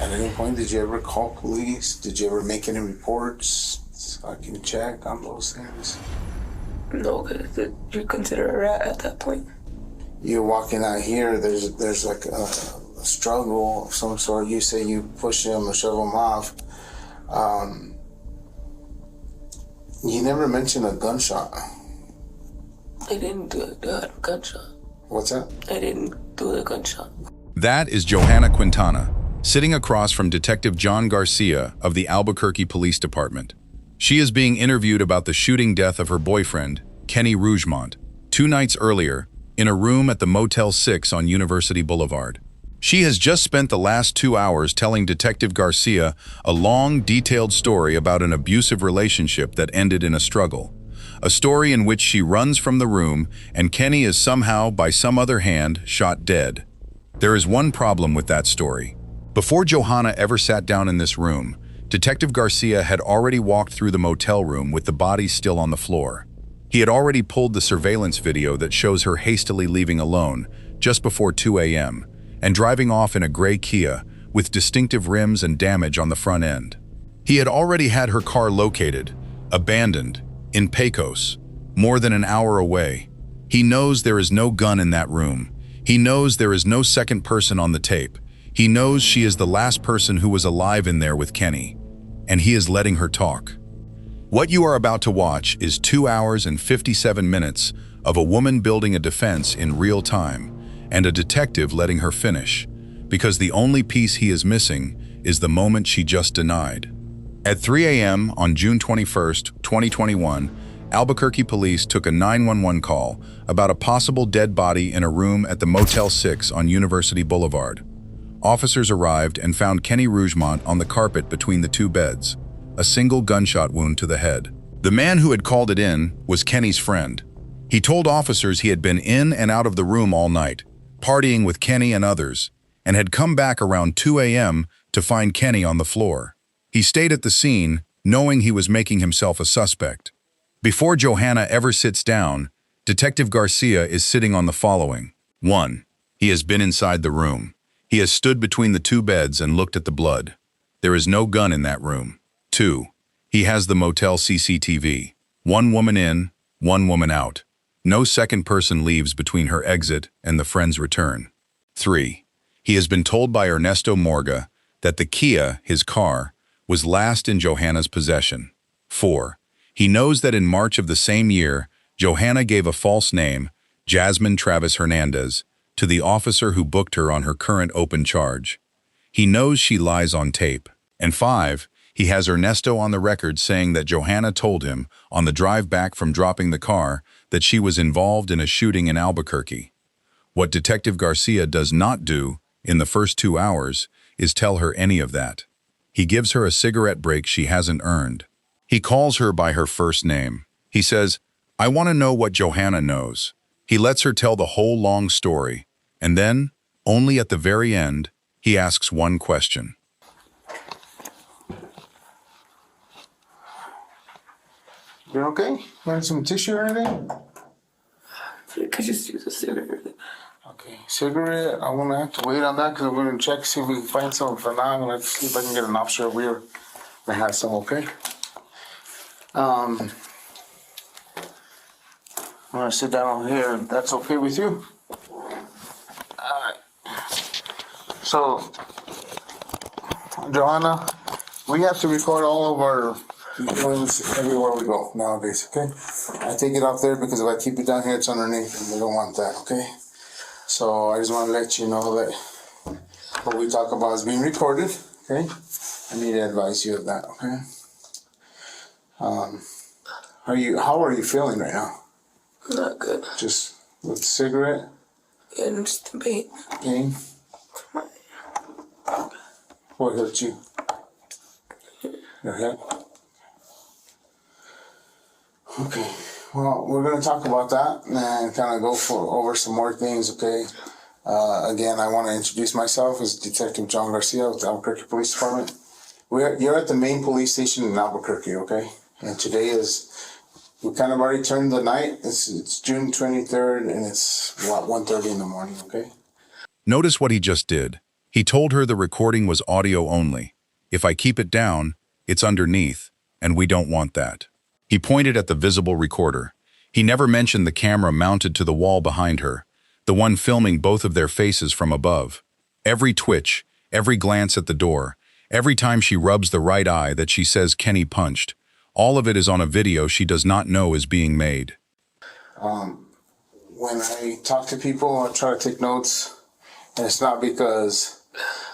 At any point, did you ever call police? Did you ever make any reports so I can check on those things? No, because you consider a rat at that point. You're walking out here, there's like a struggle of some sort. You say you push him or shove him off. You never mentioned a gunshot. I didn't do a gunshot. What's that? I didn't do a gunshot. That is Johanna Quintana, sitting across from Detective John Garcia of the Albuquerque Police Department. She is being interviewed about the shooting death of her boyfriend, Kenny Rougemont, 2 nights earlier, in a room at the Motel 6 on University Boulevard. She has just spent the last 2 hours telling Detective Garcia a long, detailed story about an abusive relationship that ended in a struggle. A story in which she runs from the room and Kenny is somehow, by some other hand, shot dead. There is one problem with that story. Before Johanna ever sat down in this room, Detective Garcia had already walked through the motel room with the body still on the floor. He had already pulled the surveillance video that shows her hastily leaving alone just before 2 a.m. and driving off in a gray Kia with distinctive rims and damage on the front end. He had already had her car located, abandoned, in Pecos, more than an hour away. He knows there is no gun in that room. He knows there is no second person on the tape. He knows she is the last person who was alive in there with Kenny, and he is letting her talk. What you are about to watch is 2 hours and 57 minutes of a woman building a defense in real time and a detective letting her finish, because the only piece he is missing is the moment she just denied. At 3 a.m. on June 21st, 2021, Albuquerque police took a 911 call about a possible dead body in a room at the Motel 6 on University Boulevard. Officers arrived and found Kenny Rougemont on the carpet between the 2 beds, a single gunshot wound to the head. The man who had called it in was Kenny's friend. He told officers he had been in and out of the room all night, partying with Kenny and others, and had come back around 2 a.m. to find Kenny on the floor. He stayed at the scene, knowing he was making himself a suspect. Before Johanna ever sits down, Detective Garcia is sitting on the following. 1. He has been inside the room. He has stood between the 2 beds and looked at the blood. There is no gun in that room. 2. He has the motel CCTV. 1 woman in, 1 woman out. No second person leaves between her exit and the friend's return. 3. He has been told by Ernesto Morga that the Kia, his car, was last in Johanna's possession. 4. He knows that in March of the same year, Johanna gave a false name, Jasmine Travis Hernandez, to the officer who booked her on her current open charge. He knows she lies on tape. And 5. He has Ernesto on the record saying that Johanna told him, on the drive back from dropping the car, that she was involved in a shooting in Albuquerque. What Detective Garcia does not do, in the first 2 hours, is tell her any of that. He gives her a cigarette break she hasn't earned. He calls her by her first name. He says, "I want to know what Johanna knows." He lets her tell the whole long story, and then, only at the very end, he asks one question. You okay? Want some tissue or anything? I could just use a cigarette. Okay, cigarette. I'm gonna have to wait on that because we're gonna check, see if we can find some for now. I'm gonna see if I can get an officer over here that has some, okay? I'm gonna sit down here. That's okay with you? Alright. So, Johanna, we have to record all of our dealings everywhere we go nowadays, okay? I take it off there because if I keep it down here, it's underneath, and we don't want that, okay? So I just want to let you know that what we talk about is being recorded, okay? I need to advise you of that, okay? How are you feeling right now? Not good. Just with the cigarette? And just the pain. Pain? What hurt you? Your head? Okay. Well, we're going to talk about that and kind of go over some more things, okay? Again, I want to introduce myself as Detective John Garcia with the Albuquerque Police Department. You're at the main police station in Albuquerque, okay? And today we kind of already turned the night. It's June 23rd and it's, 1:30 in the morning, okay? Notice what he just did. He told her the recording was audio only. If I keep it down, it's underneath, and we don't want that. He pointed at the visible recorder. He never mentioned the camera mounted to the wall behind her, the one filming both of their faces from above. Every twitch, every glance at the door, every time she rubs the right eye that she says Kenny punched, all of it is on a video she does not know is being made. When I talk to people, I try to take notes, and it's not because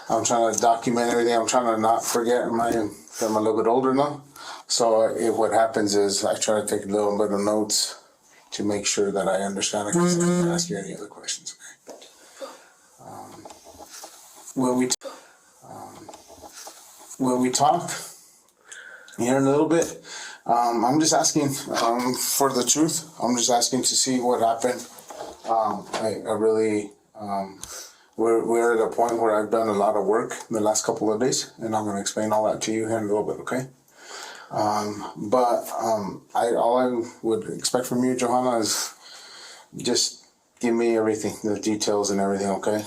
I'm trying to document everything. I'm trying to not forget. I'm a little bit older now, so what happens is I try to take a little bit of notes to make sure that I understand it. Because I can ask you any other questions. Okay? When we talk here in a little bit, I'm just asking for the truth. I'm just asking to see what happened. I really, we're at a point where I've done a lot of work the last couple of days, and I'm going to explain all that to you here in a little bit, okay? All I would expect from you, Johanna, is just give me everything, the details and everything, okay?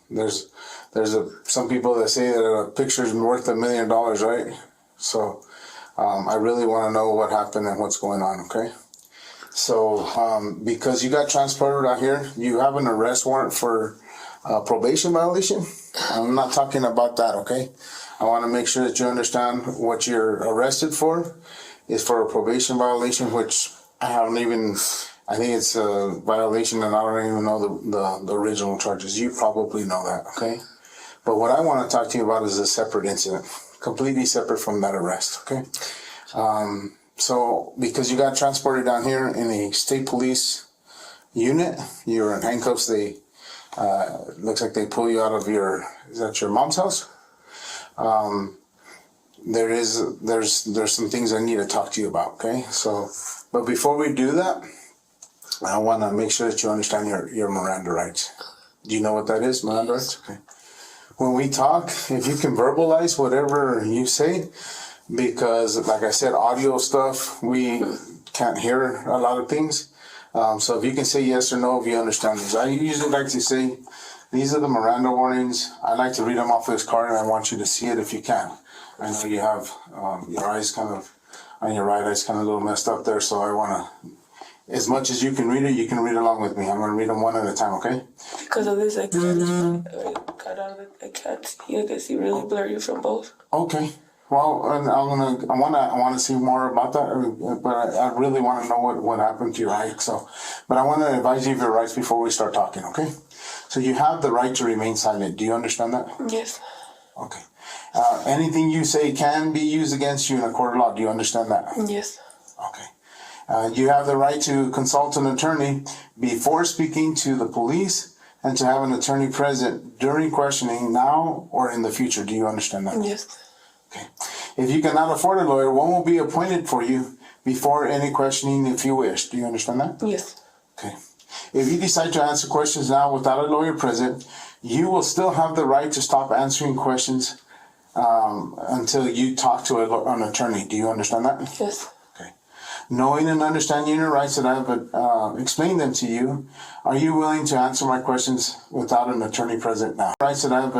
There's some people that say that a picture's worth $1 million, right? So I really want to know what happened and what's going on, okay? So because you got transported out here, you have an arrest warrant for probation violation. I'm not talking about that, okay? I want to make sure that you understand what you're arrested for is for a probation violation, which I think it's a violation and I don't even know the original charges. You probably know that, okay? But what I want to talk to you about is a separate incident, completely separate from that arrest, okay? So because you got transported down here in a state police unit, you're in handcuffs. They looks like they pull you out of is that your mom's house? There's some things I need to talk to you about, okay? So, but before we do that, I want to make sure that you understand your Miranda rights. Do you know what that is, Miranda rights? Okay. When we talk, if you can verbalize whatever you say, because like I said, audio stuff, we can't hear a lot of things. So if you can say yes or no, if you understand these. I usually like to say, these are the Miranda warnings. I like to read them off this card and I want you to see it if you can. I know you have your eyes kind of, on your right eye's kind of a little messed up there, so I want to, as much as you can read it, you can read along with me. I'm going to read them one at a time, okay? Because of this, I can't, I can't see. I can see really blurry from both. Okay. Well, and I want to see more about that, but I really want to know what happened to your eye. So, but I want to advise you of your rights before we start talking, okay? So you have the right to remain silent. Do you understand that? Yes. Okay. Anything you say can be used against you in a court of law. Do you understand that? Yes. Okay. You have the right to consult an attorney before speaking to the police and to have an attorney present during questioning now or in the future. Do you understand that? Yes. Okay. If you cannot afford a lawyer, one will be appointed for you before any questioning if you wish. Do you understand that? Yes. Okay. If you decide to answer questions now without a lawyer present, you will still have the right to stop answering questions until you talk to an attorney. Do you understand that? Yes. Okay. Knowing and understanding your rights that I have explained them to you, are you willing to answer my questions without an attorney present now? Rights that I have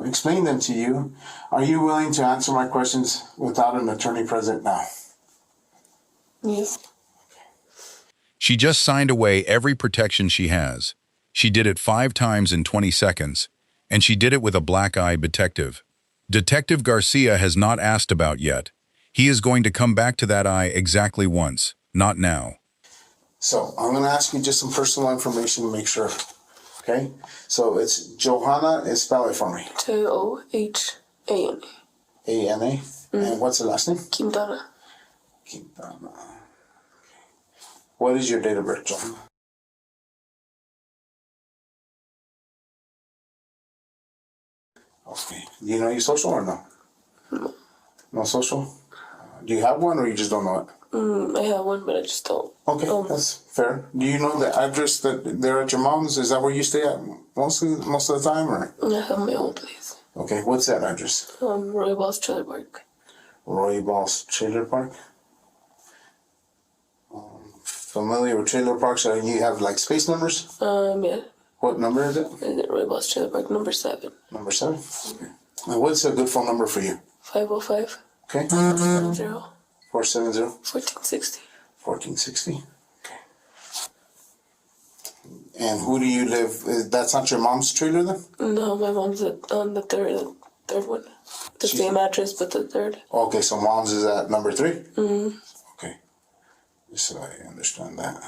explained them to you, are you willing to answer my questions without an attorney present now? Yes. She just signed away every protection she has. She did it 5 times in 20 seconds, and she did it with a black-eyed detective. Detective Garcia has not asked about yet. He is going to come back to that eye exactly once, not now. So I'm going to ask you just some personal information to make sure. Okay? So it's Johanna, spell it for me. Johana. A-N-A. And what's the last name? Quintana. Quintana. What is your date of birth, Johanna? Okay. Do you know your social or no? No. No social? Do you have one or you just don't know it? I have one, but I just don't. Okay, that's fair. Do you know the address that they're at your mom's? Is that where you stay at most of the time, or? I have my own place. Okay, what's that address? Roy Ball's Trailer Park. Roy Ball's Trailer Park? Familiar with trailer parks? So you have like space numbers? Yeah. What number is it? Is it Roybos Trailer Park number 7? Number 7? Okay. And what's a good phone number for you? 505 Okay. 470 470 1460. 1460. Okay. And who do you live? That's not your mom's trailer then? No, my mom's on the third one. The same address, but the third. Okay, so mom's is at number 3? Mm-hmm. Okay. Just so I understand that.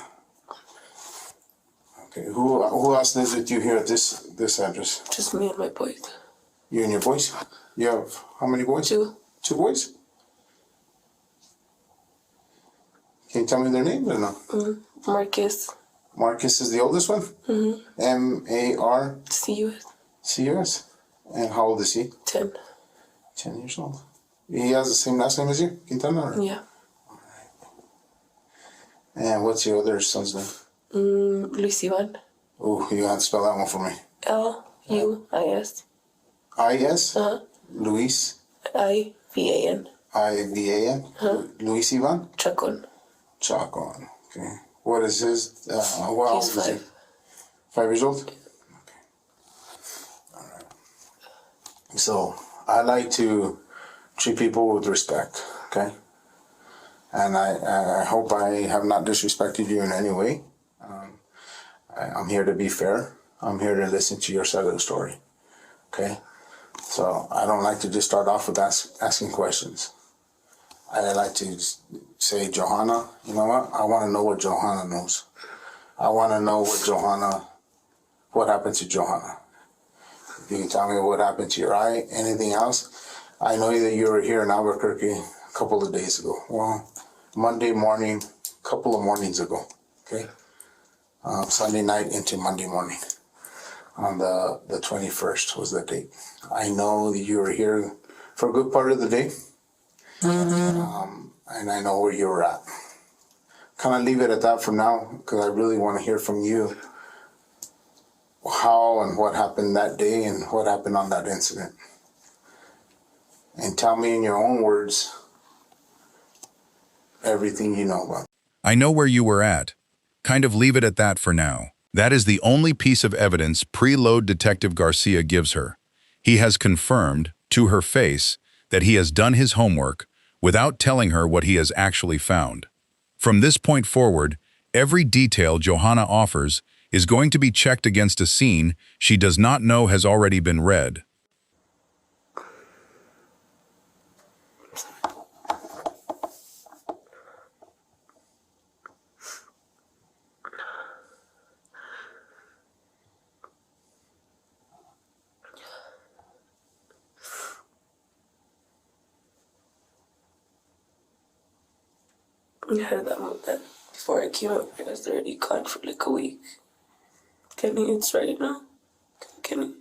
Okay. Who else lives with you here at this address? Just me and my boys. You and your boys? You have how many boys? 2. 2 boys? Can you tell me their names or no? Marcus. Marcus is the oldest one? Mm-hmm. M-A-R-C-U-S. C-U-S. And how old is he? 10. 10 years old. He has the same last name as you, Quintana? Or? Yeah. And what's your other son's name? Luis Ivan. Oh, you have to spell that one for me. Luis. I-S? Uh-huh. Luis? Ivan. I-V-A-N? Luis Ivan? Chacon. Chacon. Okay. What is his? How old He's is he? 5. 5 years old? Okay. All right. So, I like to treat people with respect, okay? And I hope I have not disrespected you in any way. I'm here to be fair. I'm here to listen to your side of the story, okay? So I don't like to just start off with asking questions. I like to say, Johanna, you know what? I want to know what Johanna knows. I want to know what happened to Johanna. If you can tell me what happened to your eye, anything else. I know that you were here in Albuquerque a couple of days ago. Well, Monday morning, a couple of mornings ago, okay? Sunday night into Monday morning. On the 21st was the date. I know that you were here for a good part of the day. And I know where you were at. Can I leave it at that for now? Because I really want to hear from you how and what happened that day and what happened on that incident. And tell me in your own words everything you know about it. I know where you were at. Kind of leave it at that for now. That is the only piece of evidence preload Detective Garcia gives her. He has confirmed, to her face, that he has done his homework without telling her what he has actually found. From this point forward, every detail Johanna offers is going to be checked against a scene she does not know has already been read. I heard that before I came up here, I was already gone for like a week. Kenny, it's right now. Kenny,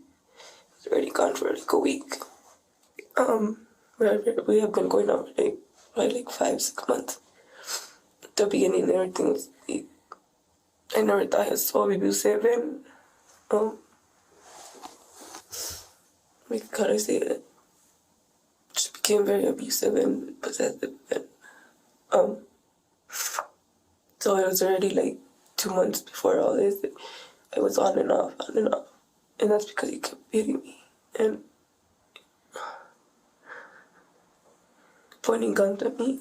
it's already gone for like a week. We have been going on for like 5-6 months. At the beginning, everything was like, I never thought he was so abusive and we can kind of say that just became very abusive and possessive and so it was already like 2 months before all this. It was on and off. And that's because he kept hitting me and pointing guns at me.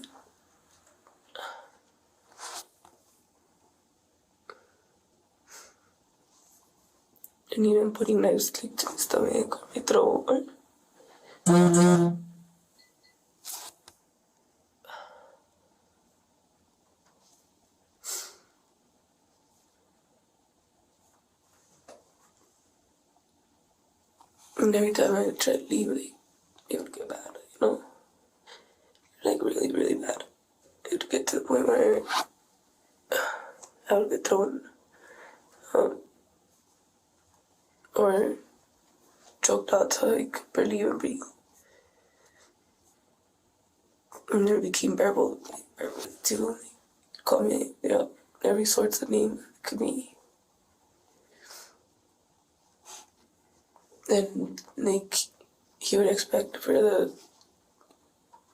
And even putting knives like to my stomach or my throat. And every time I try to leave, like, it would get bad, you know? Like, really, really bad. It would get to the point where I would get thrown or choked out till I could barely even breathe. And it became bearable too. Like, call me, every sorts of name it could be. And like he would expect for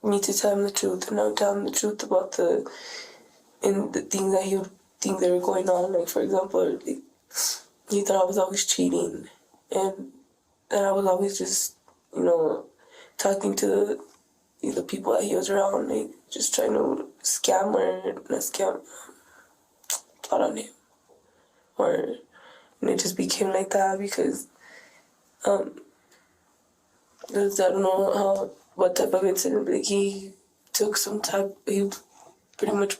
me to tell him the truth, and I would tell him the truth about the things that he would think that were going on. Like for example, like he thought I was always cheating, and that I was always just, talking to the people that he was around, like, just trying to scam or not scam, plot on him. And it just became like that because, I don't know what type of incident, but he pretty much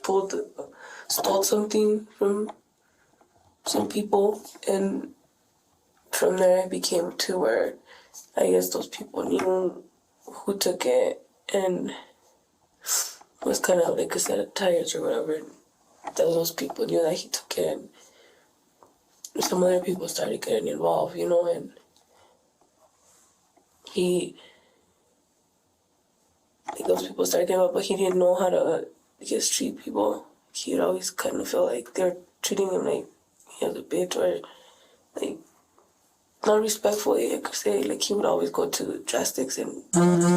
stole something from some people, and from there it became to where I guess those people knew who took it and was kind of like a set of tires or whatever. Those people knew that he took it, and some other people started getting involved, and those people started getting involved, but he didn't know how to, I guess, treat people. He'd always kind of feel like they're treating him like he was a bitch, or like not respectfully, I could say. Like, he would always go to drastics and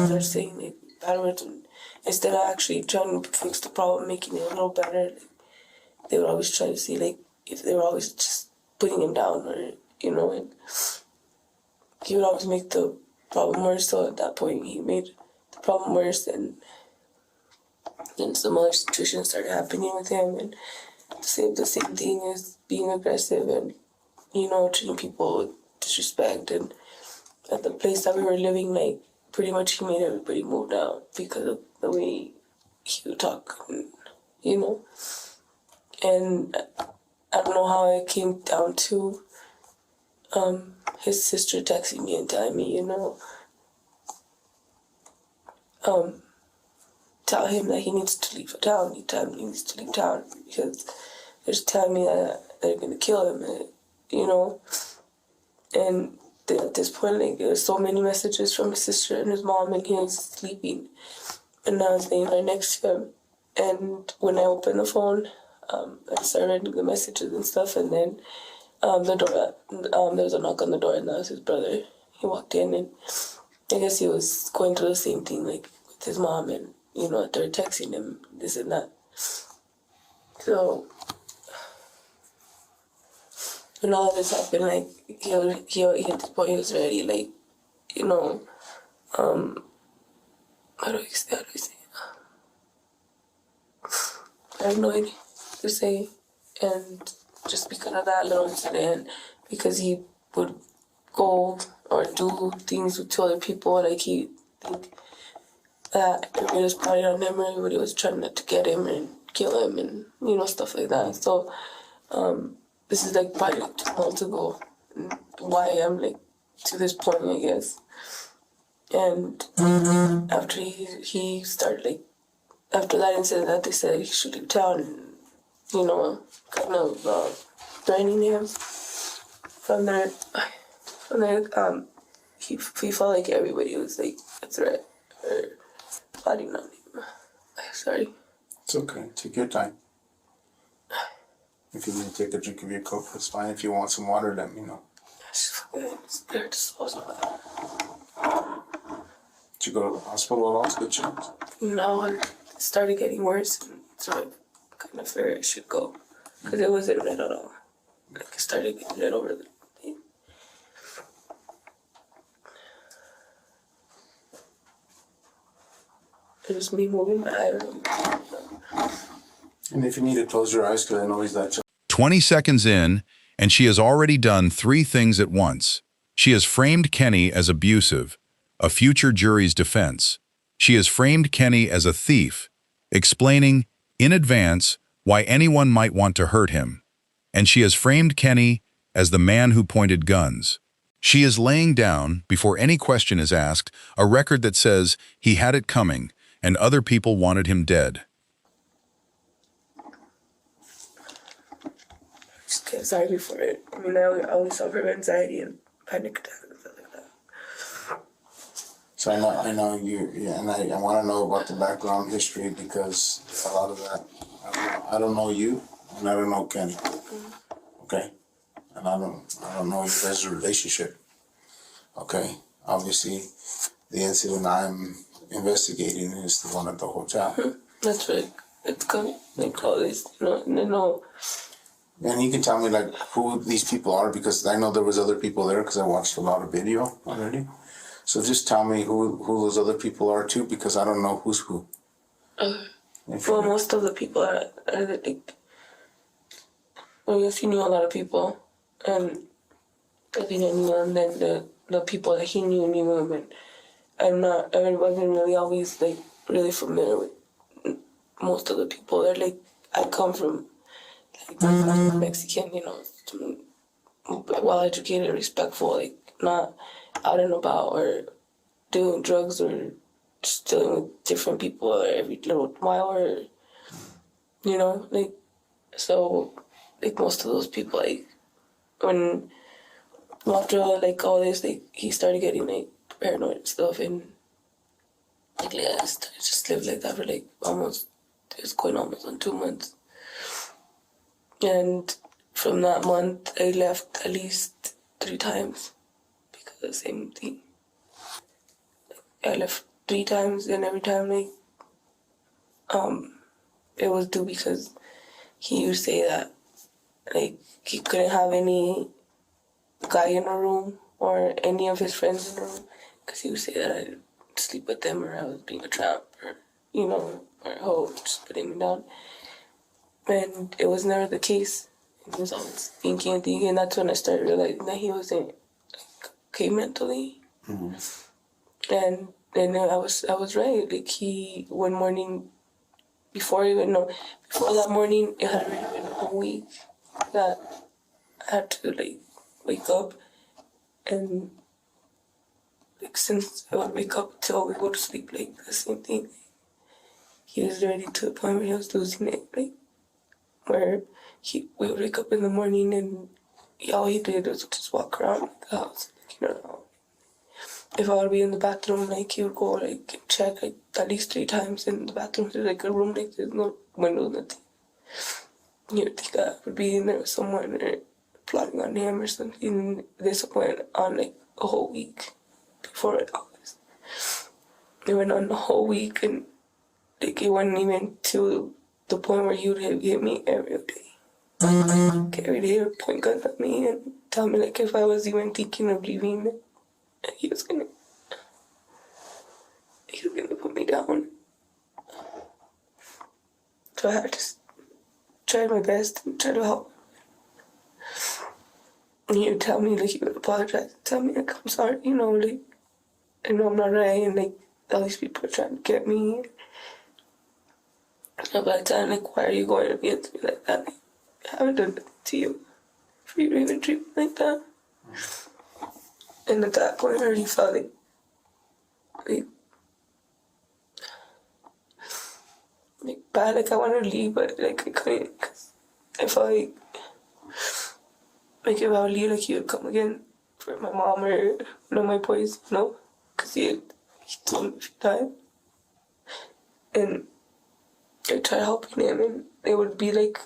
start saying like bad words, and instead of actually trying to fix the problem, making it a little better, like, they would always try to see like if they were always just putting him down, or and he would always make the problem worse. So at that point, he made the problem worse, and then some other situations started happening with him, and the same thing as being aggressive and treating people with disrespect. And at the place that we were living, like, pretty much he made everybody move out because of the way he would talk, and I don't know how it came down to his sister texting me and telling me, tell him that he needs to leave town. He needs to leave town because they're just telling me that they're gonna kill him, And at this point, like, there was so many messages from his sister and his mom, and he was sleeping, and I was laying right next to him. And when I opened the phone, I started reading the messages and stuff, and then the door, there was a knock on the door, and that was his brother. He walked in, and I guess he was going through the same thing, like, with his mom, and, they're texting him, this and that. So, when all of this happened, like, he at this point, he was ready, like, how do I say it? Paranoid, to say, and just because of that little incident, because he would go or do things with two other people, like, he think that everybody was plotting on him, or everybody was trying to get him and kill him, and stuff like that. So this is like probably like 2 months ago, why I'm like to this point, I guess. And after he started, like, after that incident that they said he should leave town, and kind of threatening him. From there, he felt like everybody was like a threat or plotting on him. Sorry. It's okay. Take your time. If you need to take a drink of your Coke, that's fine. If you want some water, let me know. They're disposable. Did you go to the hospital at all to get checked? No, it started getting worse, so I kind of figured I should go. Because it wasn't red at all. Like, it started getting red over the thing. It was me moving my eye around. And if you need to close your eyes, because I know he's that 20 seconds in, and she has already done 3 things at once. She has framed Kenny as abusive, a future jury's defense. She has framed Kenny as a thief, explaining, in advance, why anyone might want to hurt him. And she has framed Kenny as the man who pointed guns. She is laying down, before any question is asked, a record that says he had it coming, and other people wanted him dead. Just get sorry for it. I mean, I always suffer from anxiety and panic attacks and stuff like that. So I know you, yeah, and I want to know about the background history, because a lot of that, I don't know you, and I don't know Kenny. Okay, and I don't know your guys' relationship. Okay, obviously, the incident I'm investigating is the one at the hotel. That's right. It's coming. Like, all this, And you can tell me like who these people are, because I know there was other people there because I watched a lot of video already. So just tell me who those other people are too, because I don't know who's who. Well, most of the people are like, well, yes, he knew a lot of people, and I think I knew him. Then the people that he knew him, and I wasn't really always like really familiar with most of the people. They're like, I come from like Mexican, you know, well educated, respectful, like not out and about or doing drugs or just dealing with different people every little while, or you know, like, so like most of those people, like when after like all this, like he started getting like paranoid and stuff, and like I just lived like that for like almost, it's going almost on 2 months. And from that month, I left at least 3 times because of the same thing. I left 3 times, and every time, like, it was due because he would say that, like, he couldn't have any guy in a room or any of his friends in a room because he would say that I'd sleep with them, or I was being a tramp, or, you know, or a hoe, just putting me down. And it was never the case. He was always thinking, and that's when I started realizing that he wasn't like, okay mentally. Mm-hmm. And then I was right. Like he, one morning, before that morning, it had already been a whole week that I had to like wake up, and like since I would wake up till we go to sleep, like the same thing. He was already to the point where he was losing it, like where we would wake up in the morning and all he did was just walk around the house, like, you know. If I would be in the bathroom, like he would go like check like at least 3 times in the bathroom. There's like a room, like there's no windows, nothing. You would think I would be in there with someone or plotting on him or something. This went on like a whole week before all this. It went on the whole week, and like it wasn't even to the point where he would hit me every day. Every day he would point guns at me and tell me like if I was even thinking of leaving, he was gonna put me down. So I had to try my best and try to help. And he would tell me, like, he would apologize and tell me, like, I'm sorry, you know, like, I know I'm not right, and like all these people are trying to get me. And by the time, like, why are you going against me like that? Like, I haven't done nothing to you for you to even treat me like that. And at that point, I already felt like bad, like I wanted to leave, but like I couldn't, because I felt like if I would leave, like he would come again for my mom or one of my boys, you know, because he told me a few times. And I tried helping him, and it would be like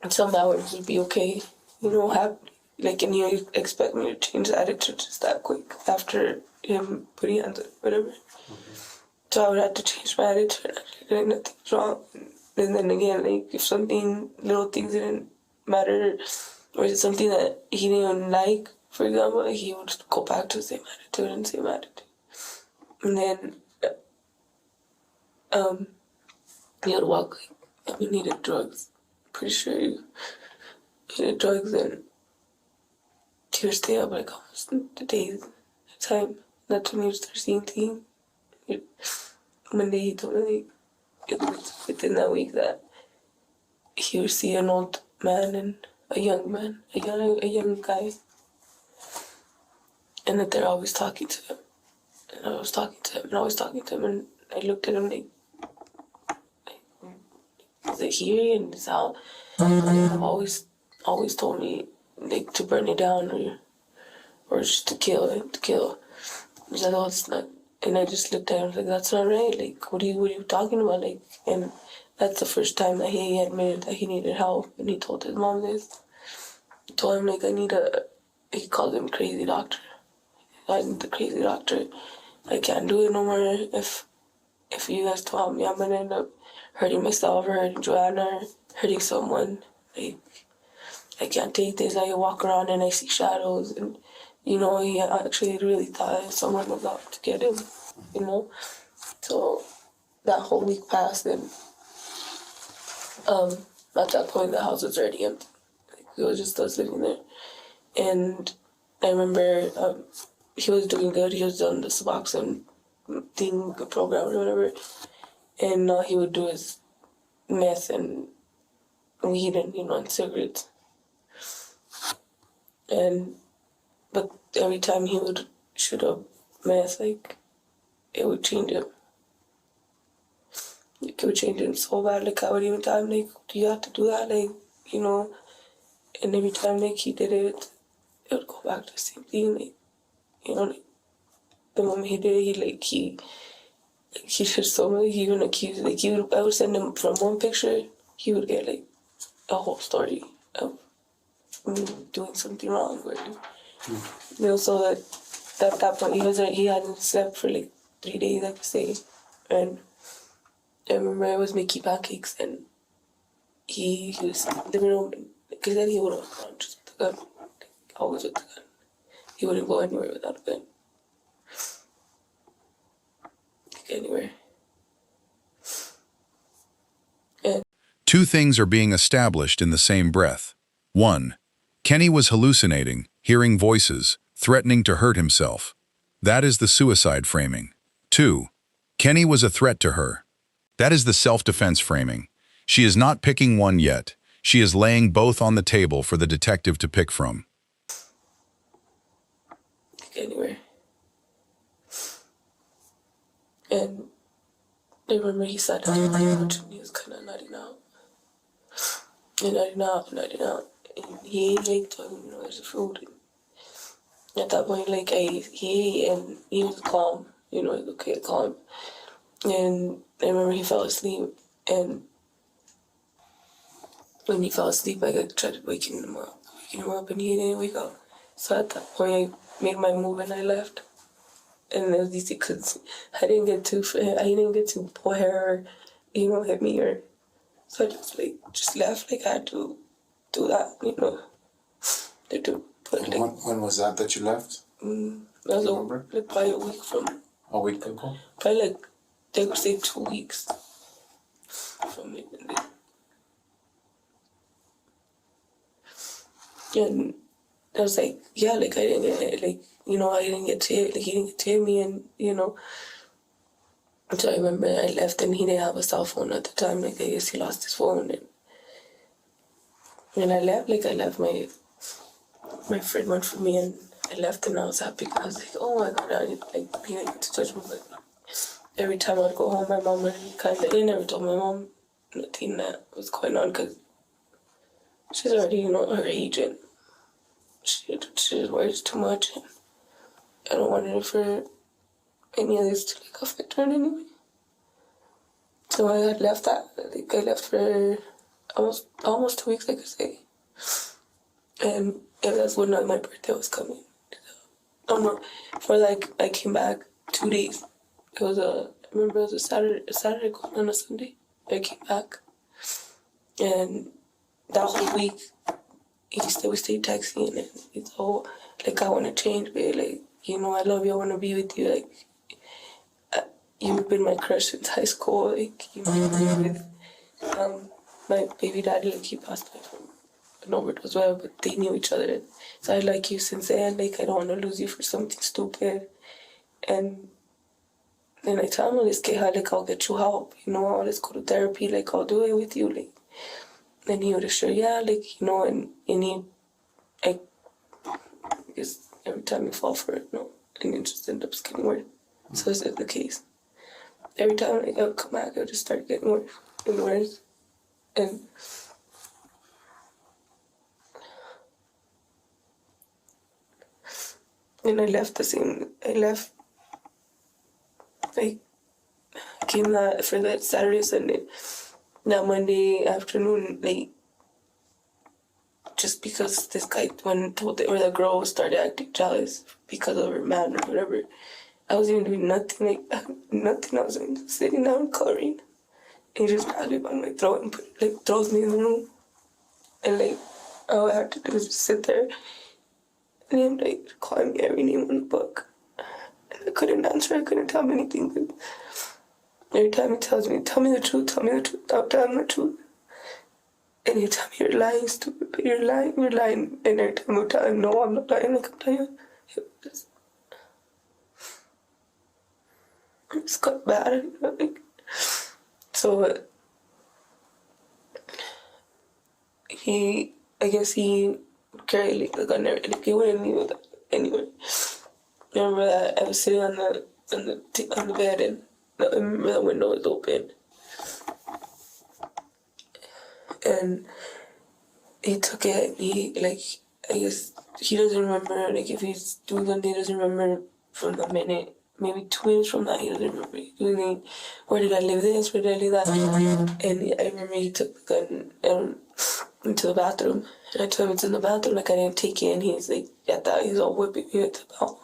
some hours would be okay, you know, like, and he would expect me to change the attitude just that quick after him putting hands on whatever. So I would have to change my attitude, like nothing's wrong. And then again, like if little things didn't matter, or is it something that he didn't like, for example, he would go back to the same attitude. And then he would walk like we needed drugs. Pretty sure he needed drugs, and he would stay up like almost the days at a time. That's when he would start seeing things. One day he told me like, it was within that week that he would see an old man and a young guy, and that they're always talking to him. And I was talking to him, and always talking to him, and I looked at him like is it here in this house? I've always told me like to burn it down or just to kill. He's like, oh, it's not. And I just looked at him like, that's not right. Like, what are you talking about? Like, and that's the first time that he admitted that he needed help, and he told his mom this. He told him like, he called him crazy doctor. I need the crazy doctor. I can't do it no more. If you guys don't help me, I'm gonna end up hurting myself or hurting Johanna or hurting someone. Like, I can't take this. I walk around and I see shadows, and he actually really thought someone was out to get him. So that whole week passed, and at that point the house was already empty. Like, it was just us living there, and I remember he was doing good. He was on the Suboxone thing program or whatever, and all he would do is meth and weed and cigarettes. But every time he would shoot up meth, like, it would change him. Like, it would change him so bad. Like, I would even tell him, like, do you have to do that? Like, and every time, like, he did it, it would go back to the same thing. Like, like, the moment he did it, he did so much. He even accused, like, I would send him from one picture, he would get, like, a whole story of me doing something wrong. So at that point, he hadn't slept for, like, 3 days, I could say. And I remember I was making pancakes, and he was in the room, because then he would walk around just with the gun, like, always with the gun. He wouldn't go anywhere without a gun. Like, anywhere. And Two things are being established in the same breath. 1. Kenny was hallucinating, hearing voices, threatening to hurt himself. That is the suicide framing. 2. Kenny was a threat to her. That is the self-defense framing. She is not picking one yet. She is laying both on the table for the detective to pick from. like, anywhere. And I remember he sat down on the couch and he was kind of nodding out. And nodding out. And he ate, there's food. And at that point, like, he ate and he was calm. He was okay, calm. And I remember he fell asleep. And when he fell asleep, I tried waking him up, and he didn't wake up. So at that point, I made my move and I left. And it was easy because I didn't get to pull hair or, hit me, or so I just left. Like, I had to do that, to put, like, When was that you left? that was like probably a week from. A week ago? Probably, like, they would say 2 weeks from it. And I was like, yeah, like, I didn't get, like, I didn't get to hit, like, he didn't get to hit me, and, so I remember I left, and he didn't have a cell phone at the time. Like, I guess he lost his phone, and I left. Like, my friend went for me, and I left, and I was happy. I was like, oh my God, he didn't get to touch me. But every time I'd go home, my mom would I never told my mom nothing that was going on, because she's already, her age, and she just worries too much, and I don't want it for any of this to, like, affect her in any way. So I had left that. Like, I left for almost 2 weeks, I could say. And that's when my birthday was coming. I came back 2 days. I remember it was a Saturday going on a Sunday. I came back, and that whole week, we stayed texting, and it's all, like, I want to change, babe. Like, I love you, I want to be with you. Like, you've been my crush since high school. Like, you've been with my baby daddy. Like, he passed away from an overdose, well, but they knew each other. So I like you since then. Like, I don't want to lose you for something stupid. And then I tell him, let's get high, like, I'll get you help. Let's go to therapy. Like, I'll do it with you. Like, and he would assure, yeah, like, and I guess every time you fall for it, and it just ends up getting worse. So is it the case? Every time I would come back, I would just start getting worse and worse. And I left like, came for that Saturday, Sunday. That Monday afternoon, like, just because this guy told the girl started acting jealous because of her man or whatever. I wasn't even doing nothing, like, nothing. I was just sitting down coloring. And he just grabbed me by my throat and throws me in the room. And like, all I had to do was just sit there. And him like calling me every name in the book. And I couldn't answer, I couldn't tell him anything. Every time he tells me, tell me the truth, I'll tell him the truth. And he'll tell me, you're lying, stupid, but you're lying. And every time I'll tell him, no, I'm not lying, like I'm telling you. It just got bad, you know, like. So, I guess he carried like the gun and he wouldn't leave it anywhere. I remember that I was sitting on the bed and I remember the window was open. And he took it, I guess he doesn't remember, like if he's doing something, he doesn't remember from the minute, maybe 2 minutes from that, he doesn't remember doing it. Where did I leave this, where did I leave that? And I remember he took the gun into the bathroom, and I told him it's in the bathroom, like I didn't take it, and he's like, at that, he's all whipping me with the belt,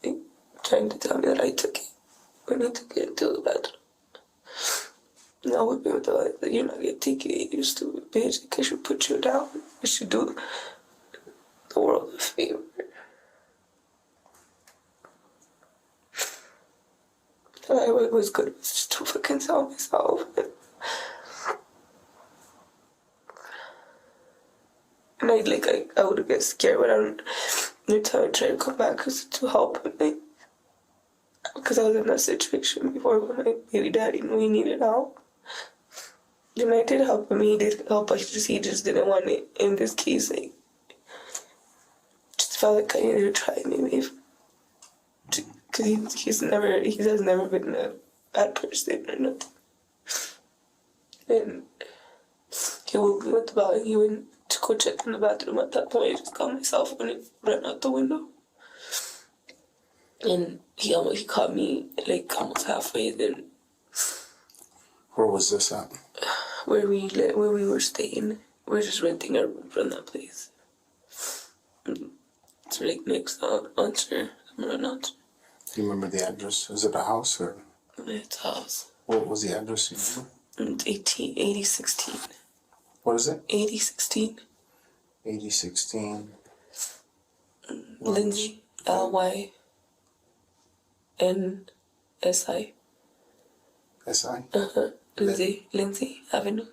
like trying to tell me that I took it, when he took it into the bathroom. And I whipped me with the belt, like, you're not gonna take it, you stupid bitch, like I should put you down, I should do the world a favor. And I was good, was just to fucking tell myself. And I would get scared when every time I try to come back to help him, because I was in that situation before when my baby daddy knew he needed help. And I did help him, he did help, but he just didn't want it in this case, like, just felt like I needed to try maybe, because he has never been a bad person or nothing. And he woke me with the belt, he went to go check in the bathroom. At that point, I just got myself when it ran out the window. And he caught me like almost halfway. Then Where was this at? Where we were staying. We were just renting a room from that place. It's like next answer. Do you remember the address? Is it a house or? It's a house. What was the address you remember? 8016. What is it? 8016. 8016. Lindsay. LYNSI. SI? Lindsay Avenue.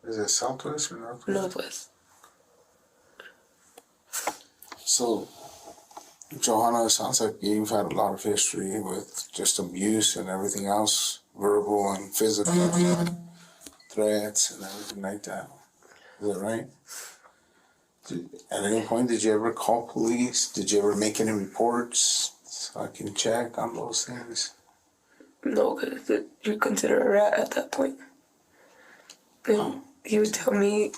Is it southwest or northwest? Northwest. So, Johanna, it sounds like you've had a lot of history with just abuse and everything else, verbal and physical threats and everything like that. Is that right? At any point, did you ever call police? Did you ever make any reports so I can check on those things? No, because you're considered a rat at that point. And he would tell me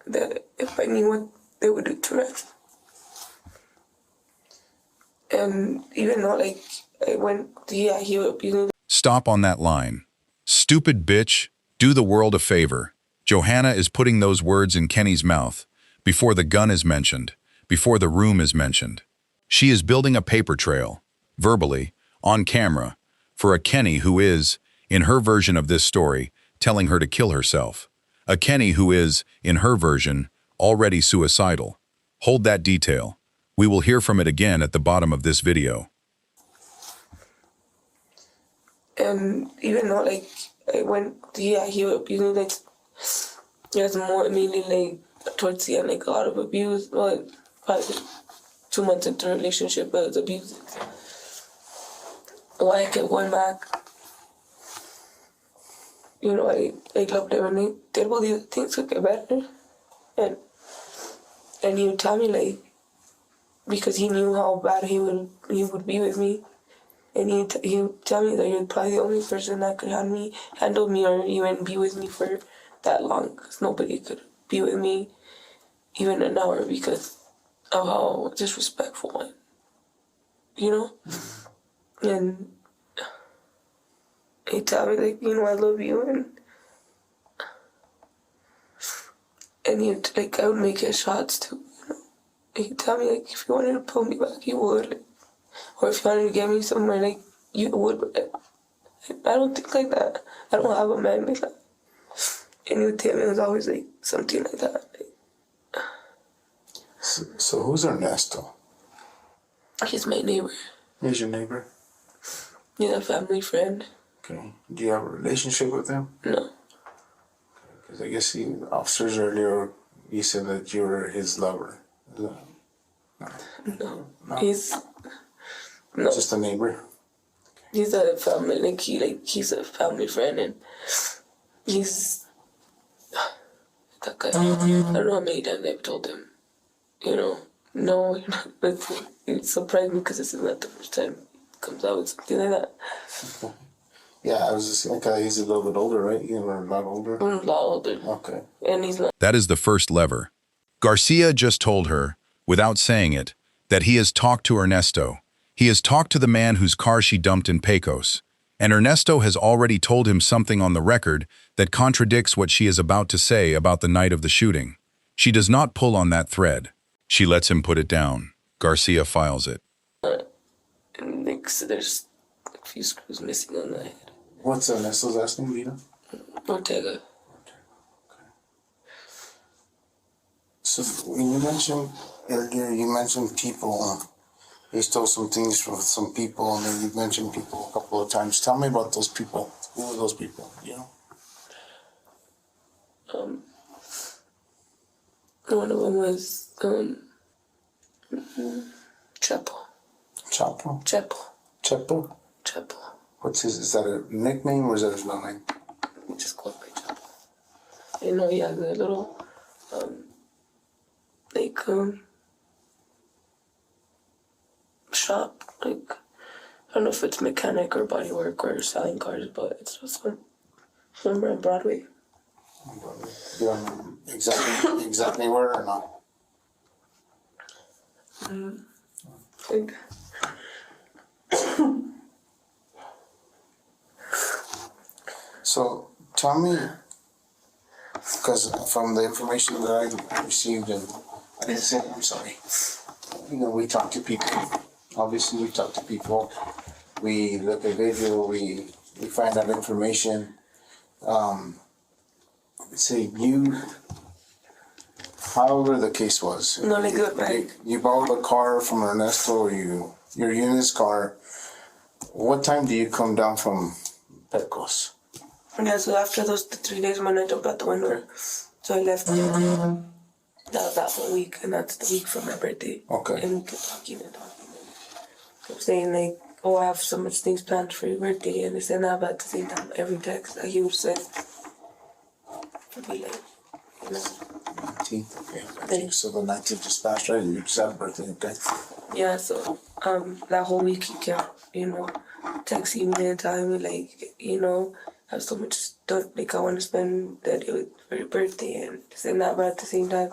that if I knew what they would do to rats. And even though, like, I went, yeah, he would abuse me. Stop on that line. Stupid bitch, do the world a favor. Johanna is putting those words in Kenny's mouth before the gun is mentioned, before the room is mentioned. She is building a paper trail, verbally, on camera, for a Kenny who is, in her version of this story, telling her to kill herself. A Kenny who is, in her version, already suicidal. Hold that detail. We will hear from it again at the bottom of this video. And even though, like, I went, yeah, he would abuse me, like, it was more mainly, like, towards the end, like, a lot of abuse, like, probably 2 months into a relationship, but it was abusive. Why I kept going back. You know, I loved him, and I did believe that things would get better. And he would tell me, like, because he knew how bad he would be with me. And he would tell me that you're probably the only person that could handle me or even be with me for that long. Because nobody could be with me even an hour because of how disrespectful I am. You know? And he'd tell me, like, you know, I love you. And he'd, like, I would make his shots too. He'd tell me, like, if you wanted to pull me back, you would. Like, or if you wanted to get me somewhere, like, you would. But I don't think like that. I don't have a man like that. And with him, it was always like something like that. Like, So who's Ernesto? he's my neighbor. He's your neighbor? He's a family friend. Okay. Do you have a relationship with him? No. Because I guess the officers earlier, you said that you were his lover. Is that- No. No. He's no. Just a neighbor? He's a family, he's a family friend, and he's that guy. I don't know how many times I've told him, no, you're not. But it surprised me because this is not the first time he comes out with something like that. Okay. Yeah, I was just thinking he's a little bit older, right? You were a lot older? I'm a lot older. Okay. And he's not. That is the first lever. Garcia just told her, without saying it, that he has talked to Ernesto. He has talked to the man whose car she dumped in Pecos. And Ernesto has already told him something on the record that contradicts what she is about to say about the night of the shooting. She does not pull on that thread. She lets him put it down. Garcia files it. And so there's a few screws missing on the head. What's Ernesto's last name, Lita? Ortega. So when you mentioned earlier, you mentioned people. He stole some things from some people, and then you mentioned people a couple of times. Tell me about those people. Who were those people? One of them was Chapo. Chapo? Chapo. Chapo? Chapo. What's his? Is that a nickname or is that his real name? We just call him by Chapo. He has a little shop, I don't know if it's mechanic or body work or selling cars, but it's just somewhere on Broadway. You don't know exactly where or not? Think. So tell me, because from the information that I received, and I didn't say, I'm sorry. We talk to people. Obviously, we talk to people. We look at video. We find out information. Say however the case was. No, like good, right? You borrowed a car from Ernesto, or you're in his car. What time do you come down from Pecos? Yeah, so after the 3 days when I jumped out the window, so I left. That was that whole week, and that's the week from my birthday. Okay. And we kept talking and kept saying like, oh, I have so much things planned for your birthday, and this and that, but at the same time, every text that he would send would be like, 19th, okay. So the 19th just passed, right? You just had a birthday, okay? Yeah, so that whole week he kept, texting me and telling me like, I have so much stuff, like I want to spend that day for your birthday and this and that, but at the same time,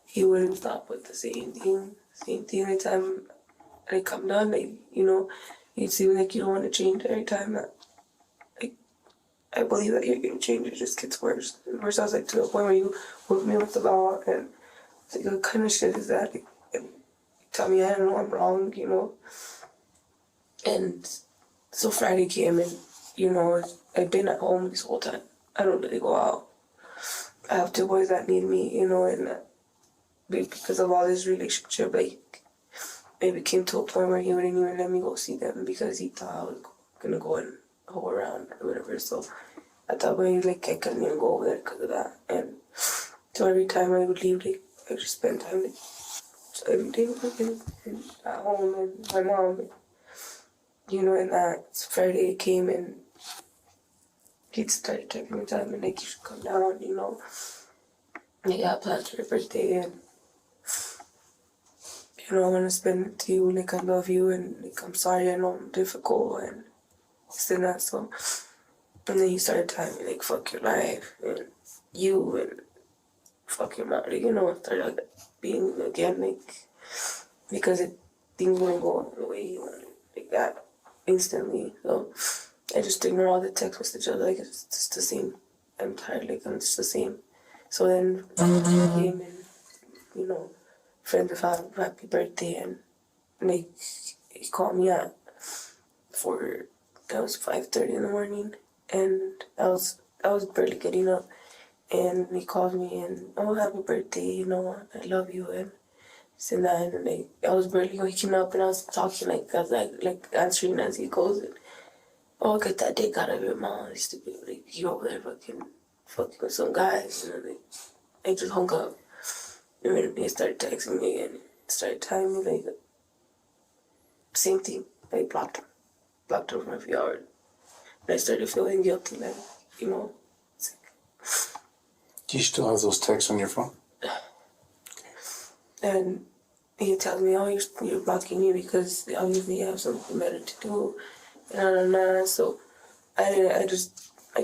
he wouldn't stop with the same thing. Every time I come down, it seems like you don't want to change every time that, I believe that you're going to change, it just gets worse. And worse, I was like to the point where you whip me with the law, and it's like, what kind of shit is that? And you tell me I don't know I'm wrong, And so Friday came, and, I've been at home this whole time. I don't really go out. I have two boys that need me, and because of all this relationship, it came to a point where he wouldn't even let me go see them because he thought I was gonna go and hoe around or whatever. So I thought maybe I couldn't even go over there because of that. And so every time I would leave, I would just spend time so every day working at home and my mom. And that Friday came and he started taking me time and you should come down, I got plans for your birthday and I want to spend it with you, I love you and I'm sorry I know I'm difficult and this and that. So and then he started telling me fuck your life and you and fuck your mom, started being again because things wouldn't go the way he wanted, that instantly. So I just ignore all the text messages, it's just the same. I'm tired, I'm just the same. So then he came and, friends of happy birthday and he called me at that was 5:30 in the morning and I was barely getting up And he called me and, oh, happy birthday, you know, I love you, and this and that. And like, I was barely waking up and I was talking, like, I was like answering as he goes. And, oh, get that dick out of your mouth, you stupid. Like, you over there fucking with some guys. And then, like, I just hung up. And then he started texting me again. Started telling me, like, same thing. I blocked him. Blocked him for a few hours. And I started feeling guilty, like, you know. Do you still have those texts on your phone? And he tells me, oh, you're blocking me because obviously you have something better to do. And so I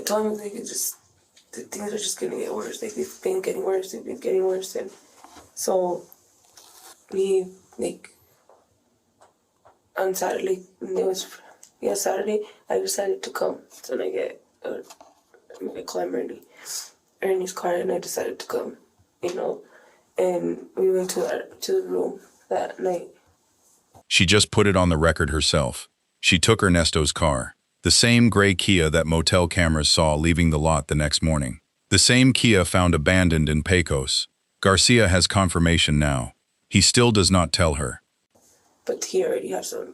told him, like, the things are just gonna get worse. Like, they've been getting worse. And so we, like, on Saturday, Saturday, I decided to come. So I climbed Ernie's car and I decided to come, you know. And we went to the room that night. She just put it on the record herself. She took Ernesto's car, the same gray Kia that motel cameras saw leaving the lot the next morning. The same Kia found abandoned in Pecos. Garcia has confirmation now. He still does not tell her. But he already has some,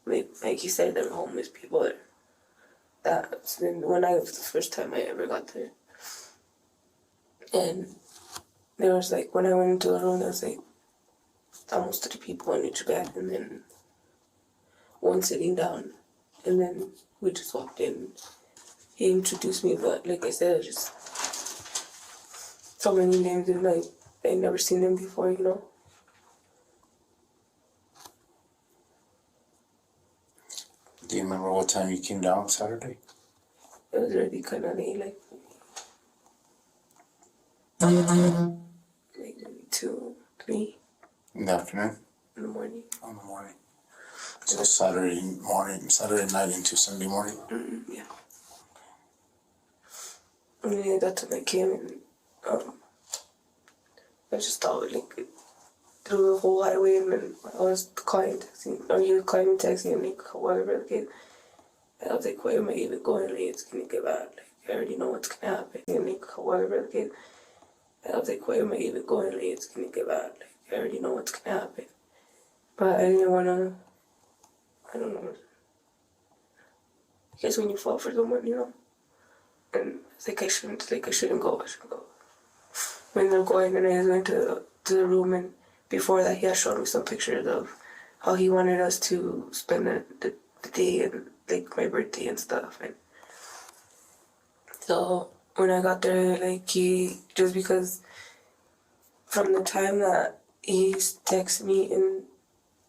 like he said, there were homeless people there. That's been when I was the first time I ever got there. And there was like, when I went into the room, there was like almost 3 people on each bed, and then one sitting down. And then we just walked in. He introduced me, but like I said, just so many names, and like I never seen them before, you know. Do you remember what time you came down Saturday? It was already kind of late, like maybe 2, 3 In the afternoon? in the morning. In the morning. So Saturday night into Sunday morning? Yeah. And then that's when I came, and I just thought, like, through the whole highway, and then I was calling, texting, or you were calling, texting, and like, whatever, like, I was like, where am I even going? Like, it's gonna get bad. Like, I already know what's gonna happen. And like, whatever, like, I was like, where am I even going? Like, it's gonna get bad. Like, I already know what's gonna happen. But I didn't wanna, I don't know. I guess when you fall for someone, you know, and it's like I shouldn't go. When they're going, and I just went to the room, and before that, he had shown me some pictures of how he wanted us to spend the day, and like my birthday and stuff. And so when I got there, like, he, just because from the time that he texted me and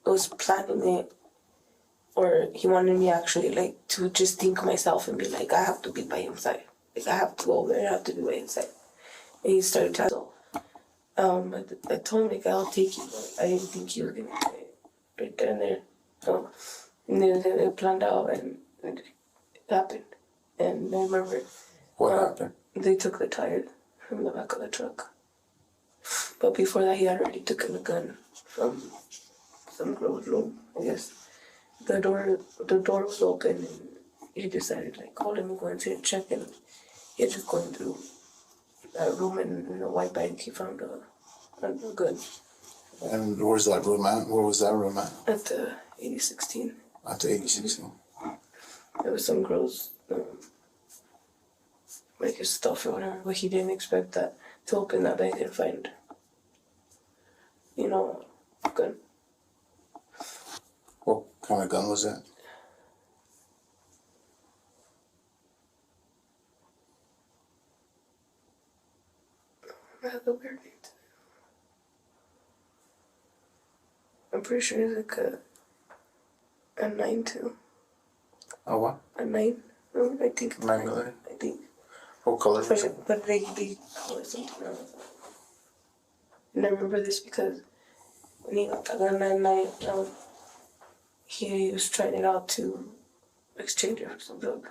was planning it, or he wanted me actually, like, to just think myself and be like, I have to be by his side. Like, I have to go over there, I have to be by his side. And he started telling me, I told him, like, I'll take you, but I didn't think he was going to be right there and there. So, and then they planned out, and it happened. And I remember... What happened? They took the tire from the back of the truck. But before that, he had already taken a gun from some girl's room, I guess. The door was open, and he decided, like, oh, let me go inside and check. And he had just going through that room, and in a white bag, he found a gun. And where's that room at? Where was that room at? At the 8016. At the 8016. There was some girl's, like, his stuff or whatever, but he didn't expect that to open that bag and find, you know, a gun. What kind of gun was that? I have a weird name. I'm pretty sure it's like a 9-2. A what? A 9? No, I think it's 9mm? I think. What color was it? But they call it something else. And I remember this because when he got the gun that night, he was trying it out to exchange it for some drug.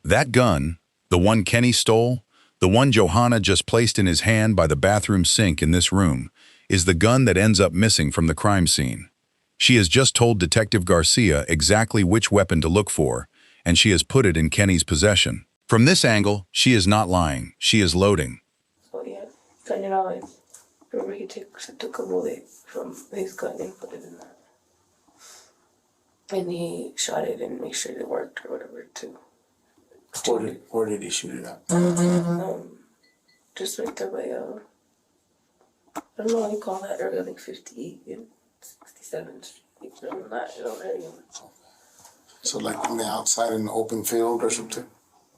That gun, the one Kenny stole, the one Johanna just placed in his hand by the bathroom sink in this room, is the gun that ends up missing from the crime scene. She has just told Detective Garcia exactly which weapon to look for, and she has put it in Kenny's possession. From this angle, she is not lying. She is loading. So yeah, cut it out. And remember, he took a bullet from his gun and put it in that. And he shot it and made sure it worked or whatever too. Where did he shoot it at? Just right there by I don't know what you call that area, like 58 and 67th Street. Around that area. So like on the outside in the open field or something?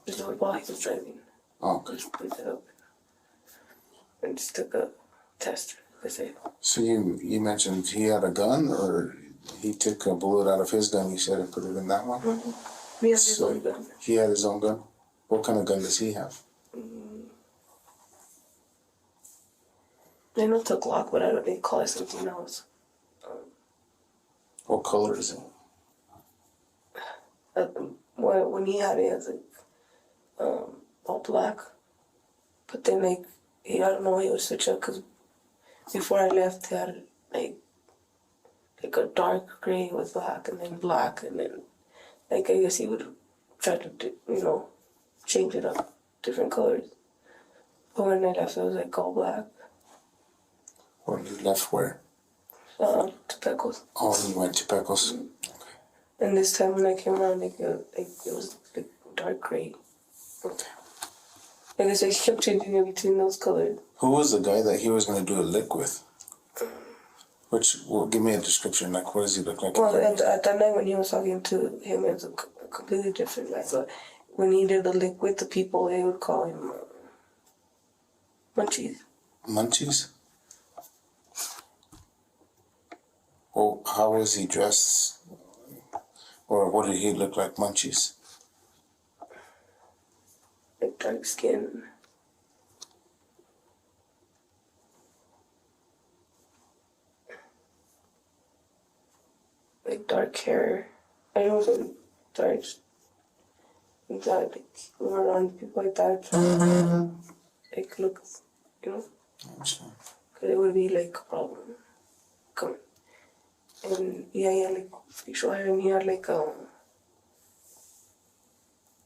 Just while he was driving. Oh, okay. Just put it up. And just took a test, they say. So you mentioned he had a gun, or he took a bullet out of his gun, you said, and put it in that one? Mm-hmm. He has his own gun. He had his own gun? What kind of gun does he have? I know it's a Glock, but I don't think they call it something else. What color is it? When he had it, it was like all black. But then I don't know, he would switch up because before I left, he had like a dark gray with black and then I guess he would try to change it up, different colors. But when I left, it was like all black. When you left where? To Pecos. Oh, you went to Pecos. Mm-hmm. And this time when I came around, it was like dark gray. I guess I kept changing in between those colors. Who was the guy that he was going to do a lick with? Give me a description. Like, what does he look like? Well, at that night when he was talking to him, it was a completely different guy. But when he did the lick with the people, they would call him Munchies. Munchies? Well, how was he dressed? Or what did he look like, Munchies? Like dark skin. Like dark hair. I know some dark, like we were around people like that. Like look, because it would be like a problem. Come. And yeah, he had like facial hair, and he had like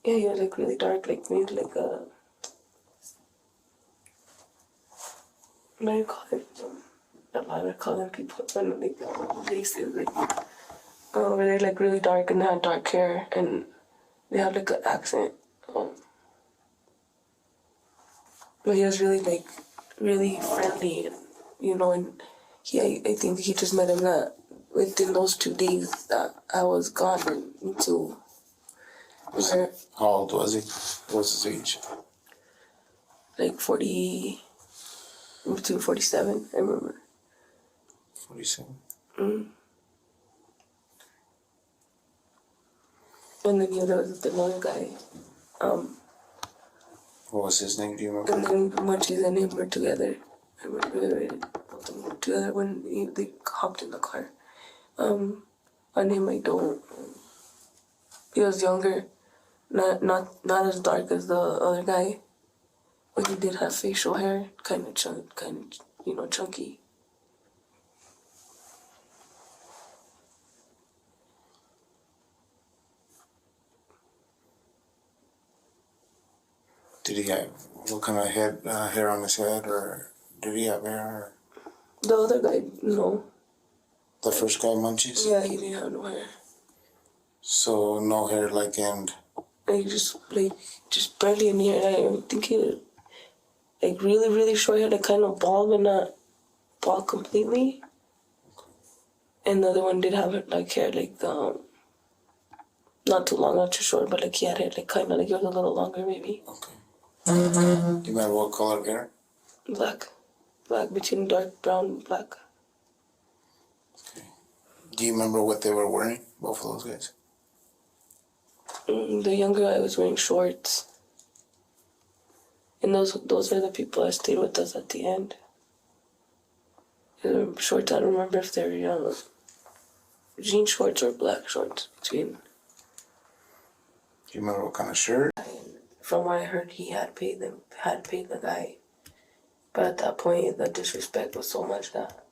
he was like really dark, like maybe like what do you call it? A lot of calling people when like races, like they're like really dark and they had dark hair and they had like an accent. But he was really really friendly, and I think he just met him that within those 2 days that I was gone into. How old was he? What was his age? Like 40, between 47, I remember. 47. Mm. And then there was another guy. What was his name? Do you remember? And then Munchies and him were together. I remember both of them were together when they hopped in the car. On him, I don't. He was younger, not as dark as the other guy, but he did have facial hair, kind of chunky. Did he have what kind of hair on his head, or did he have hair? The other guy, no. The first guy, Munchies? Yeah, he didn't have no hair. So no hair, and just barely any hair. I think he was really, really short hair, kind of bald, but not bald completely. And the other one did have hair not too long, not too short, but he had hair kind of it was a little longer maybe. Okay. Do you remember what color hair? Black, between dark brown and black. Okay. Do you remember what they were wearing, both of those guys? The younger guy was wearing shorts. And those are the people that stayed with us at the end. Shorts, I don't remember if they were jean shorts or black shorts between. Do you remember what kind of shirt? From what I heard, he had paid the guy. But at that point, the disrespect was so much that,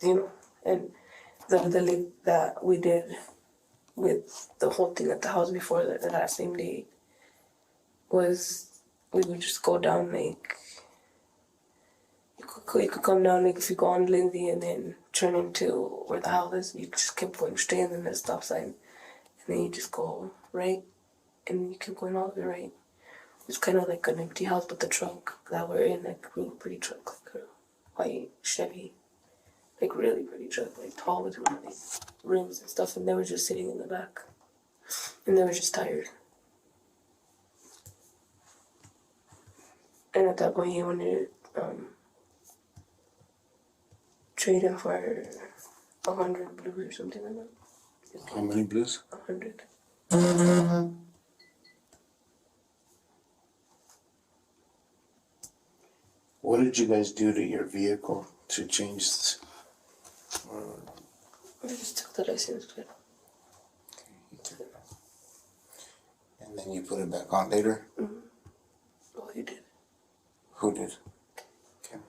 and the lick that we did with the whole thing at the house before that same day was we would just go down like you could come down like if you go on Lindsay and then turn into where the house is, you just keep going straight and then there's a stop sign and then you just go right and you keep going all the way right. It's kind of like an empty house, but the truck that we're in, like really pretty truck, like a white Chevy, like really pretty truck, like tall with like rims and stuff, and they were just sitting in the back, and they were just tired. And at that point, he wanted to trade him for 100 blues or something like that. How many blues? 100. What did you guys do to your vehicle to change this? I just took the license plate. And then you put it back on later? Oh, he did. Who did? Okay.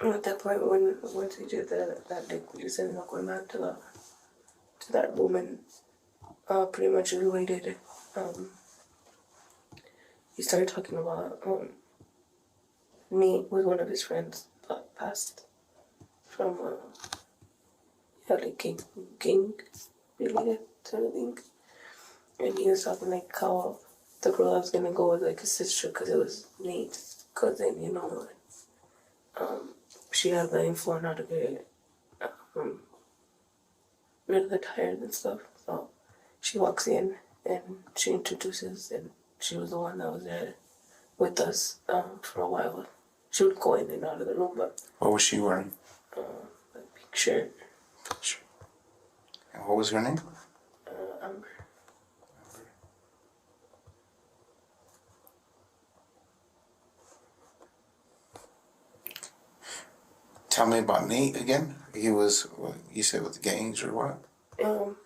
And at that point, once he did that day, we just ended up going back to that woman. Pretty much we waited. He started talking about me with one of his friends that passed from like gang related sort of thing. And he was talking like how the girl I was gonna go with like his sister because it was Nate's cousin, you know. She had the info on how to get rid of the tires and stuff. So she walks in and she introduces, and she was the one that was there with us for a while. She would go in and out of the room, but What was she wearing? a big shirt. And what was her name? Amber. Tell me about Nate again. He was, what, you said with the gangs or what?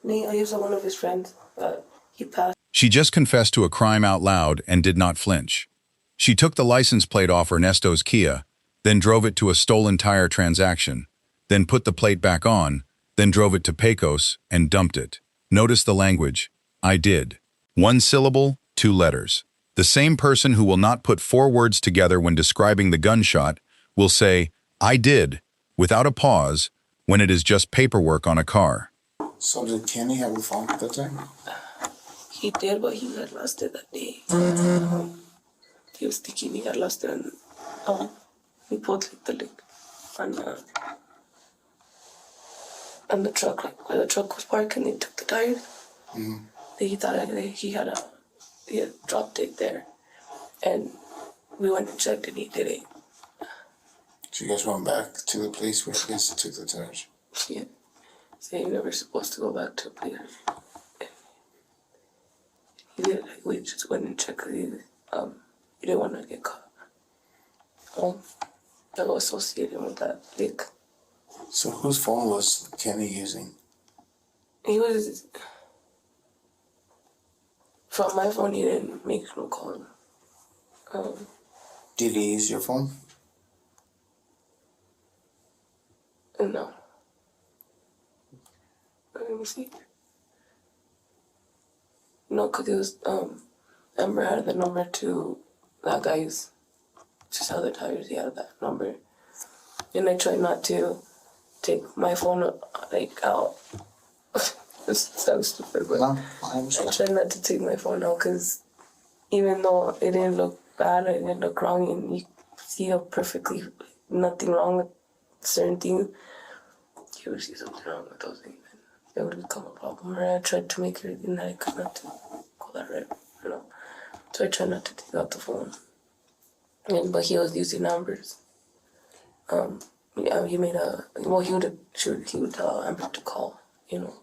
Nate, he was one of his friends, but he passed. She just confessed to a crime out loud and did not flinch. She took the license plate off Ernesto's Kia, then drove it to a stolen tire transaction, then put the plate back on, then drove it to Pecos and dumped it. Notice the language. I did. 1 syllable, 2 letters. The same person who will not put 4 words together when describing the gunshot will say, I did, without a pause, when it is just paperwork on a car. So did Kenny have a phone at that time? He did, but he had lost it that day. He was thinking he had lost it, and he pulled like the link on the truck, like where the truck was parked, and they took the tires. He thought he had dropped it there, and we went and checked, and he did it. So you guys went back to the place where you guys took the tires? Yeah. So you're never supposed to go back to a place. He did, like, we just went and checked because he didn't want to get caught. That was associated with that leak. So whose phone was Kenny using? He was... From my phone, he didn't make no call. Did he use your phone? No. Let me see. No, because it was, Amber had the number to that guy's, to sell the tires, he had that number. And I tried not to take my phone, like, out. This sounds stupid, but No, I I understand. tried not to take my phone out because even though it didn't look bad, it didn't look wrong, and you see how perfectly nothing wrong with certain things, you would see something wrong with those things, and it would become a problem. Or I tried to make everything that I could not to go that right, you know. So I tried not to take out the phone. But he was using numbers. Yeah, he made he would tell Amber to call, you know.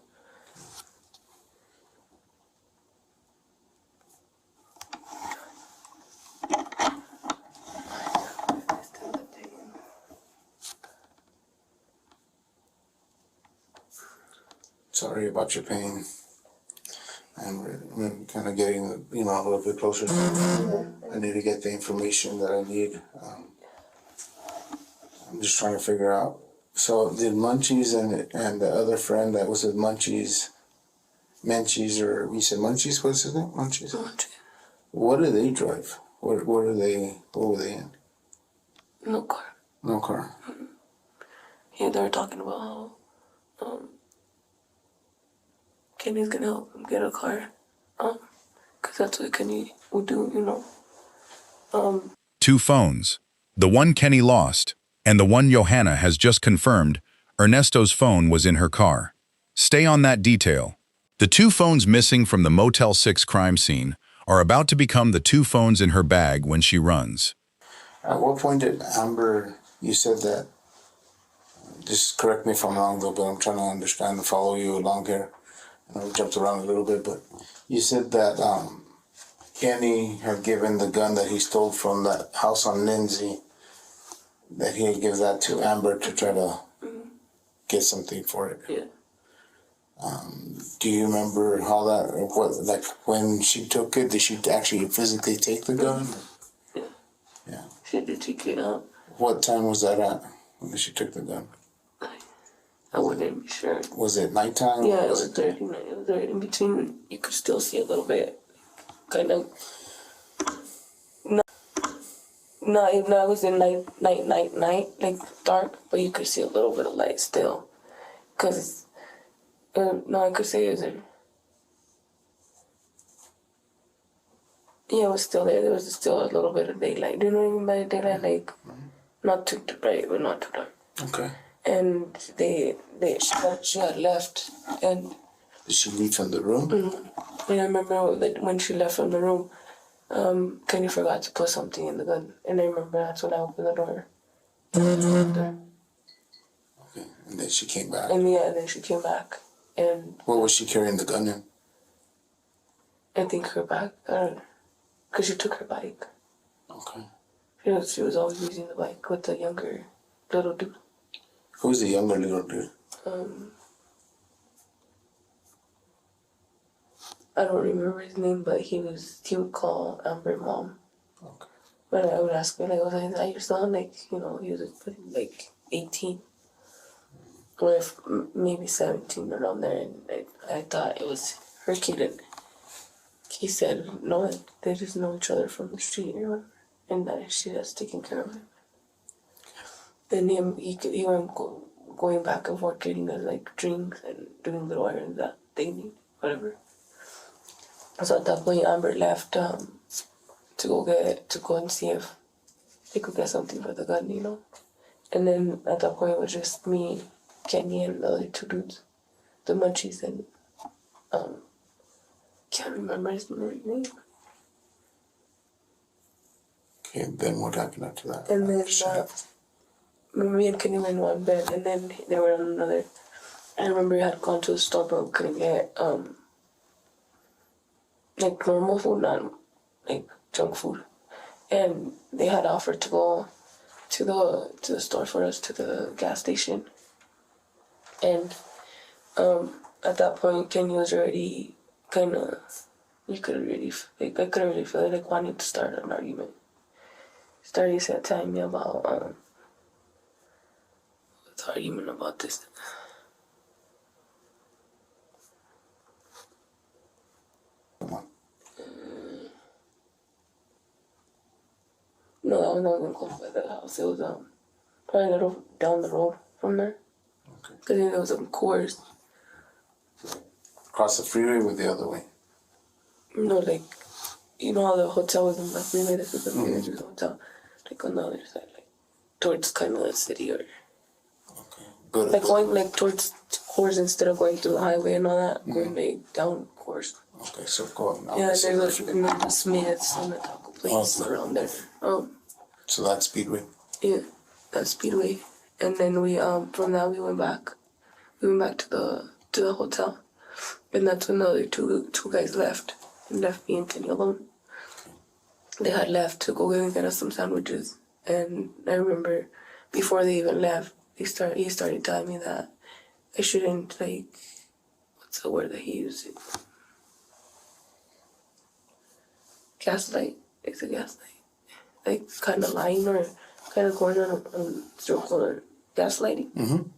Sorry about your pain. And we're kind of getting, a little bit closer. I need to get the information that I need. I'm just trying to figure out So did Munchies and the other friend that was with Menchie's, or you said Munchies? What's his name? Munchies. What do they drive? What were they in? No car. No car. Yeah, they were talking about how Kenny's gonna help him get a car. Cause that's what Kenny would do, you know. 2 phones. The one Kenny lost, and the one Johanna has just confirmed Ernesto's phone was in her car. Stay on that detail. The 2 phones missing from the Motel 6 crime scene are about to become the 2 phones in her bag when she runs. At what point did Amber, you said that, just correct me if I'm wrong though, but I'm trying to understand and follow you along here. I know we jumped around a little bit, but you said that Kenny had given the gun that he stole from that house on Lindsay, that he had given that to Amber to try to get something for it. Yeah. Do you remember how that, or what, like when she took it, did she actually physically take the gun? Yeah. Yeah. She did take it out. What time was that at when she took the gun? I wouldn't be sure. Was it nighttime? Yeah, it was dirty night. It was right in between. You could still see a little bit, kind of. No, it was in night, like dark, but you could see a little bit of light still. Cause, no, I could say it was in. Yeah, it was still there. There was still a little bit of daylight. Do you know what I mean by daylight? Like, not too bright, but not too dark. Okay. And she had left, and Did she leave from the room? and I remember that when she left from the room, Kenny forgot to put something in the gun, and I remember that's when I opened the door. Okay. And then she came back. And yeah, and then she came back, and What was she carrying the gun in? I think her bag, because she took her bike. Okay. She was always using the bike with the younger little dude. Who's the younger little dude? I don't remember his name, but he would call Amber mom. Okay. But I would ask her, like, was that your son? Like, you know, he was like 18. Or if maybe 17 around there. And I thought it was her kid. And he said, no, they just know each other from the street or whatever. And that she was taking care of him. Then he went going back and forth getting us like drinks and doing little errands that they need, whatever. So at that point, Amber left to go and see if they could get something for the gun, you know. And then at that point, it was just me, Kenny, and the other 2 dudes, the Munchies, and can't remember his name. Okay, and then what happened after that? And then me and Kenny were in one bed, and then they were on another. I remember we had gone to the store, but we couldn't get like normal food, not like junk food. And they had offered to go to the store for us, to the gas station. And at that point, Kenny was already kind of, I couldn't really feel it, like wanting to start an argument. Started telling me about the argument about this. No, that was not even close by the house. It was probably a little down the road from there. Okay. Because it was Coors. Across the freeway or the other way? No, like, you know how the hotel was in the freeway? This is the freeway, there's a hotel. Like on the other side, like towards kind of the city, or Okay. Good. like going like towards Coors instead of going through the highway and all that, going like down Coors. Okay, so go on. Yeah, and there's the Smiths and the taco place around there. So that's Speedway? Yeah, that's Speedway. And then we from that we went back. We went back to the hotel. And that's when the other two guys left. And left me and Kenny alone. They had left to go get us some sandwiches. And I remember before they even left, he started telling me that I shouldn't, like, what's the word that he used? Gaslight. It's a gaslight. Like, kind of lying or kind of going on a stroke or gaslighting. Mm-hmm.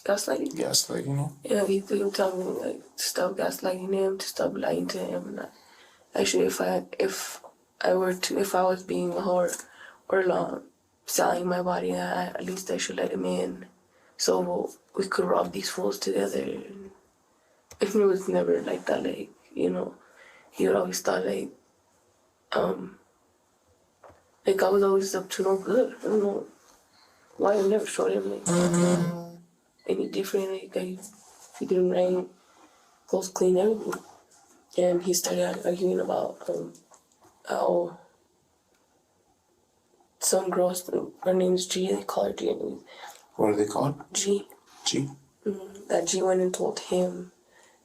Gaslighting. Yes, like, you know. Yeah, he would tell me like to stop gaslighting him, to stop lying to him. And that actually, if I was being a whore or selling my body, at least I should let him in, so we could rob these fools together. And it was never like that. Like, you know, he would always thought like I was always up to no good. I don't know why I never showed him like any different. Like I feed him right, clothes clean, everything. And he started arguing about how some girls, her name's G, they call her G anyways. What are they called? G. G. That G went and told him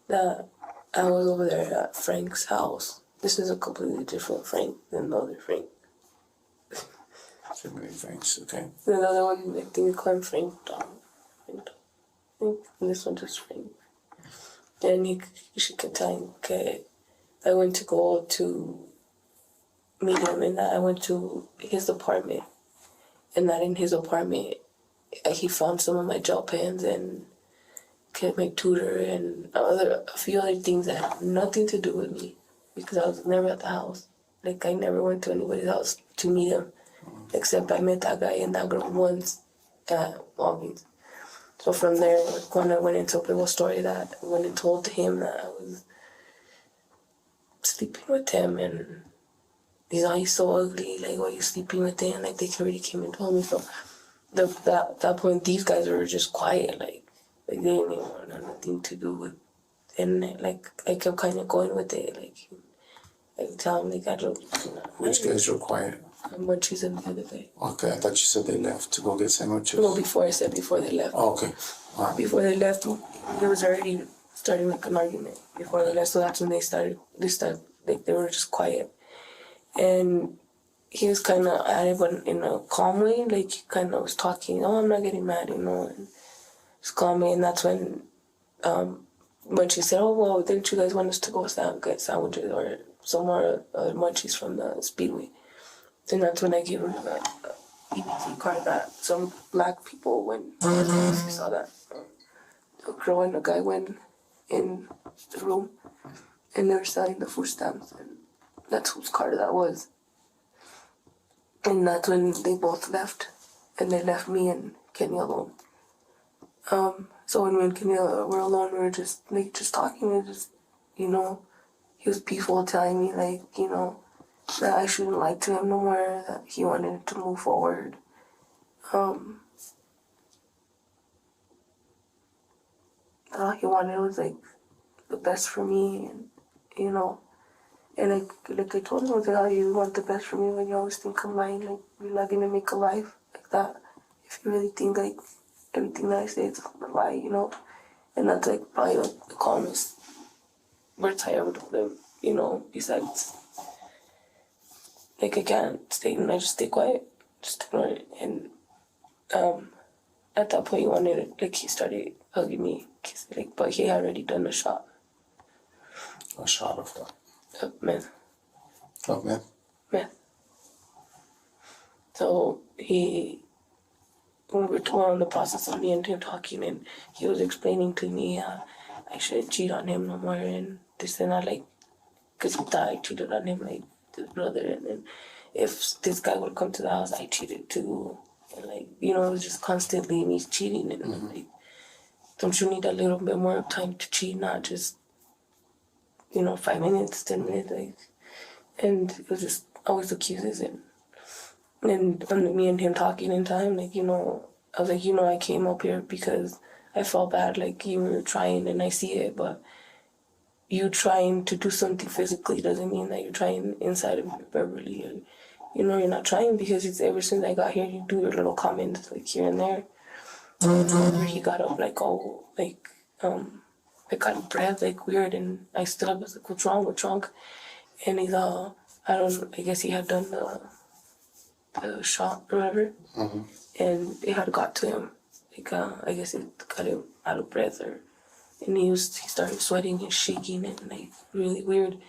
that I was over there at Frank's house. This is a completely different Frank than the other Frank. So many things, okay. The other one, I think they call him Frank Dog. And this one just Frank. And she kept telling, okay, I went to go to meet him, and that I went to his apartment, and that in his apartment he found some of my gel pens and my tutor and a few other things that had nothing to do with me, because I was never at the house. Like I never went to anybody's house to meet him, except I met that guy and that girl once at Walgreens. So from there, when I went into a little story that I went and told him that I was sleeping with him, and he's so ugly, like, why are you sleeping with him? Like, they already came and told me. So that point, these guys were just quiet, like they didn't even want nothing to do with, and like I kept kind of going with it, like I would tell him like I don't. Which guys were quiet? Munchies and the other guy. Okay, I thought you said they left to go get sandwiches. No, before they left. Oh, okay. All right. Before they left, there was already starting like an argument before they left. So that's when they started like they were just quiet, and he was kind of at it, but in a calm way. Like he kind of was talking. Oh, I'm not getting mad, you know. And just calm me, and that's when she said, "Oh well, didn't you guys want us to go get sandwiches or some more munchies from the Speedway?" And that's when I gave her the EBT card that some black people went. You saw that a girl and a guy went in the room, and they were selling the food stamps, and that's whose card that was. And that's when they both left, and they left me and Kenny alone. So when me and Kenny were alone, we were just talking. We were just, you know, he was peaceful, telling me like, you know, that I shouldn't lie to him no more. That he wanted to move forward. All he wanted was like the best for me, and you know. And like I told him, I was like, oh, you want the best for me when you always think I'm lying, like you're not gonna make a life like that. If you really think like everything that I say is a lie, you know. And that's like probably like the calmest words I ever told him, you know, besides like I can't stay and I just stay quiet, just ignore it. And at that point he wanted it, like he started hugging me, kissing, like, but he had already done a shot. A shot of what? Meth. Of meth? Meth. So we were in the process of me and him talking, and he was explaining to me I shouldn't cheat on him no more, and this and that, like, because he thought I cheated on him, like, his brother, and then if this guy would come to the house, I cheated too, and like, you know, it was just constantly me cheating, and I'm like, don't you need a little bit more time to cheat, not just, you know, 5 minutes, 10 minutes, like, and it was just always excuses, and when me and him talking in time, like, you know, I was like, you know, I came up here because I felt bad, like, you were trying, and I see it, but you trying to do something physically doesn't mean that you're trying inside of me verbally, or, you know, you're not trying, because it's ever since I got here, you do your little comments, like, here and there. Where he got up, like, oh, like, I got breath, like, weird, and I stood up, I was like, what's wrong? And he's I guess he had done the shot or whatever, and it had got to him, like, I guess it got him out of breath, and he started sweating and shaking and, like, really weird,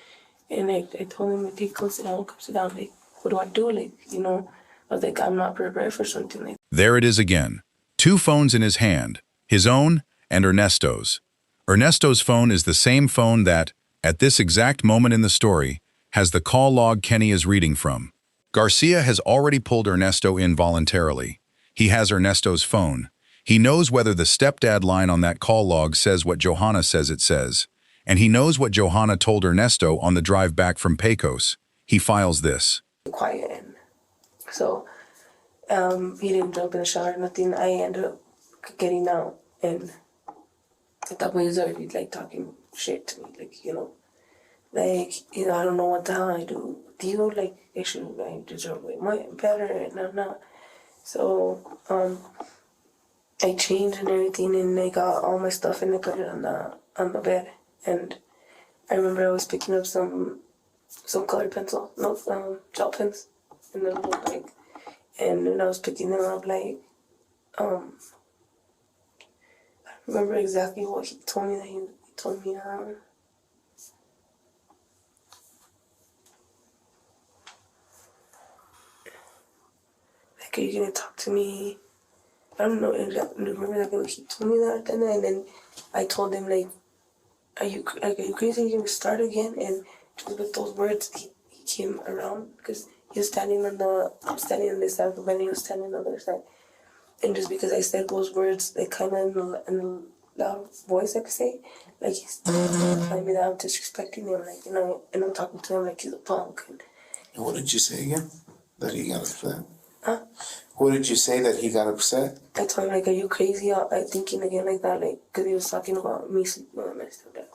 and I told him, like, hey, come sit down, like, what do I do, like, you know, I was like, I'm not prepared for something like that. There it is again. 2 phones in his hand, his own and Ernesto's. Ernesto's phone is the same phone that, at this exact moment in the story, has the call log Kenny is reading from. Garcia has already pulled Ernesto in voluntarily. He has Ernesto's phone. He knows whether the stepdad line on that call log says what Johanna says it says. And he knows what Johanna told Ernesto on the drive back from Pecos. He files this. Quiet. And so he didn't jump in the shower or nothing. I ended up getting out, and at that point he was already like talking shit to me, like, I don't know what the hell I do. Do you like I should like deserve way more better, and I'm not. So I changed and everything, and I got all my stuff and I put it on the bed. And I remember I was picking up some colored pencil, gel pens in the little bag. And when I was picking them up, like, I remember exactly what he told me. That he told me, like, are you gonna talk to me? I don't know exactly. Remember exactly what he told me that, and then I told him, like, are you crazy? Are you gonna start again? And just with those words, he came around because he was standing I'm standing on this side of the bed, and he was standing on the other side. And just because I said those words, like, kind of in a loud voice, I could say, like, he's telling me that I'm disrespecting him, like, and I'm talking to him like he's a punk. And what did you say again? That he got upset? Huh? What did you say that he got upset? I told him, like, are you crazy? I thinking again like that, like, because he was talking about me sleeping with my stepdad.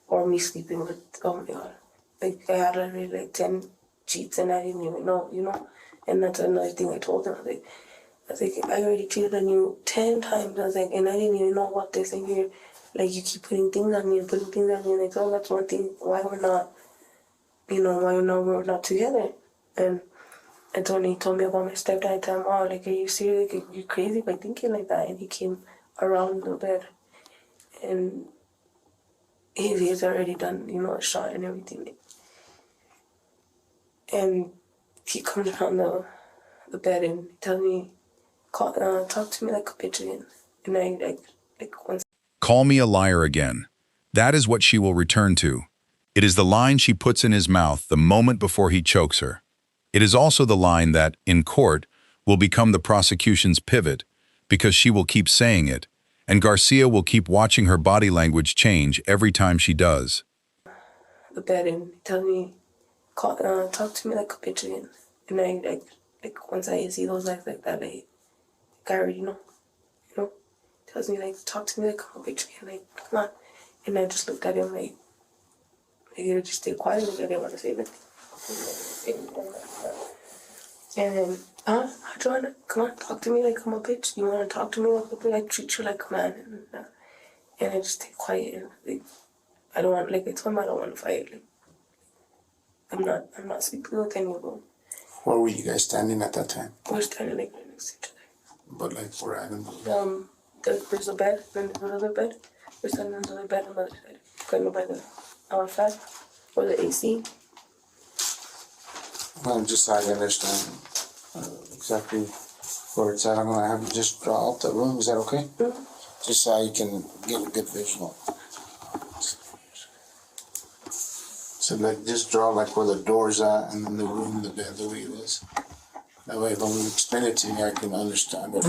Or me sleeping with, oh my God. Like, I had already, like, 10 cheats and I didn't even know, And that's another thing I told him. I was like, I already cheated on you 10 times. I was like, and I didn't even know about this. And you're, like, you keep putting things on me and putting things on me. And I told him that's one thing why we're not together. And when he told me about my stepdad, I told him, oh, like, are you serious? Like, you're crazy by thinking like that. And he came around the bed. And he's already done, a shot and everything. And he comes around the bed and tells me, talk to me like a bitch again. And I once. Call me a liar again. That is what she will return to. It is the line she puts in his mouth the moment before he chokes her. It is also the line that, in court, will become the prosecution's pivot, because she will keep saying it, and Garcia will keep watching her body language change every time she does. The bed and tell me, talk to me like a bitch again. And I once I see those eyes like that, I already know, tells me, like, talk to me like I'm a bitch again, like, come on. And I just looked at him like I just stayed quiet, like I didn't want to say anything. And then, Johanna, come on, talk to me like I'm a bitch. You want to talk to me like a bitch? I treat you like a man. And I just stay quiet. And, like, I don't want, like, I told him I don't want to fight. Like, I'm not sleeping with any of them. Where were you guys standing at that time? We're standing, like, right next to each other. But, like, where at? There's a bed, then there's another bed. We're standing on the other bed on the other side. Kind of by the fan or the AC. Well, just so I understand exactly where it's at, I'm gonna have you just draw out the room. Is that okay? Mm-hmm. Just so you can get a good visual. So, like, just draw like where the door's at, and then the room, the bed, the way it is. That way, when you explain it to me, I can understand it.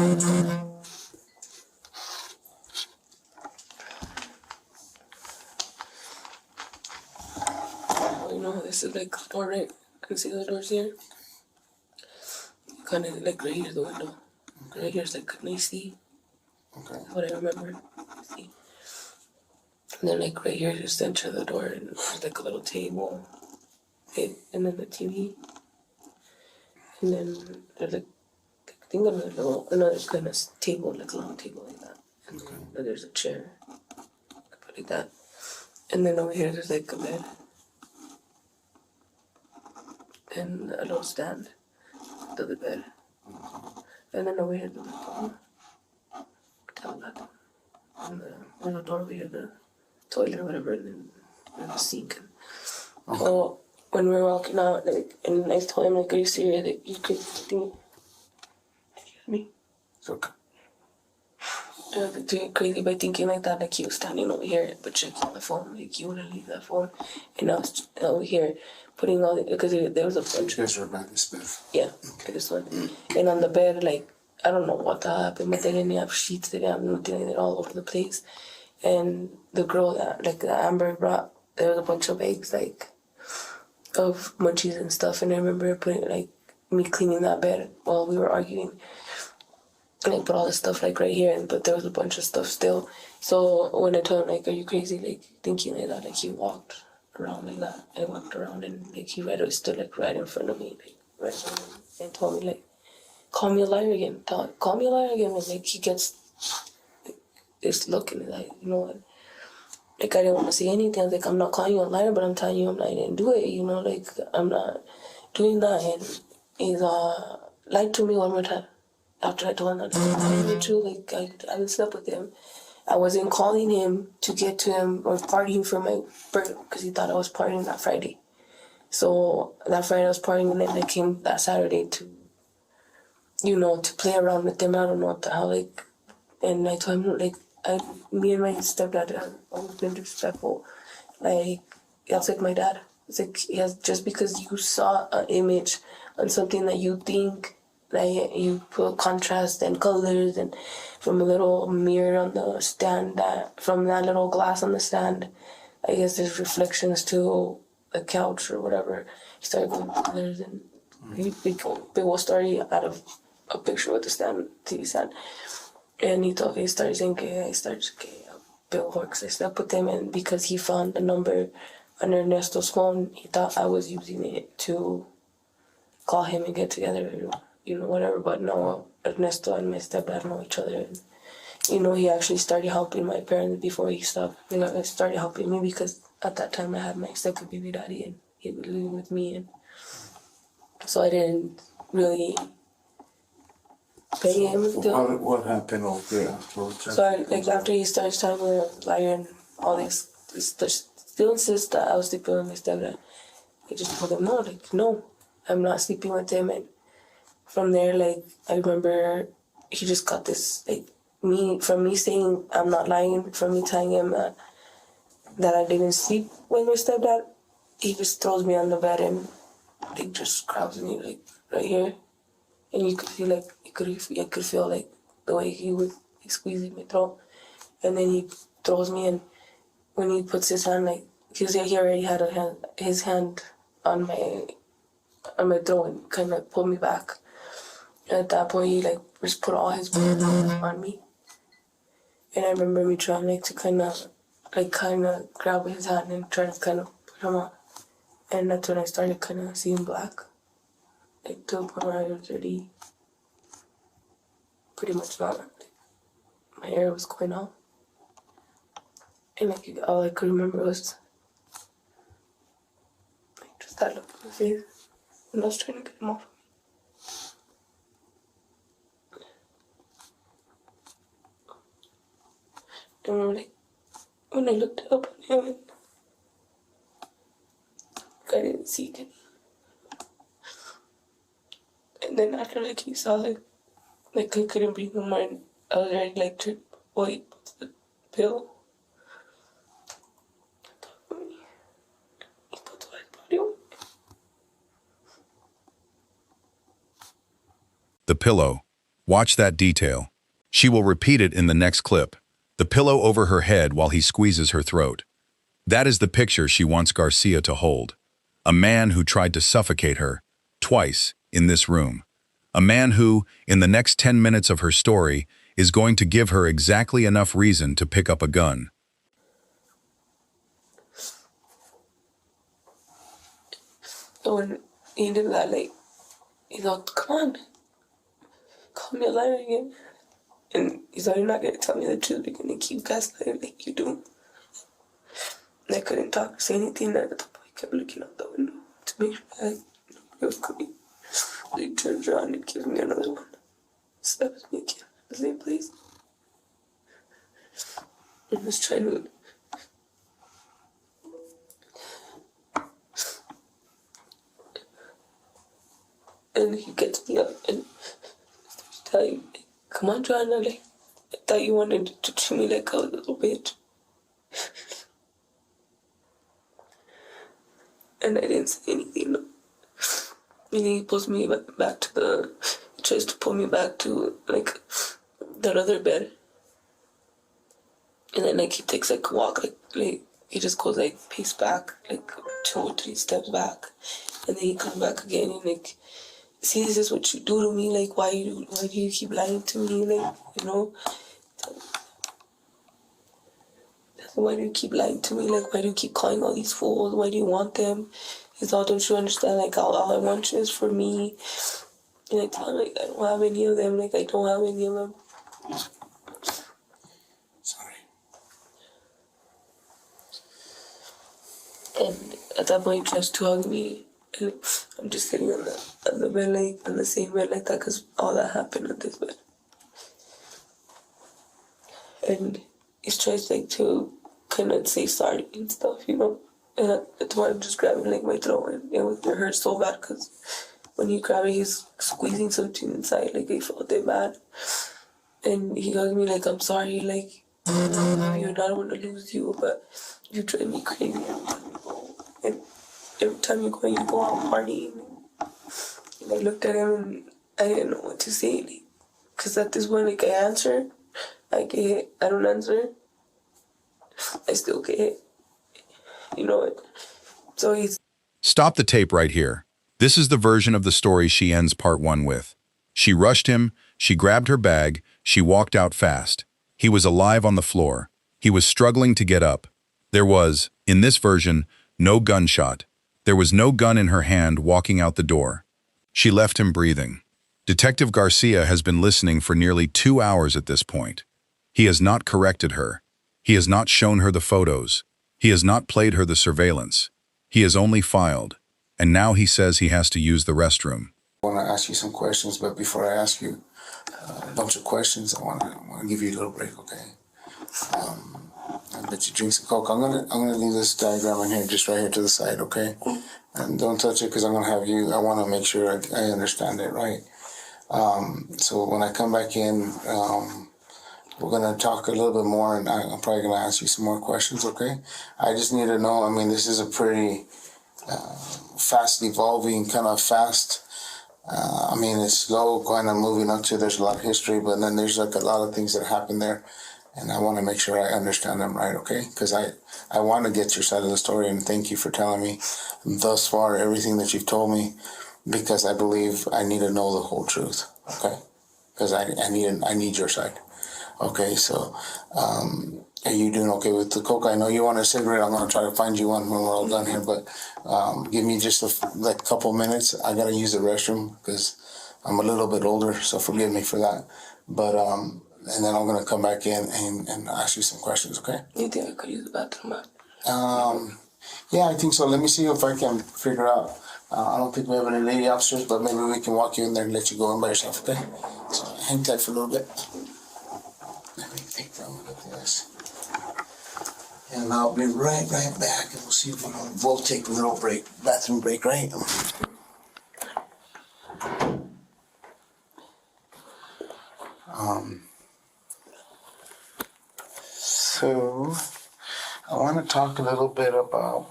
This is like the door, right? You can see the doors here. Kind of like right here's the window. Okay. Right here's like an AC. Okay. What I remember. See. And then like right here is the center of the door, and there's like a little table. Okay. And then the TV. And then there's like, I think another kind of table, like a long table like that. And then there's a chair. Like that. And then over here there's like a bed. And a little stand to the bed. And then over here the toilet. And there's a door over here, the toilet or whatever, and then there's a sink. And so when we were walking out, like, and I told him, like, are you serious? Like, you could think. Did you hear me? It's okay. Doing crazy by thinking like that, like he was standing over here, but checking my phone, like you wouldn't leave that phone, and I was over here putting all the, because there was a bunch. You guys are about this bed. Yeah, this one, and on the bed, like I don't know what happened, but they didn't have sheets, they didn't have nothing, they're all over the place, and the girl that like that Amber brought, there was a bunch of eggs like of munchies and stuff, and I remember putting like me cleaning that bed while we were arguing. And I put all this stuff like right here, but there was a bunch of stuff still. So when I told him like, "Are you crazy?" Like thinking like that, like he walked around like that. I walked around and like he stood like right in front of me, like right in front of me, and told me like, "Call me a liar again. Call me a liar again." And like he gets like, this look and like like I didn't want to say anything. I was like, "I'm not calling you a liar, but I'm telling you I didn't do it. Like I'm not doing that." And he's lied to me one more time. After I told him that I true, like I slept with him. I wasn't calling him to get to him or partying for my birthday because he thought I was partying that Friday. So that Friday I was partying, and then I came that Saturday to, to play around with him. I don't know what the hell, like, and I told him like me and my stepdad have always been disrespectful. Like that's like my dad. It's like just because you saw an image on something that you think. Like you put contrast and colors, and from a little mirror on the stand, from that little glass on the stand, I guess there's reflections to the couch or whatever. He started going colors, and big old story out of a picture with the stand, TV stand. And he started saying, I started Bill Horks. I slept with him, and because he found the number on Ernesto's phone, he thought I was using it to call him and get together. Whatever, but no, Ernesto and my stepdad know each other. And, he actually started helping my parents before he stopped. Started helping me because at that time I had my second baby daddy and he was living with me. And so I didn't really pay him. What happened over there afterwards? So after he started telling me I was a liar and all this still insists that I was sleeping with my stepdad. I just told him, no, I'm not sleeping with him. And from there, I remember he just got this, from me saying I'm not lying, from me telling him that I didn't sleep with my stepdad, he just throws me on the bed and, just grabs me, right here. And you could feel, I could feel, the way he was squeezing my throat. And then he throws me, and when he puts his hand, because he already had his hand on my throat and kind of pulled me back. At that point, he just put all his weight on me, and I remember me trying to kind of grab his hand and try to kind of put him on, and that's when I started kind of seeing black, to the point where I was already pretty much not. My hair was going off, and all I could remember was just that look on my face, and I was trying to get him off. And when I looked up on him, I didn't see Kenny. And then after he saw I couldn't breathe no more, and I was already he puts the pill on top of me. He puts his body on me. The pillow. Watch that detail. She will repeat it in the next clip. The pillow over her head while he squeezes her throat. That is the picture she wants Garcia to hold. A man who tried to suffocate her, twice, in this room. A man who, in the next 10 minutes of her story, is going to give her exactly enough reason to pick up a gun. So when he did that, he's like, "Come on, call me a liar again." And he's like, "You're not going to tell me the truth. You're going to keep gaslighting like you do." And I couldn't talk or say anything. At the top, I kept looking out the window to make sure nobody was coming. He turns around and gives me another one. Slaps me again at the same place. I'm just trying to... And he gets me up and starts telling me, "Come on, Johanna, thought you wanted to treat me like a little bitch. And I didn't say anything. And he pulls me back to he tries to pull me back to, like, that other bed. And then, like, he takes, like, a walk, like he just goes, like, pace back, like, 2 or 3 steps back. And then he comes back again and, like, see, this is what you do to me. Like, why do you keep lying to me? Like, you know? Why do you keep lying to me? Like, why do you keep calling all these fools? Why do you want them? He's all, don't you understand? Like, all I want you is for me. And I tell him, like, I don't have any of them. Like, I don't have any of them. Sorry. And at that point, he tries to hug me. And I'm just sitting on the bed, like, on the same bed like that, because all that happened on this bed. And he tries, like, to kind of say sorry and stuff, you know. And at the time, I'm just grabbing, like, my throat, and it hurt so bad, because when he grabbed it, he's squeezing something inside, like, I felt it bad. And he hugged me, like, I'm sorry, like, I love you, and I don't want to lose you, but you drive me crazy every time you go. And every time you go out partying. And I looked at him, and I didn't know what to say, like, because at this point, like, I answer, I get hit, I don't answer, I still get hit. You know it. So he's... Stop the tape right here. This is the version of the story she ends part 1 with. She rushed him, she grabbed her bag, she walked out fast. He was alive on the floor. He was struggling to get up. There was, in this version, no gunshot. There was no gun in her hand walking out the door. She left him breathing. Detective Garcia has been listening for nearly 2 hours at this point. He has not corrected her. He has not shown her the photos. He has not played her the surveillance. He has only filed. And now he says he has to use the restroom. I want to ask you some questions, but before I ask you a bunch of questions, I want to give you a little break, okay? I bet you drink some Coke. I'm gonna leave this diagram in here, just right here to the side, okay? And don't touch it, because I'm gonna have you. I want to make sure I understand it, right? So when I come back in, we're gonna talk a little bit more, and I'm probably gonna ask you some more questions, okay? I just need to know. I mean, this is a pretty fast evolving, kind of fast. I mean, it's slow, kind of moving up to. There's a lot of history, but then there's like a lot of things that happen there. And I want to make sure I understand them right, okay? Because I want to get your side of the story, and thank you for telling me thus far everything that you've told me, because I believe I need to know the whole truth, okay? Because I need your side, okay? So, are you doing okay with the Coke? I know you want a cigarette. I'm going to try to find you one when we're all done here, but give me just a couple minutes. I got to use the restroom because I'm a little bit older, so forgive me for that. But and then I'm gonna come back in and ask you some questions, okay? You think I could use the bathroom? Yeah, I think so. Let me see if I can figure out. I don't think we have any lady officers, but maybe we can walk you in there and let you go in by yourself, okay? So hang tight for a little bit. Let me take from this. And I'll be right back, and we'll see if we can both take a little break, bathroom break, right? So I want to talk a little bit about.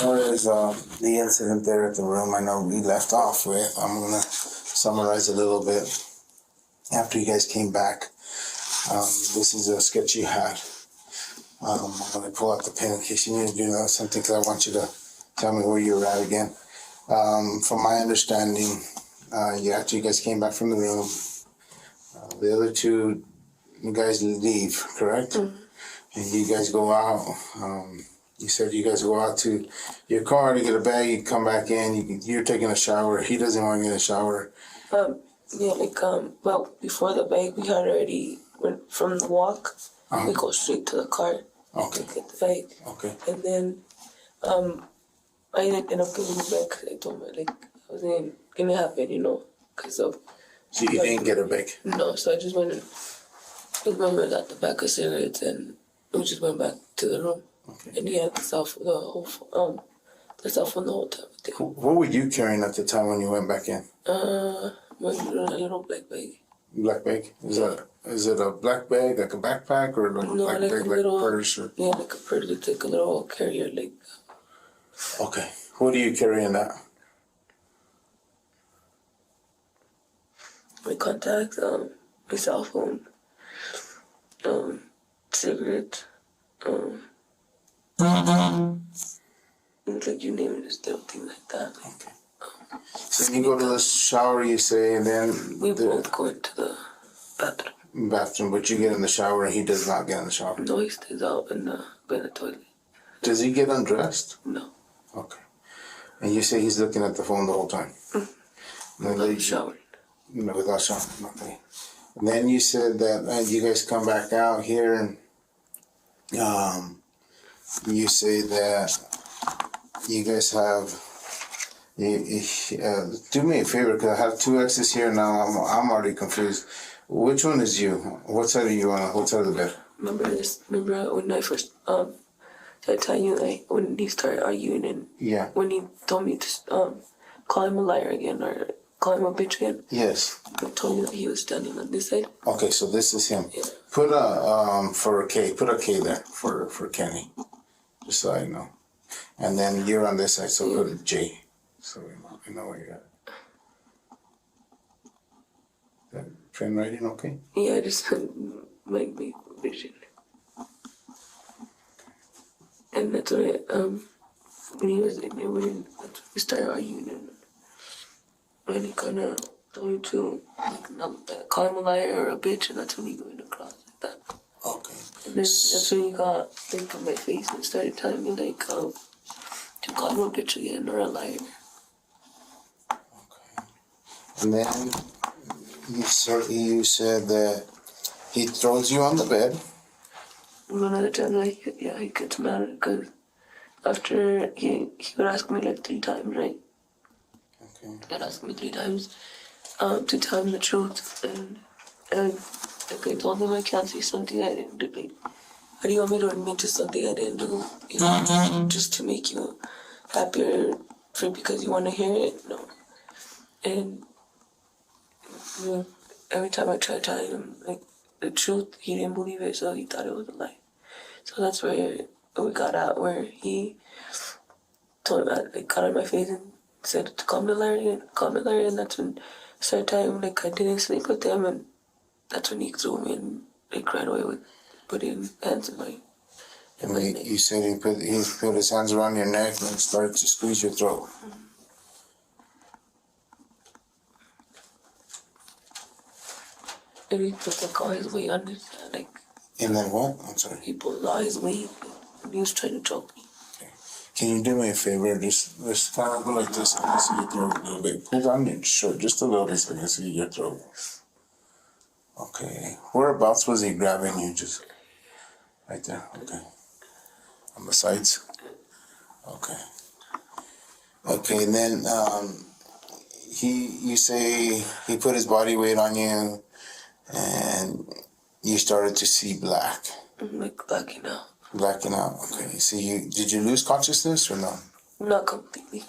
What is the incident there at the room? I know we left off with. I'm gonna summarize a little bit after you guys came back. This is a sketch you had. I'm gonna pull out the pen in case you need to do something, because I want you to tell me where you were at again. From my understanding, after you guys came back from the room, the other two guys leave, correct? Mm-hmm. And you guys go out. You said you guys go out to your car to get a bag. You come back in. You're taking a shower. He doesn't want to get a shower. Well, before the bag, we had already went from the walk. We go straight to the car. Okay. To get the bag. Okay. And then, I ended up getting the bag because I told her, like, I wasn't gonna happen, you know, because of. So you didn't get a bag? No, so I just went and got the pack of cigarettes, and we just went back to the room. Okay. And he had the whole the cell phone, the whole time. What were you carrying at the time when you went back in? My little black bag. Black bag? Is it a black bag, like a backpack, or like a No, black like bag, a like little, a purse? Or... Yeah, like a purse. It's like a little carrier, like. Okay. What do you carry in that? My contacts, my cell phone, cigarettes, like you name it, just little things like that. Okay. So you go to the shower, you say, and then We both go into the bathroom. but you get in the shower and he does not get in the shower. No, he stays out in the toilet. Does he get undressed? No. Okay. And you say he's looking at the phone the whole time? Without showering. No, without showering, okay. And then you said that you guys come back out here and you say that you guys have... do me a favor, because I have two X's here now. I'm already confused. Which one is you? What side are you on? What side of the bed? Remember when I first started telling you, like, when he started arguing and when he told me to call him a liar again or call him a bitch again? Yes. I told you that he was standing on this side. Okay, so this is him. Yeah. Put for a K. Put a K there for Kenny, just so I know. And then you're on this side, so put a J. So we know where you're at. That pen writing okay? Yeah, just make me vision. And that's when he was in there, when we started arguing, and he kind of told me to call him a liar or a bitch, and that's when he went across like that. Okay. And then that's when he got like on my face and started telling me like to call him a bitch again or a liar. And then you said that he throws you on the bed. One of the times, he gets mad because after he would ask me like 3 times, right? Okay. He would ask me 3 times to tell him the truth. And like I told him I can't say something I didn't do. Like, how do you want me to admit to something I didn't do? You know, just to make you happier because you want to hear it? No. And every time I tried telling him like the truth, he didn't believe it, so he thought it was a lie. So that's where we got out, where he told me, like, got on my face and said to call me Larry, and that's when I started telling him like I didn't sleep with him, and that's when he threw me and like right away with putting hands in my neck. You said he put his hands around your neck and started to squeeze your throat. Mm-hmm. And he put like all his weight on his like. And then what? I'm sorry. He put all his weight and he was trying to choke me. Okay. Can you do me a favor? Just kind of go like this so I can see your throat a little bit. Pull down your shirt just a little bit so I can see your throat. Okay. Whereabouts was he grabbing you? Just right there. Okay. On the sides. Okay. Okay. And then you say he put his body weight on you, and you started to see black. Like blacking out. Blacking out. Okay. So did you lose consciousness or no? Not completely.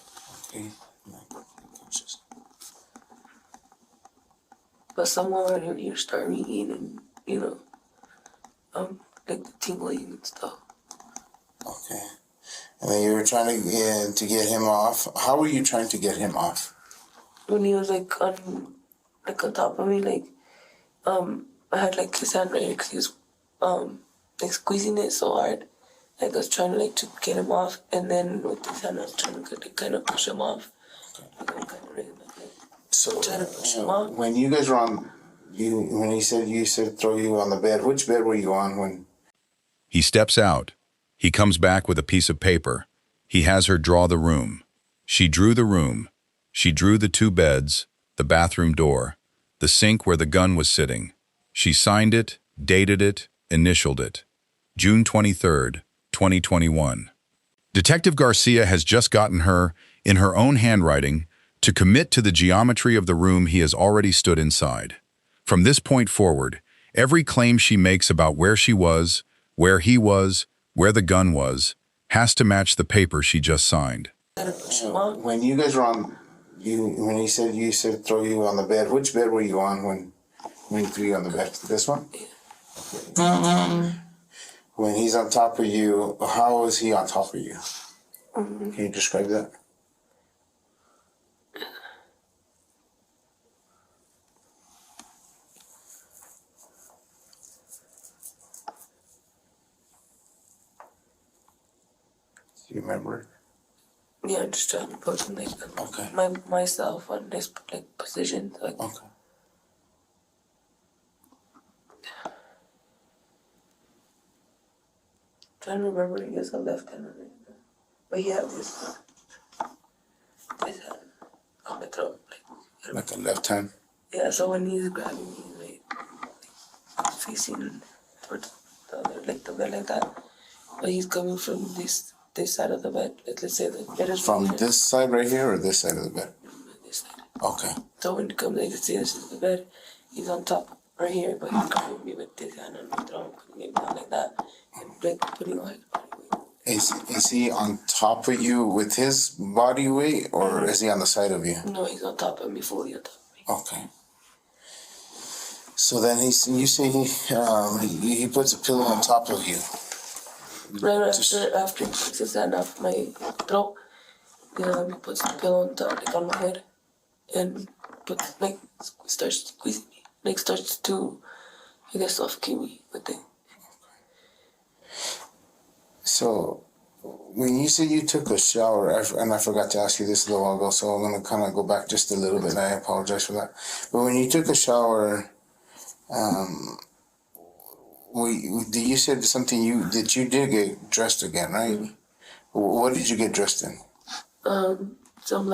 Okay. Not conscious. But somewhere when you start reading and like the tingling and stuff. Okay. And then you were trying to get him off. How were you trying to get him off? When he was like on top of me, like I had like his hand right here because he was like squeezing it so hard. Like I was trying to like to get him off, and then with his hand I was trying to kind of push him off. Okay. So trying to push him off. when you guys were on, when you said throw you on the bed, which bed were you on when? He steps out. He comes back with a piece of paper. He has her draw the room. She drew the room. She drew the 2 beds, the bathroom door, the sink where the gun was sitting. She signed it, dated it, initialed it. June 23rd, 2021. Detective Garcia has just gotten her, in her own handwriting, to commit to the geometry of the room he has already stood inside. From this point forward, every claim she makes about where she was, where he was, where the gun was, has to match the paper she just signed. I don't push him out. When you guys were on, when you said throw you on the bed, which bed were you on when he threw you on the bed? This one? Yeah. When he's on top of you, how is he on top of you? Can you describe that? Do you remember? Yeah, I'm just trying to put myself on this position. Okay. Trying to remember, he has a left hand on it, but he had this hand on my throat, Like a left hand? Yeah, so when he's grabbing me, facing towards the other, the bed like that, but he's coming from this side of the bed. Let's say the bed is From right this side right here or this side of the bed? this side. Okay. So when he comes, let's say this is the bed, he's on top right here, but he's grabbing me with this hand on my throat, putting it down like that, and putting on his body weight. Is he on top of you with his body weight, or is he on the side of you? No, he's on top of me, fully on top of me. Okay. So then you say he puts a pillow on top of you. Right after he puts his hand off my throat, he puts the pillow on top, on my head, and starts squeezing me, starts to, I guess, suffocate me with it. So, when you say you took a shower, and I forgot to ask you this a little while ago, so I'm going to kind of go back just a little bit, and I apologize for that. But when you took a shower, you said something you did get dressed again, right? Mm-hmm. What did you get dressed in? Some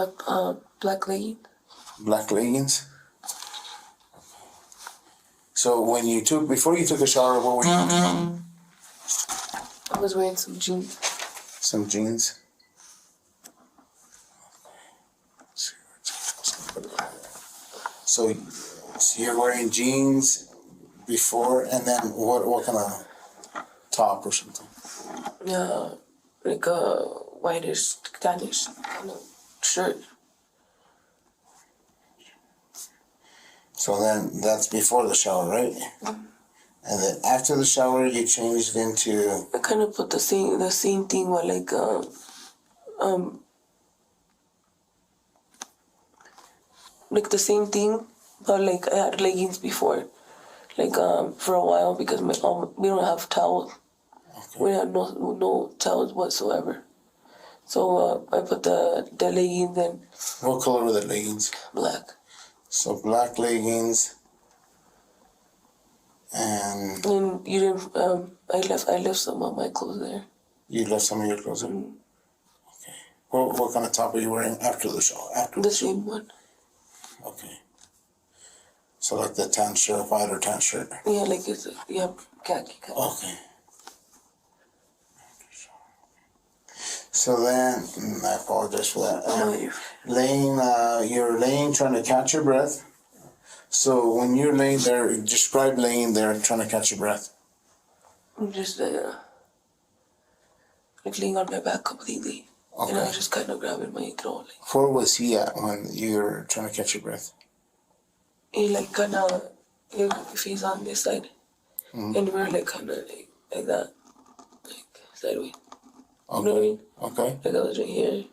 black leggings. Black leggings? So before you took a shower, what were you doing? I was wearing some jeans. Some jeans? So you're wearing jeans before, and then what kind of top or something? Yeah, like a whitish, tannish kind of shirt. So then that's before the shower, right? Mm-hmm. And then after the shower, you changed into. I kind of put the same thing with the same thing, but I had leggings before, for a while because we don't have towels. Okay. We had no towels whatsoever. So I put the leggings in. What color were the leggings? Black. So black leggings. And you didn't. I left some of my clothes there. You left some of your clothes there. Mm-hmm. Okay. What kind of top are you wearing after the shower? The same one. Okay. So like the tan shirt, white or tan shirt. Yeah, khaki color. Okay. So then, I apologize for that. You're laying, trying to catch your breath. So when you're laying there, describe laying there trying to catch your breath. I'm just laying on my back completely. Okay. And I was just kind of grabbing my throat. Where was he at when you were trying to catch your breath? He kind of, if he's on this side, mm-hmm. And we're kind of like that, sideways. Okay. You know what I mean? Okay. I was right here.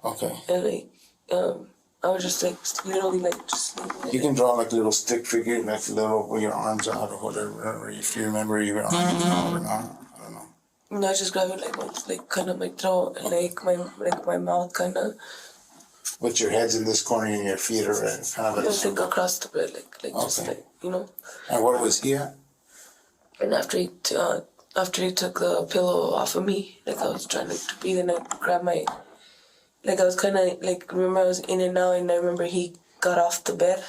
Okay. And I was just literally just. You can draw little stick figure, little with your arms out or whatever. If you remember you were on or not, I don't know. No, I was just grabbing kind of my throat and my mouth kind of. With your head's in this corner and your feet are kind of across the bed, okay. Just you know. And where was he at? And after he took the pillow off of me, I was trying to breathe, and I grabbed my. I was kind of remember I was in and out, and I remember he got off the bed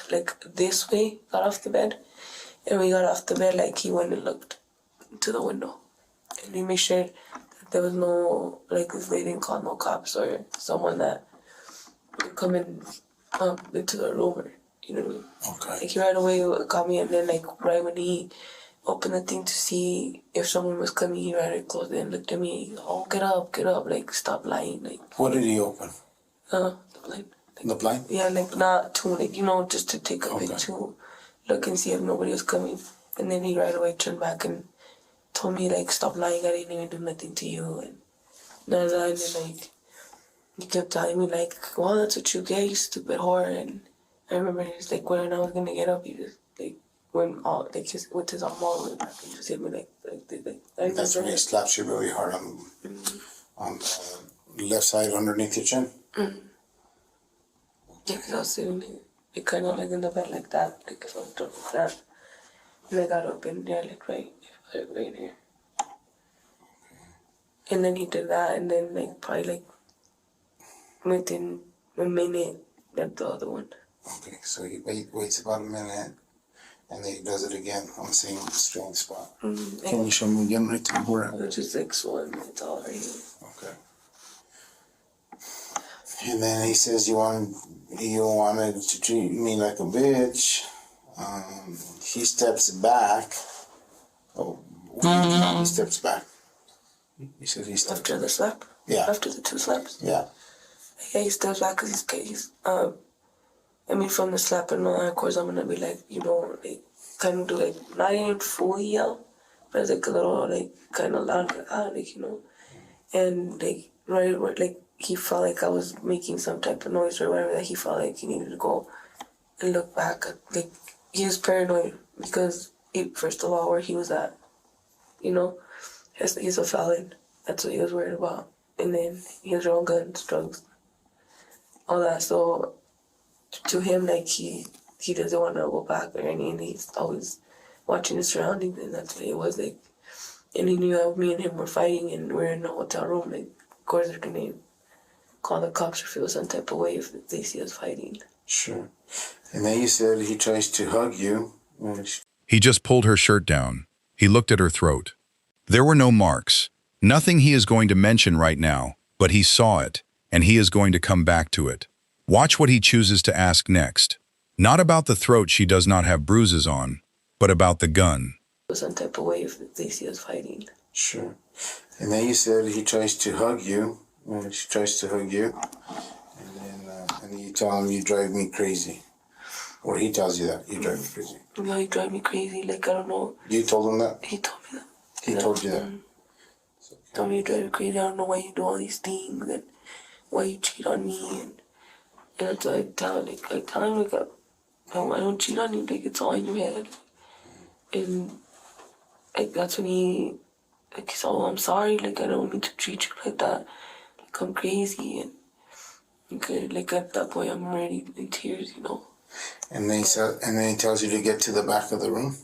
this way, got off the bed, and we got off the bed he went and looked to the window, and he made sure that there was no they didn't call no cops or someone that would come in into the room, or you know what I mean? Okay. He right away called me, and then right when he opened the thing to see if someone was coming, he right closed it and looked at me. Oh, get up, stop lying. What did he open? The blind. The blind? Yeah, like not to, like, you know, just to take a Okay. bit to look and see if nobody was coming. And then he right away turned back and told me, like, stop lying, I didn't even do nothing to you. And then, like, he kept telling me, like, well, that's what you get, you stupid whore. And I remember he was like, when I was gonna get up, he just, like, went all, like, with his arm all the way back and just hit me, like I That's when he slaps you really hard on the left side underneath your chin. Yeah, because I was sitting there, like, kind of like in the bed like that, like if I was doing like that. And I got up and yeah, like right here. And then he did that, and then like probably like within a minute, that the other one. Okay, so he waits about a minute, and then he does it again on the same strange spot. Can you show me again right there? Where? It's just like swollen, it's all right here. Okay. And then he says you wanted to treat me like a bitch. He steps back. Oh, he steps back. He said he steps After the slap? Yeah. After the 2 slaps? Yeah. Yeah, he steps back because he's I mean, from the slap and all that, of course, I'm gonna be like, you know, like, kind of do like, not even fully yell, but it's like a little, like, kind of loud, like, you know, and like, right, like, he felt like I was making some type of noise or whatever, that he felt like he needed to go and look back. Like, he was paranoid because, first of all, where he was at, you know, he's a felon. That's what he was worried about. And then he has your own guns, drugs, all that. So to him, like, he doesn't want to go back or anything. He's always watching his surroundings, and that's what it was like. And he knew that me and him were fighting, and we're in a hotel room. Like, of course, they're gonna call the cops or feel some type of way if they see us fighting. Sure. And then you said he tries to hug you. He just pulled her shirt down. He looked at her throat. There were no marks. Nothing he is going to mention right now, but he saw it, and he is going to come back to it. Watch what he chooses to ask next. Not about the throat she does not have bruises on, but about the gun. Some type of way if they see us fighting. Sure. And then you said he tries to hug you. She tries to hug you. And then you tell him you drive me crazy. Or he tells you that you drive me crazy. No, he drive me crazy. Like, I don't know. You told him that? He told me that. He told you that? Okay. Told me you drive me crazy. I don't know why you do all these things and why you cheat on me. And that's what I tell him. Like, I don't cheat on you. Like, it's all in your head. And like, that's when he, like, he's all, I'm sorry. Like, I don't mean to treat you like that. Like, I'm crazy. And like, at that point, I'm already in tears, you know. And then he tells you to get to the back of the room?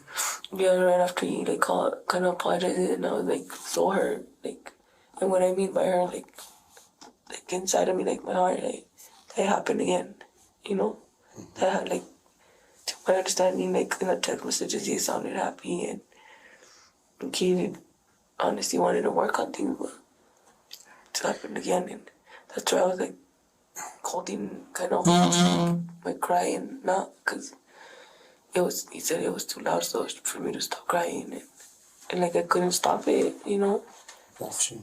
Yeah, right after he, like, kind of apologized, and I was, like, so hurt. Like, and what I mean by hurt, like inside of me, like, my heart, like, that happened again, you know? That had, like, to my understanding, like, in the text messages, he sounded happy, and he honestly wanted to work on things, but it happened again, and that's why I was, like, holding, kind of, my crying, not, because he said it was too loud, so for me to stop crying, and like, I couldn't stop it, you know? Gotcha.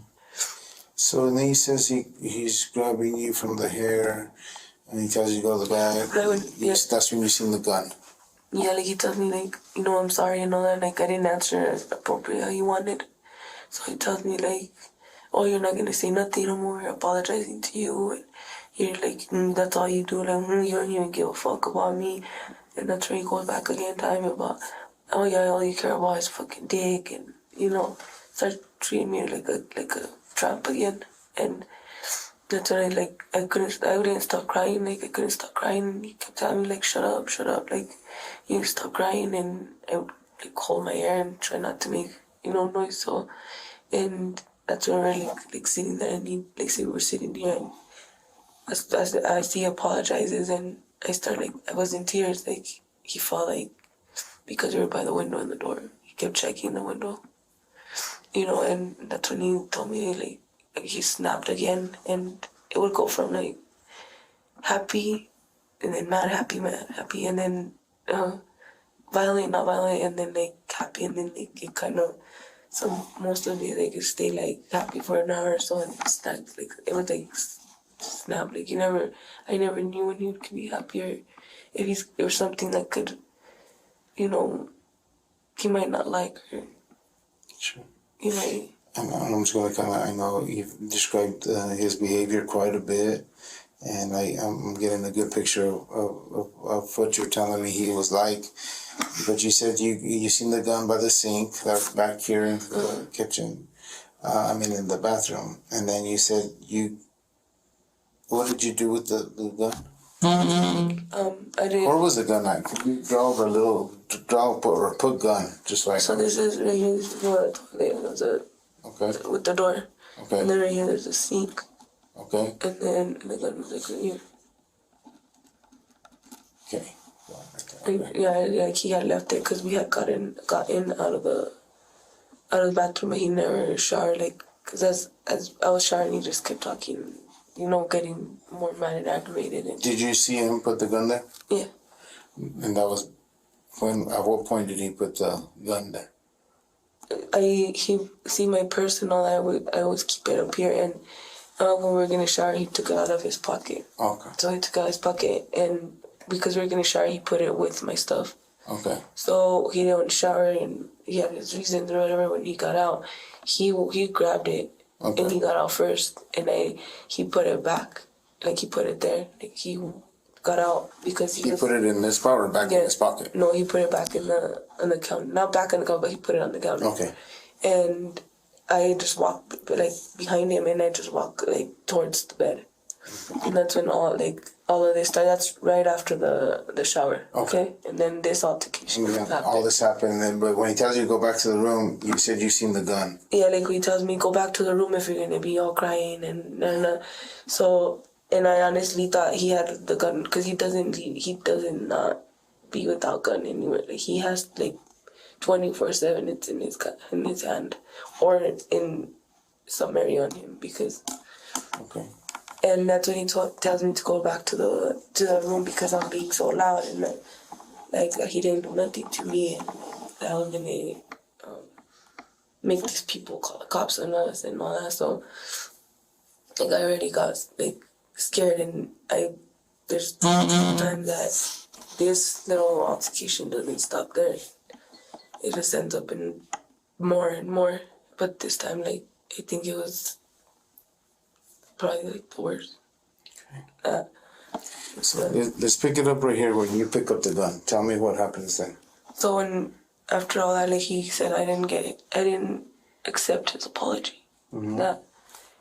So then he says he's grabbing you from the hair, and he tells you to go to the back. That's when you seen the gun. Yeah, like, he tells me, like, you know, I'm sorry and all that, like, I didn't answer appropriately how you wanted. So he tells me, like, oh, you're not gonna say nothing no more, you're apologizing to you, and you're like, that's all you do, like, you don't even give a fuck about me. And that's where he goes back again, telling me about, oh yeah, all you care about is fucking dick, and, you know, starts treating me like a tramp again. And that's when I wouldn't stop crying, like, I couldn't stop crying. He kept telling me, like, shut up, like, you stop crying, and I would, like, hold my hair and try not to make, you know, noise. So, and that's when we're, like sitting there, and he, like, say we're sitting here, and I see he apologizes, and I was in tears, like, he felt like, because we were by the window and the door, he kept checking the window, you know, and that's when he told me, like, he snapped again, and it would go from, like, happy, and then mad happy, and then, violent, not violent, and then, like, happy, and then, like, it kind of, so most of the day, they could stay, like, happy for an hour or so, and it's not, like, it was, like, snap. Like I never knew when he could be happier. If there's something that could, you know, he might not like her. Sure. He might. And I'm just going to I know you've described his behavior quite a bit, and I'm getting a good picture of what you're telling me he was like. But you said you seen the gun by the sink, that's back here in the kitchen, in the bathroom. And then you said what did you do with the gun? I didn't. Where was the gun at? Could you put gun, just like. So this is right here, this is the toilet, with the door. Okay. And then right here there's a sink. Okay. And then the gun was like right here. Okay. And, yeah, like he had left it because we had got in out of the bathroom, but he never showered. Like, because as I was showering, he just kept talking, getting more mad and aggravated. And Did you see him put the gun there? yeah. And that was at what point did he put the gun there? He see my purse and all that. I always keep it up here, and when we were gonna shower, he took it out of his pocket. Okay. So he took it out of his pocket, and because we were gonna shower, he put it with my stuff. Okay. So he didn't shower, and he had his reasons or whatever. When he got out, he grabbed it, and he got out first, and he put it back, like he put it there, like he got out because he put it in this pocket or back in his pocket? No, he put it back on the counter, not back on the counter, but he put it on the counter. Okay. And I just walked like behind him, and I just walked like towards the bed, and that's when all of this started. That's right after the shower. Okay. And then this altercation happened. All this happened, but when he tells you to go back to the room, you said you seen the gun. Yeah, like he tells me go back to the room if you're gonna be all crying and so. And I honestly thought he had the gun because he doesn't not be without gun anywhere. Like he has 24/7. It's in his hand or in some area on him because. Okay. And that's when he tells me to go back to the room because I'm being so loud and he didn't do nothing to me and that I was gonna make these people call the cops on us and all that. So I already got scared, and there's times that this little altercation doesn't stop there. It just ends up in more and more. But this time, I think it was probably the worst. Okay. So let's pick it up right here where you pick up the gun. Tell me what happens then. So when after all that, he said I didn't accept his apology. That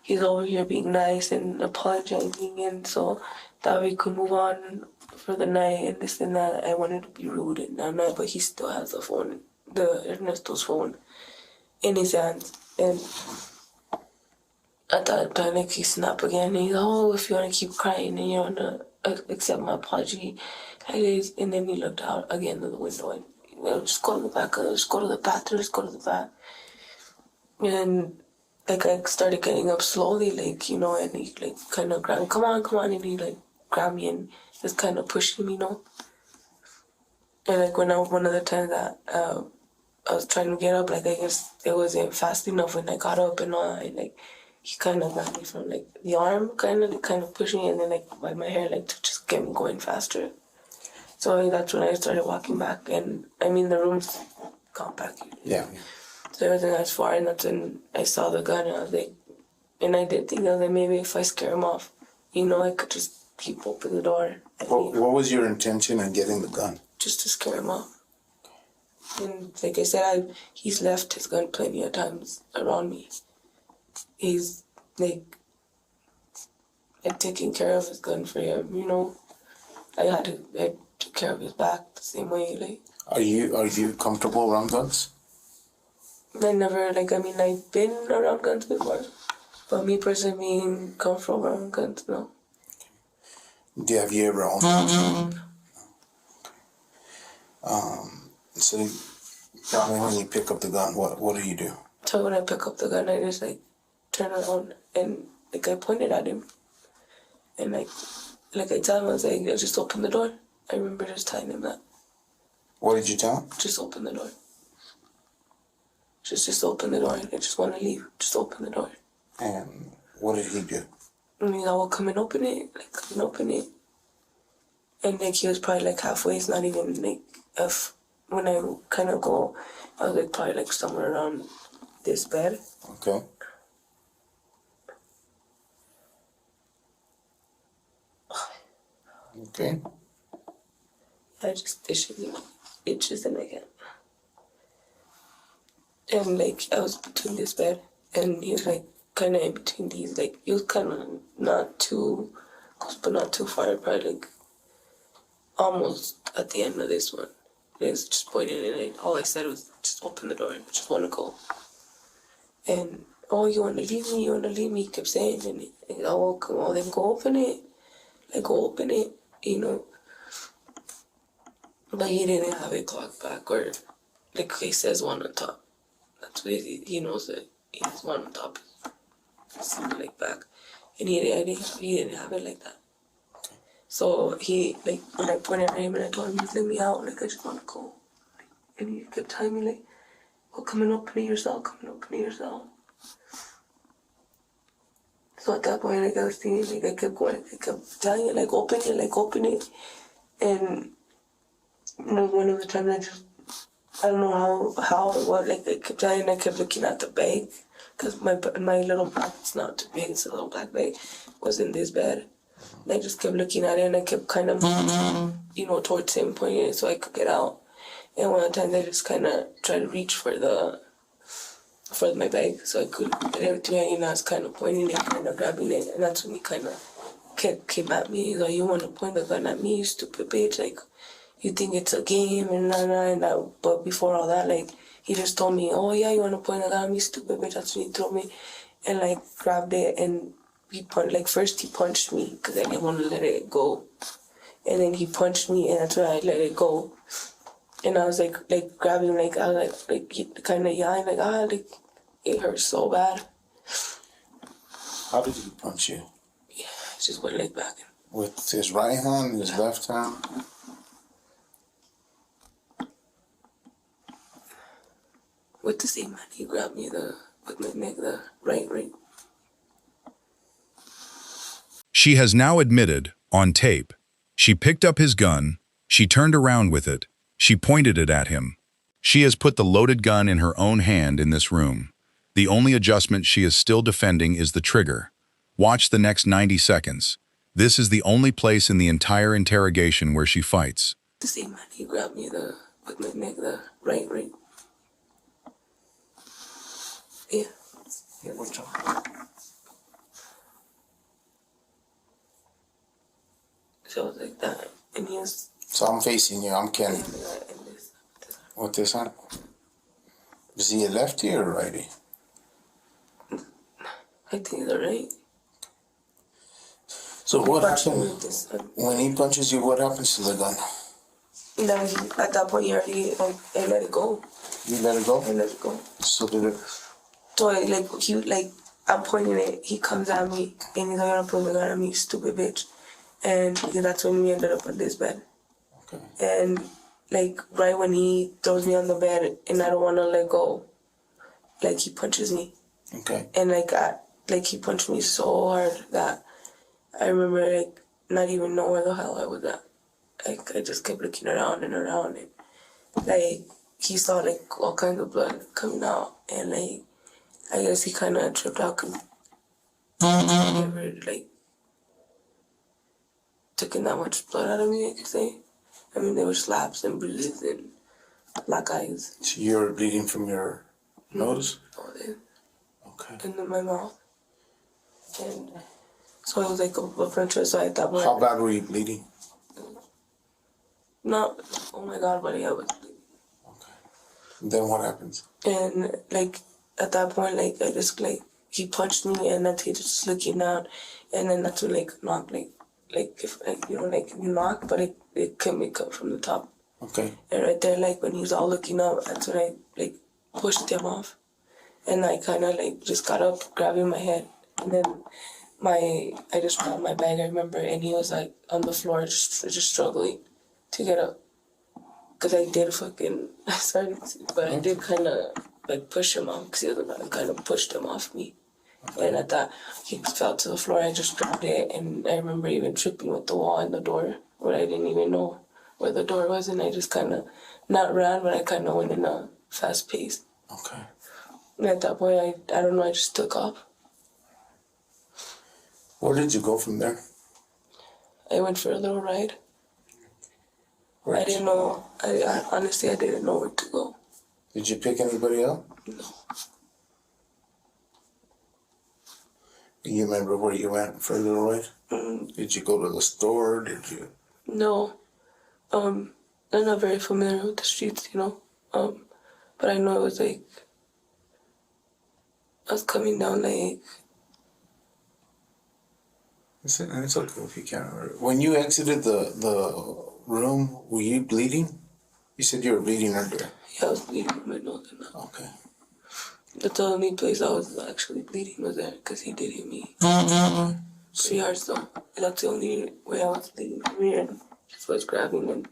he's over here being nice and apologizing, and so that we could move on for the night and this and that. I wanted to be rude and that night, but he still has the phone, the Ernesto's phone, in his hands. And at that time, he snapped again. And he's if you want to keep crying and you want to accept my apology, and then he looked out again to the window and just go to the back, just go to the bathroom, just go to the bath. And I started getting up slowly, and he kind of grabbed, come on, and he grabbed me and just kind of pushed me, And one of the times that I was trying to get up, I guess it wasn't fast enough when I got up and all, and he kind of grabbed me from the arm, kind of pushing me, and then by my hair, to just get me going faster. So that's when I started walking back, and the room's compact. Yeah. So everything was far, and that's when I saw the gun, and I was and I did think maybe if I scare him off, I could just keep open the door. What was your intention in getting the gun? Just to scare him off. And like I said, he's left his gun plenty of times around me. He's taking care of his gun for him, I took care of his back the same way, Are you comfortable around guns? I never, I've been around guns before, but me personally being comfortable around guns, no. Have you ever owned guns? So tell me when you pick up the gun, what do you do? So when I pick up the gun, I just turn around and I pointed at him, and I tell him, I was just open the door. I remember just telling him that. What did you tell him? Just open the door. Just open the door. I just want to leave. Just open the door. And what did he do? And he's like, well, come and open it. Like, come and open it. And like he was probably like halfway. It's not even like when I kind of go, I was like probably like somewhere around this bed. Okay. Okay. I just itches and I can't. And like I was between this bed, and he was like kind of in between these. Like he was kind of not too close, but not too far. Probably like almost at the end of this one. He was just pointing, and all I said was just open the door. I just want to go. And oh, you want to leave me? You want to leave me? He kept saying, and oh, come on, then go open it. Like go open it, you know. But he didn't have it clocked back, or like he says one on top. That's what he knows that he has one on top, something like back, and he didn't have it like that. So he like when I pointed at him and I told him, "Let me out, like I just want to go," and he kept telling me like, "Well, come and open it yourself, come and open it yourself." So at that point, like I was thinking, like I kept going, I kept telling it, like open it, and you know, one of the times I don't know how or what, like I kept telling, I kept looking at the bag, because my little bag, it's not too big, it's a little black bag, was in this bed. And I just kept looking at it, and I kept kind of, you know, towards him, pointing it so I could get out. And one of the times I just kind of tried to reach for my bag so I could get everything, and I was kind of pointing it, kind of grabbing it, and that's when he kind of came at me. He's like, "You want to point the gun at me, you stupid bitch, like, you think it's a game," and but before all that, like, he just told me, "Oh yeah, you want to point the gun at me, stupid bitch," that's when he threw me, and like, grabbed it, and first he punched me, because I didn't want to let it go, and then he punched me, and that's when I let it go. And I was like grabbing, like I was like kind of yelling, like like it hurt so bad. How did he punch you? Yeah, it just went like back. With his right hand, his left hand? With the same hand, he grabbed me with my neck, the right. She has now admitted, on tape, she picked up his gun, she turned around with it, she pointed it at him. She has put the loaded gun in her own hand in this room. The only adjustment she is still defending is the trigger. Watch the next 90 seconds. This is the only place in the entire interrogation where she fights. The same hand, he grabbed me with my neck, the right. Yeah. Yeah, what's up? So it was like that, and he was. So I'm facing you, I'm Kenny. And this. With this hand? Is he a lefty or a righty? I think they're right. So what Punched me happened with this. when he punches you? What happens to the gun? And then at that point, he already I let it go. You let it go? I let it go. So did it? So I'm pointing it. He comes at me, and he's like, "I'm gonna put my gun at me, you stupid bitch." And that's when we ended up on this bed. Okay. And like right when he throws me on the bed, and I don't want to let go, like he punches me. Okay. And he punched me so hard that I remember like not even know where the hell I was at. Like I just kept looking around and like he saw like all kinds of blood coming out, and like I guess he kind of tripped out because never like taking that much blood out of me, I could say. I mean, there were slaps and bruises and black eyes. So you're bleeding from your nose? All in. Okay. And in my mouth. And so it was like a bunch of, so at that point. How bad were you bleeding? Not, oh my God, but yeah, but. Okay. And then what happens? And like at that point, like I just like, he punched me and then he just looking down, and then that's when like knock, like if like, you know, like you knock, but it couldn't come from the top. Okay. And right there, like when he was all looking up, that's when I like pushed him off, and I kind of like just got up, grabbing my head, and then I just grabbed my bag, I remember, and he was like on the floor, just struggling to get up, cause I did fucking but I did kind of like push him off, cause he was kind of pushed him off me, And at that, he fell to the floor. I just grabbed it, and I remember even tripping with the wall and the door, where I didn't even know where the door was, and I just kind of, not ran, but I kind of went in a fast pace. Okay. And at that point, I don't know, I just took off. Where did you go from there? I went for a little ride. Where I didn't know, I honestly, I didn't know where to go. Did you pick anybody up? No. You remember where you went for a little ride? Did you go to the store? Did you? No. I'm not very familiar with the streets, you know. But I know it was like, I was coming down like, It's okay if you can't remember. When you exited the room, were you bleeding? You said you were bleeding earlier. yeah, I was bleeding from my nose and that. Okay. That's the only place I was actually bleeding was there, because he did hit me pretty hard, so that's the only way I was bleeding from here, and just was grabbing, and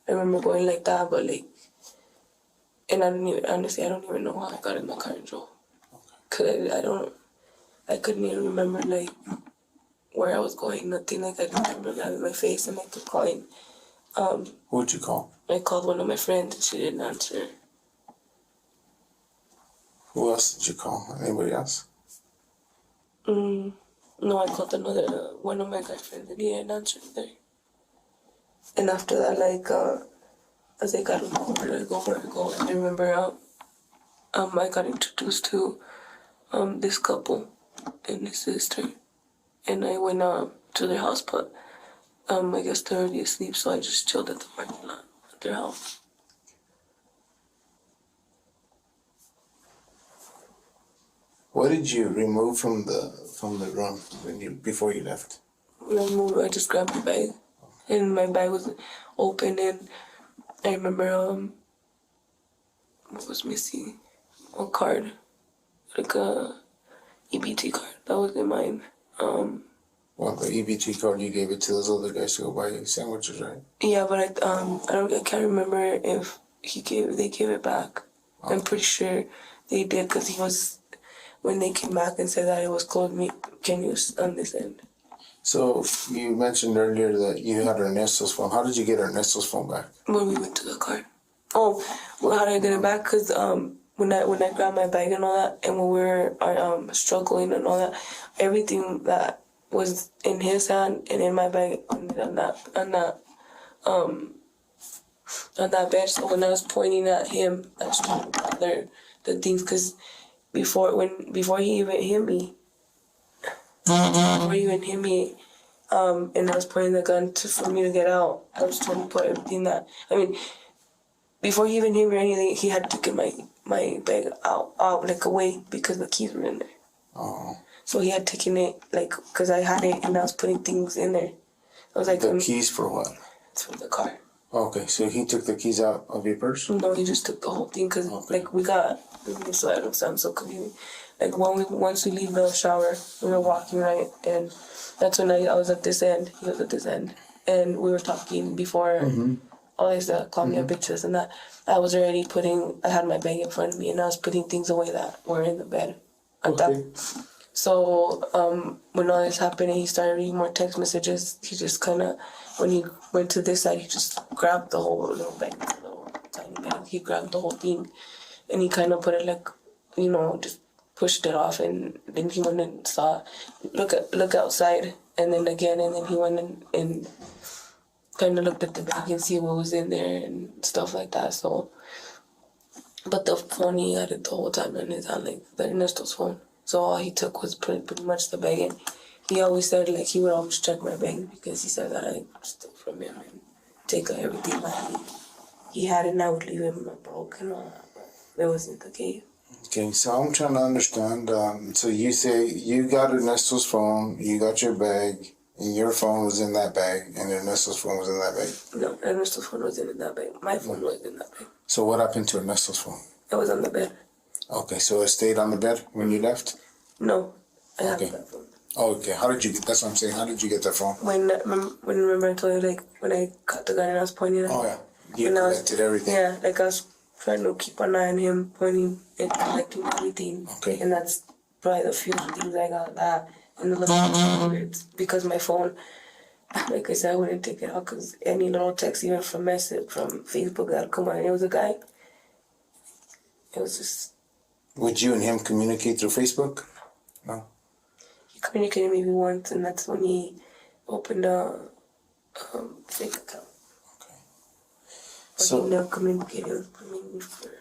I remember going like that, but like, and I don't even know how I got in the car and drove, because I couldn't even remember like where I was going, nothing, like I didn't remember that in my face, and I kept calling. Who'd you call? I called one of my friends, and she didn't answer. Who else did you call? Anybody else? No, I called one of my guy friends, and he didn't answer either. And after that, like, I was like, I don't know where to go. And I remember, I got introduced to, this couple and his sister. And I went, to their house, but, I guess they're already asleep, so I just chilled at the parking lot at their house. What did you remove from the room before you left? When I moved, I just grabbed my bag, and my bag was open, and I remember, what was missing? A card, like a EBT card. That was in mine. Well, the EBT card, you gave it to those other guys to go buy you sandwiches, right? Yeah, but I can't remember if they gave it back. I'm pretty sure they did, because when they came back and said that it was closed, can you on this end? So you mentioned earlier that you had Ernesto's phone. How did you get Ernesto's phone back? When we went to the car. Oh, well, how did I get it back? Because when I grabbed my bag and all that, and when we were struggling and all that, everything that was in his hand and in my bag on that bench. So when I was pointing at him, I was trying to gather the things, because before he even hit me, and I was pointing the gun for me to get out, I was trying to put everything before he even hit me or anything, he had taken my bag out like away, because the keys were in there. Oh. So he had taken it, like, because I had it and I was putting things in there. I was like, the keys for what? It's for the car. Okay, so he took the keys out of your purse? No, he just took the whole thing, because like we got, so I don't sound so confusing. Like once we leave the shower, we were walking, right, and that's when I was at this end, he was at this end, and we were talking before all this call me a bitches and that. I had my bag in front of me, and I was putting things away that were in the bed. So when all this happened and he started reading more text messages, he just kind of, when he went to this side, he just grabbed the whole little bag, the little tiny bag. He grabbed the whole thing, and he kind of put it like, just pushed it off, and then he went and saw, look outside, and then again, and then he went and kind of looked at the bag and see what was in there and stuff like that. So, but the phone, he had it the whole time in his hand, like the Ernesto's phone. So all he took was pretty much the bag, and he always said, like, he would always check my bag, because he said that I stole from him and take everything that he had, and I would leave him broke and all that, but it wasn't the case. Okay, so I'm trying to understand. So you say you got Ernesto's phone, you got your bag, and your phone was in that bag, and Ernesto's phone was in that bag? No, Ernesto's phone wasn't in that bag. My phone was in that bag. So what happened to Ernesto's phone? It was on the bed. Okay, so it stayed on the bed when you left? No, I have that phone. Okay, how did you get, that's what I'm saying, how did you get that phone? When remember I told you, like, when I cut the gun and I was pointing at him? Oh, yeah. You collected everything. Yeah, like I was trying to keep an eye on him, pointing and collecting everything. Okay. And that's probably the few things I got that. And the little it's because my phone, like I said, I wouldn't take it out because any little text, even from Facebook, that'd come on. It was a guy. It was just. Would you and him communicate through Facebook? No. He communicated maybe once, and that's when he opened a fake account. Okay. But So he never communicated with me for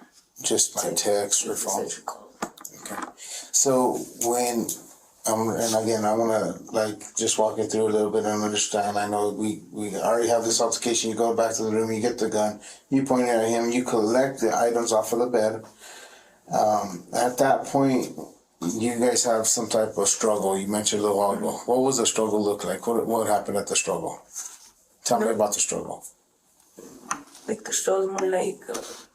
just by text or phone. call. Okay. So when and again, I want to like just walk you through a little bit and understand. I know we already have this altercation. You go back to the room, you get the gun, you point it at him, you collect the items off of the bed. At that point, you guys have some type of struggle. You mentioned a little while ago. What was the struggle look like? What happened at the struggle? Tell me about the struggle. Like the struggle more like, because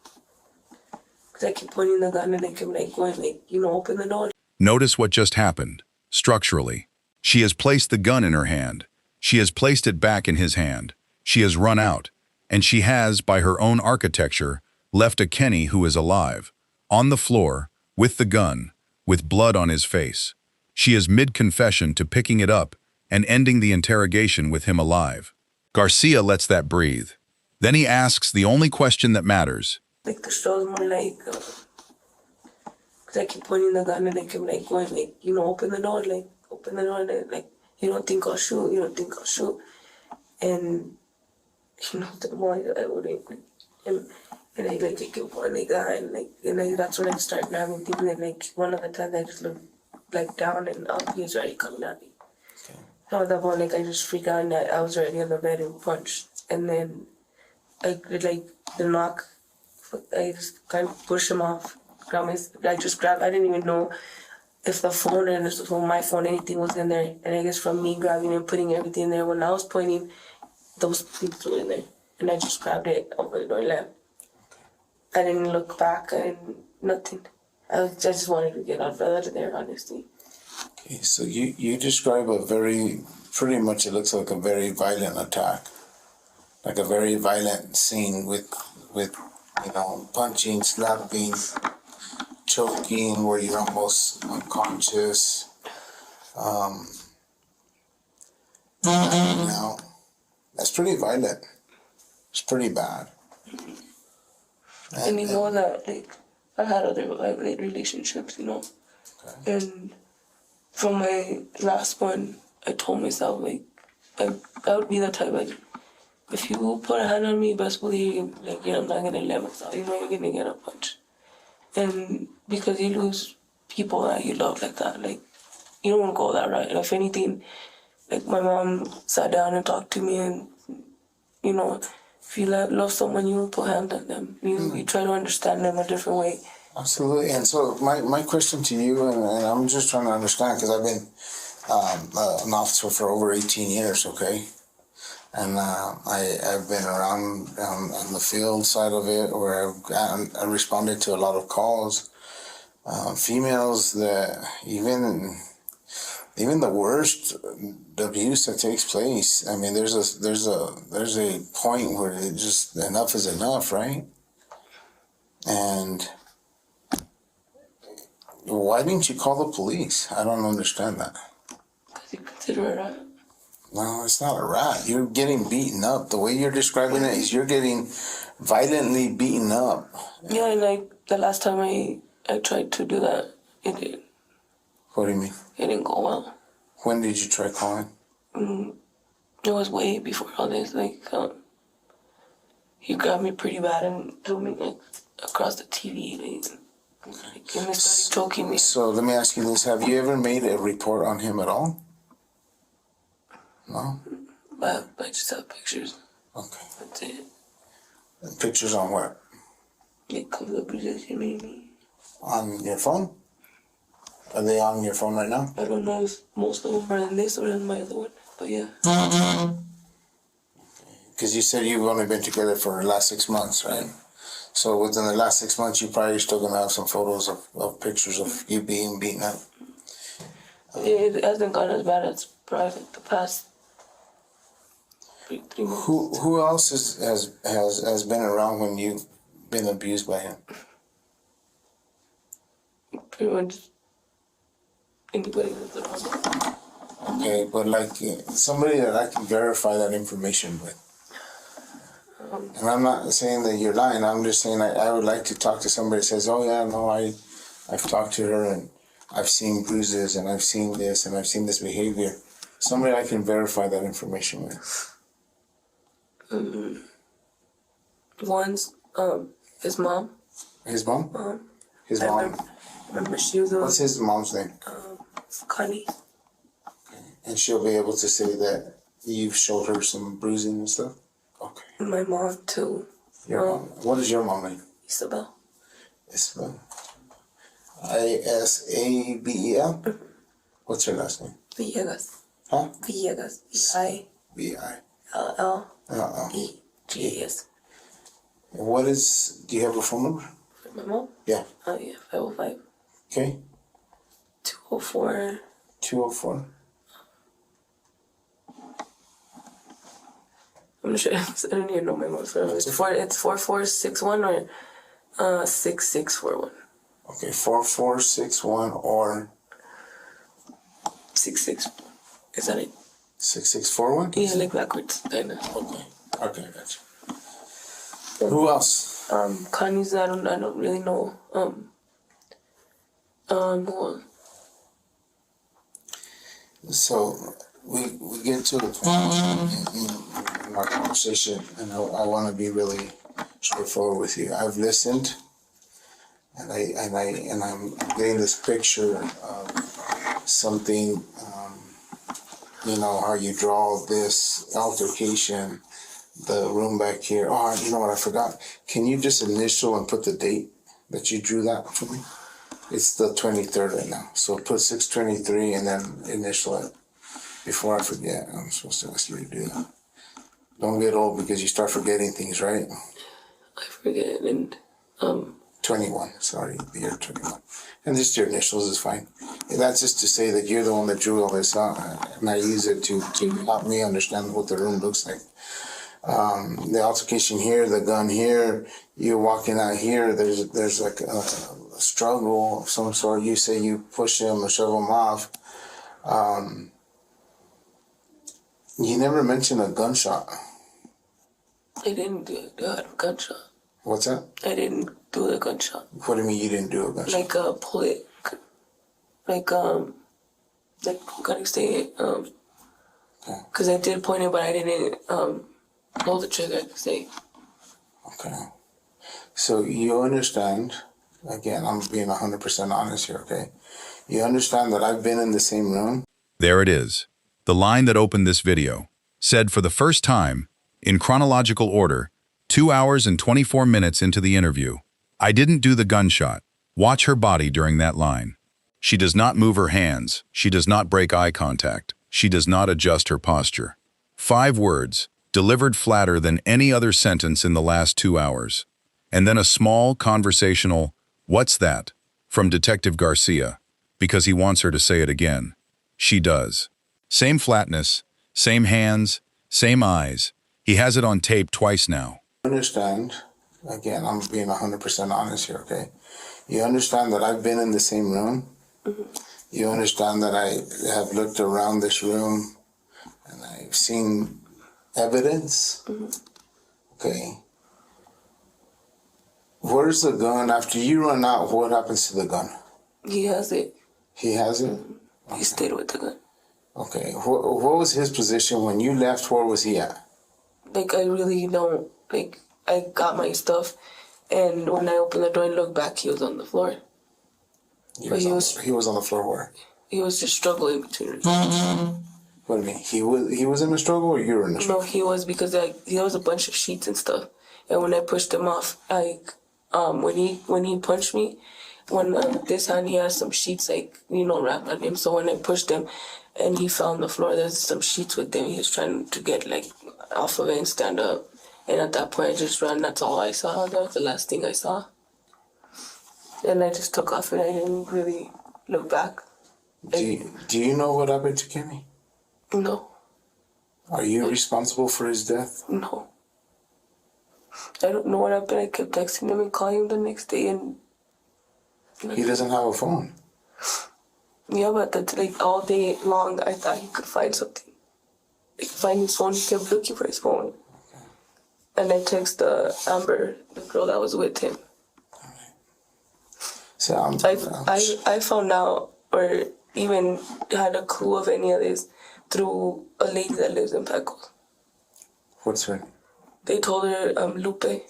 I keep pointing the gun and they keep like going like, open the door. Notice what just happened. Structurally, she has placed the gun in her hand. She has placed it back in his hand. She has run out. And she has, by her own architecture, left a Kenny who is alive, on the floor, with the gun, with blood on his face. She is mid-confession to picking it up and ending the interrogation with him alive. Garcia lets that breathe. Then he asks the only question that matters. Like the struggle more like, because I keep pointing the gun and they keep like going like, open the door, and they're like, you don't think I'll shoot. And, the more I wouldn't, and I like keep pointing the gun and that's when I start grabbing things and like one of the times I just look like down and up, he's already coming at me. Okay. So at that point, like I just freak out and I was already on the bed and punched. And then I did like the knock, I just kind of push him off. I just grabbed, I didn't even know if the phone and if my phone, anything was in there. And I guess from me grabbing and putting everything in there, when I was pointing, those things were in there. And I just grabbed it over the door and left. I didn't look back and nothing. I just wanted to get out of there, honestly. Okay, so you describe pretty much it looks like a very violent attack. Like a very violent scene with punching, slapping, choking, where you're almost unconscious. That's pretty violent. It's pretty bad. And that, like, I had other relationships, Okay. And from my last one, I told myself, like, I would be the type, like, if you put a hand on me, best believe, like, I'm not gonna let myself, you're gonna get a punch. And because you lose people that you love like that, like, you don't want to go that route. And if anything, like, my mom sat down and talked to me and, if you love someone, you don't put hands on them. You try to understand them a different way. Absolutely. And so my question to you, and I'm just trying to understand, because I've been an officer for over 18 years, okay? And I've been around on the field side of it, where I responded to a lot of calls. Females that even the worst abuse that takes place. I mean, there's a point where it just enough is enough, right? And why didn't you call the police? I don't understand that. Because you consider it a rat. No, it's not a rat. You're getting beaten up. The way you're describing it is you're getting violently beaten up. Yeah, and like the last time I tried to do that, it didn't. What do you mean? It didn't go well. When did you try calling? It was way before all this. Like, he grabbed me pretty bad and threw me like across the TV. And he started choking me. So let me ask you this: have you ever made a report on him at all? No. I just have pictures. Okay. That's it. And pictures on what? It comes up because he made me. On your phone? Are they on your phone right now? I don't know if most of them are in this or in my other one, but yeah. Because you said you've only been together for the last 6 months, right? So within the last 6 months, you probably still gonna have some photos of pictures of you being beaten up. It hasn't gone as bad as probably the past 3 months. Who else has been around when you've been abused by him? Pretty much anybody that's around me. Okay, but like somebody that I can verify that information with. And I'm not saying that you're lying. I'm just saying I would like to talk to somebody that says, "Oh yeah, no, I've talked to her and I've seen bruises and I've seen this and I've seen this behavior." Somebody I can verify that information with. One's his mom. His mom? His I mom. remember she was What's his mom's name? Connie. And she'll be able to say that you've showed her some bruising and stuff? Okay. My mom too. Your mom. What is your mom name? Isabel. Isabel. Isabel? What's her last name? Villegas. Huh? Villegas. V-I-L-L-E-G-A-S. What is, do you have a phone number? My mom? Yeah. Oh yeah, 505. Okay. 204. 204. I'm not sure. I don't even know my mom's phone. It's 4461 or 6641. Okay, 4461 or 66. Is that it? 6641? Yeah, like backwards, kinda. Okay, gotcha. Who else? Connie's. I don't really know. Well, So we get to the point in our conversation, and I want to be really straightforward with you. I've listened, and I'm getting this picture of something. How you draw this altercation, the room back here. Oh, you know what? I forgot. Can you just initial and put the date that you drew that for me? It's the 23rd right now. So put 6/23 and then initial it. Before I forget, I'm supposed to ask you to do that. Don't get old because you start forgetting things, right? I forget. And 21, sorry, the year 21. And just your initials is fine. And that's just to say that you're the one that drew all this out, and I use it to help me understand what the room looks like. The altercation here, the gun here, you're walking out here, there's like a struggle of some sort. You say you push him or shove him off. You never mentioned a gunshot. I didn't do a gunshot. What's that? I didn't do a gunshot. What do you mean you didn't do a gunshot? Like pull it. Like how do you say it? Because I did point it, but I didn't pull the trigger. I say. Okay. So you understand, again, I'm being 100% honest here, okay? You understand that I've been in the same room? There it is. The line that opened this video said for the first time, in chronological order, 2 hours and 24 minutes into the interview, "I didn't do the gunshot." Watch her body during that line. She does not move her hands. She does not break eye contact. She does not adjust her posture. 5 words, delivered flatter than any other sentence in the last 2 hours. And then a small conversational, "What's that?" from Detective Garcia, because he wants her to say it again. She does. Same flatness, same hands, same eyes. He has it on tape twice now. Understand, again, I'm being 100% honest here, okay? You understand that I've been in the same room? Mm-hmm. You understand that I have looked around this room and I've seen evidence? Mm-hmm. Okay. Where's the gun? After you run out, what happens to the gun? He has it. He has it? He stayed with the gun. Okay. What was his position when you left? Where was he at? Like, I really don't, like, I got my stuff, and when I opened the door and looked back, he was on the floor. He was on the floor where? He was just struggling between. What do you mean? He was in a struggle or you were in a struggle? No, he was, because he was a bunch of sheets and stuff, and when I pushed him off, when he punched me, this hand he has some sheets wrapped on him. So when I pushed him, and he fell on the floor, there's some sheets with him. He was trying to get off of it and stand up. And at that point, I just ran. That's all I saw. That was the last thing I saw. And I just took off, and I didn't really look back. Do you know what happened to Kenny? No. Are you responsible for his death? No. I don't know what happened. I kept texting him and calling him the next day, and he doesn't have a phone. Yeah, but that's like all day long, I thought he could find something. He could find his phone. He kept looking for his phone. And I texted Amber, the girl that was with him. So I found out, or even had a clue of any of this through a lady that lives in Pecos. What's her name? They told her, Lupe.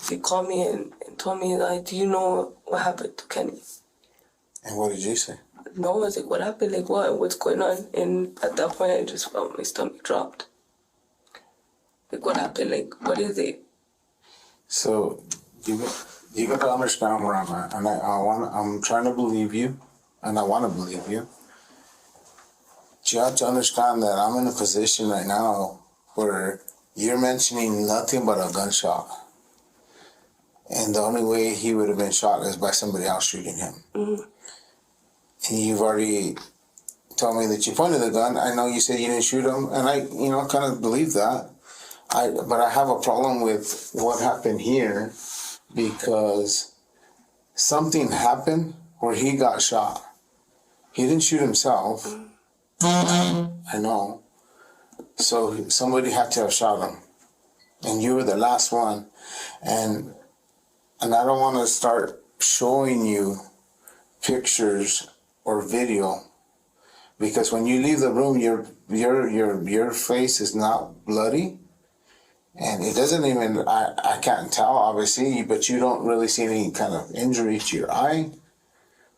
She called me and told me, like, do you know what happened to Kenny? And what did you say? No, I was like, what happened? Like, what? What's going on? And at that point, I just felt my stomach dropped. Like, what happened? Like, what is it? So you got to understand where I'm at, and I'm trying to believe you, and I want to believe you. But you have to understand that I'm in a position right now where you're mentioning nothing but a gunshot, and the only way he would have been shot is by somebody else shooting him. Mm-hmm. And you've already told me that you pointed the gun. I know you said you didn't shoot him, and I, kind of believe that. But I have a problem with what happened here because something happened where he got shot. He didn't shoot himself. I know. So somebody had to have shot him. And you were the last one. And I don't want to start showing you pictures or video because when you leave the room, your face is not bloody. And it doesn't even, I can't tell, obviously, but you don't really see any kind of injury to your eye,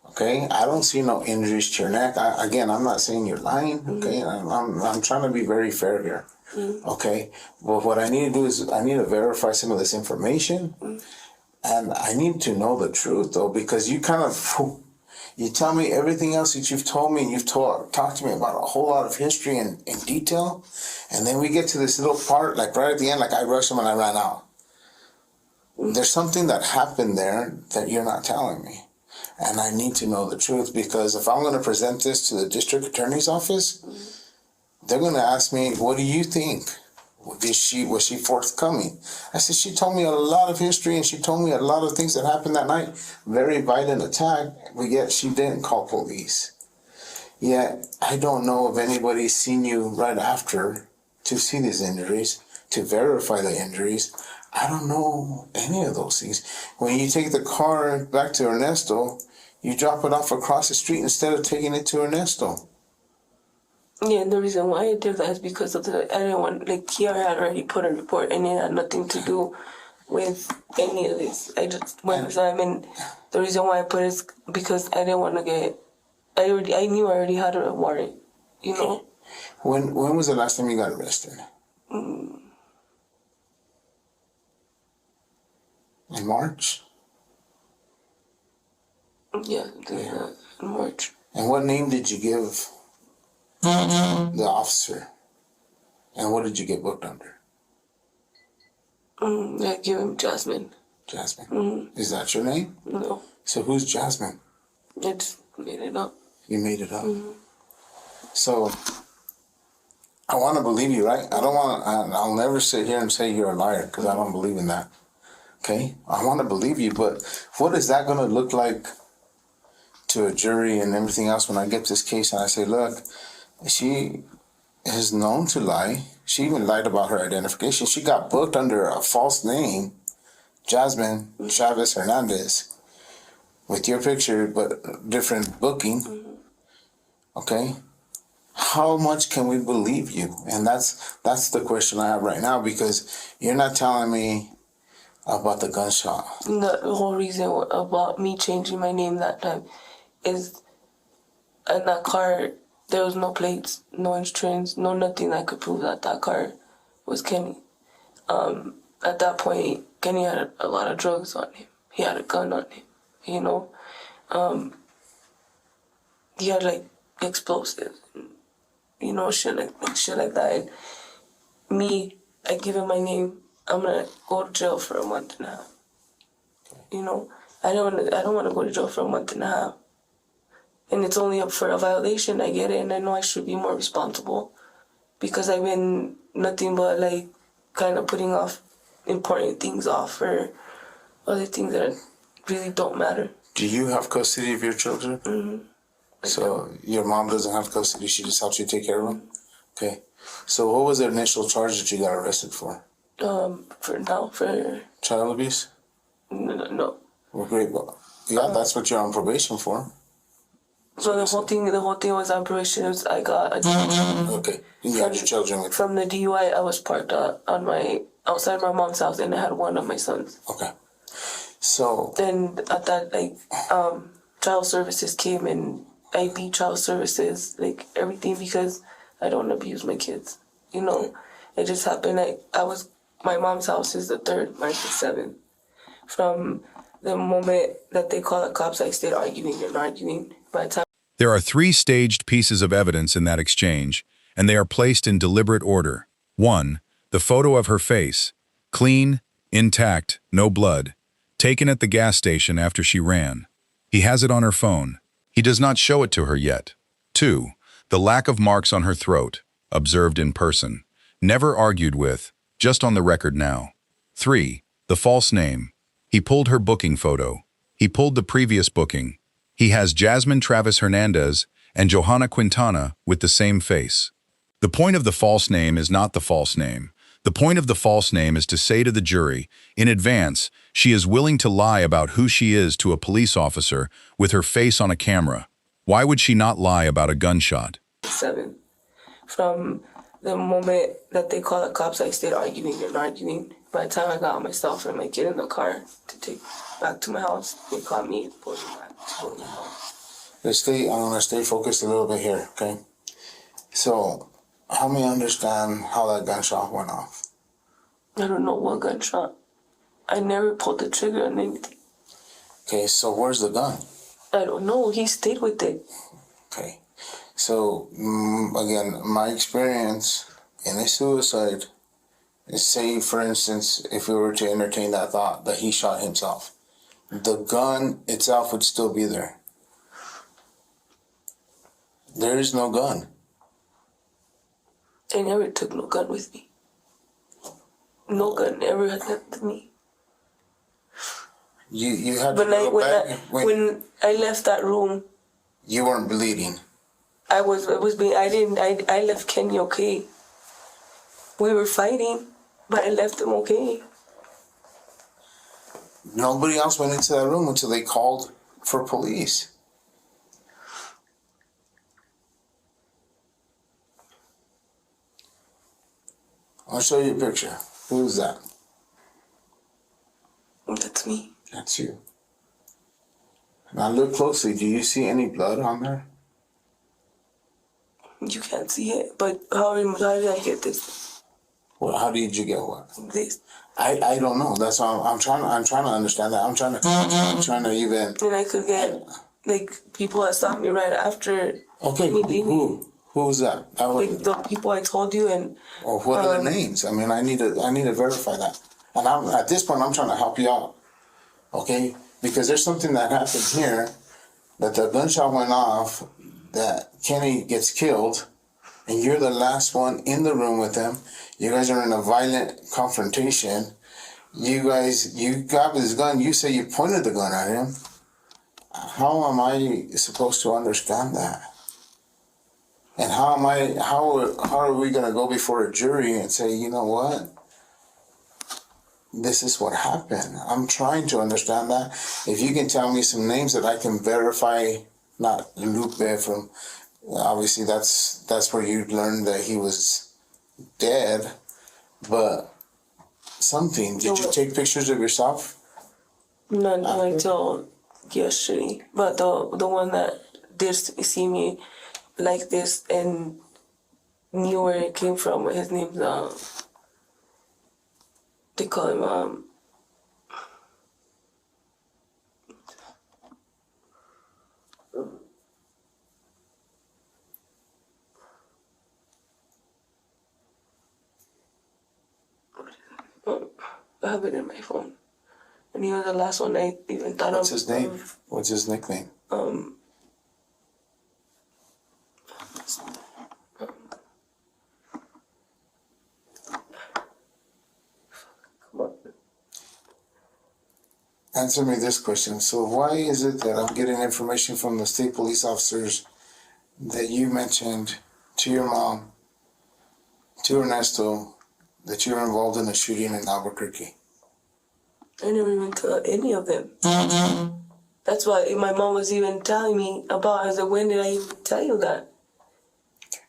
okay? I don't see no injuries to your neck. Again, I'm not saying you're lying, okay? I'm trying to be very fair here, okay? But what I need to do is I need to verify some of this information, and I need to know the truth, though, because you kind of, you tell me everything else that you've told me, and you've talked to me about a whole lot of history in detail, and then we get to this little part, like right at the end, like I rushed him and I ran out. There's something that happened there that you're not telling me, and I need to know the truth because if I'm going to present this to the district attorney's office, they're going to ask me, what do you think? Was she forthcoming? I said, she told me a lot of history and she told me a lot of things that happened that night. Very violent attack, but yet she didn't call police. Yet I don't know if anybody's seen you right after to see these injuries, to verify the injuries. I don't know any of those things. When you take the car back to Ernesto, you drop it off across the street instead of taking it to Ernesto. Yeah, and the reason why I did that is because of I didn't want, like, Kiara had already put a report and it had nothing to do with any of this. I just went for time, and the reason why I put it is because I didn't want to get, I knew I already had a warrant, you know? When was the last time you got arrested? Mm. In March? Yeah, in March. And what name did you give the officer? And what did you get booked under? I give him Jasmine. Jasmine. Mm-hmm. Is that your name? No. So who's Jasmine? I just made it up. You made it up. Mm-hmm. So I want to believe you, right? I don't want to, I'll never sit here and say you're a liar because I don't believe in that. Okay? I want to believe you, but what is that going to look like to a jury and everything else when I get this case and I say, look, she is known to lie. She even lied about her identification. She got booked under a false name, Jasmine Chavez Hernandez, with your picture, but different booking. Okay? How much can we believe you? And that's the question I have right now because you're not telling me about the gunshot. The whole reason about me changing my name that time is in that car, there was no plates, no insurance, no nothing that could prove that that car was Kenny. At that point, Kenny had a lot of drugs on him. He had a gun on him, you know. He had, like, explosives, you know, shit like that. And me, I give him my name. I'm gonna go to jail for a month and a half. You know, I don't want to go to jail for a month and a half. And it's only up for a violation. I get it, and I know I should be more responsible because I've been nothing but, like, kind of putting off important things off for other things that really don't matter. Do you have custody of your children? Mm-hmm. So your mom doesn't have custody, she just helps you take care of him? Okay. So what was the initial charge that you got arrested for? For Child abuse? no. Well, great. Well, yeah, that's what you're on probation for. So the whole thing was on probation. I got Okay. You got your children with you. from the DUI. I was parked outside my mom's house, and I had one of my sons. Okay. So Then at that, child services came, and I beat child services, everything, because I don't abuse my kids. It just happened. My mom's house is the 3rd, mine's the 7th. From the moment that they call the cops, I stayed arguing and arguing. By the time There are 3 staged pieces of evidence in that exchange, and they are placed in deliberate order. 1. The photo of her face. Clean, intact, no blood. Taken at the gas station after she ran. He has it on her phone. He does not show it to her yet. 2. The lack of marks on her throat. Observed in person. Never argued with, just on the record now. 3. The false name. He pulled her booking photo. He pulled the previous booking. He has Jasmine Travis Hernandez and Johanna Quintana with the same face. The point of the false name is not the false name. The point of the false name is to say to the jury, in advance, she is willing to lie about who she is to a police officer with her face on a camera. Why would she not lie about a gunshot? 7. From the moment that they call the cops, I stayed arguing and arguing. By the time I got myself and my kid in the car to take back to my house, they caught me and pulled me back to my house. I'm gonna stay focused a little bit here, okay? So help me understand how that gunshot went off. I don't know what gunshot. I never pulled the trigger on anything. Okay, so where's the gun? I don't know. He stayed with it. Okay. So, again, my experience in a suicide is, say, for instance, if we were to entertain that thought that he shot himself, the gun itself would still be there. There is no gun. I never took no gun with me. No gun ever had left with me. You had When to go back when I left that room, you weren't bleeding. I left Kenny okay. We were fighting, but I left him okay. Nobody else went into that room until they called for police. I'll show you a picture. Who's that? That's me. That's you. Now look closely. Do you see any blood on there? You can't see it, but how did I get this? Well, how did you get what? This. I don't know. That's why I'm trying to understand that. I'm trying to even. And I could get people that saw me right after. Okay, me leaving. who was that? The people I told you and. Or what are the names? I mean, I need to verify that. And at this point I'm trying to help you out. Okay, because there's something that happened here, that the gunshot went off, that Kenny gets killed, and you're the last one in the room with him. You guys are in a violent confrontation. You got this gun. You say you pointed the gun at him. How am I supposed to understand that? And how are we going to go before a jury and say, you know what? This is what happened. I'm trying to understand that. If you can tell me some names that I can verify, not Lupe from, obviously that's where you learned that he was dead, but something. Did you take pictures of yourself? None until yesterday. But the one that did see me like this and knew where it came from, his name's they call him I have it in my phone. And he was the last one I even thought of. What's his name? What's his nickname? answer me this question. So why is it that I'm getting information from the state police officers that you mentioned to your mom, to Ernesto, that you're involved in a shooting in Albuquerque? I never even told any of them. That's why my mom was even telling me about it. I was like, when did I even tell you that?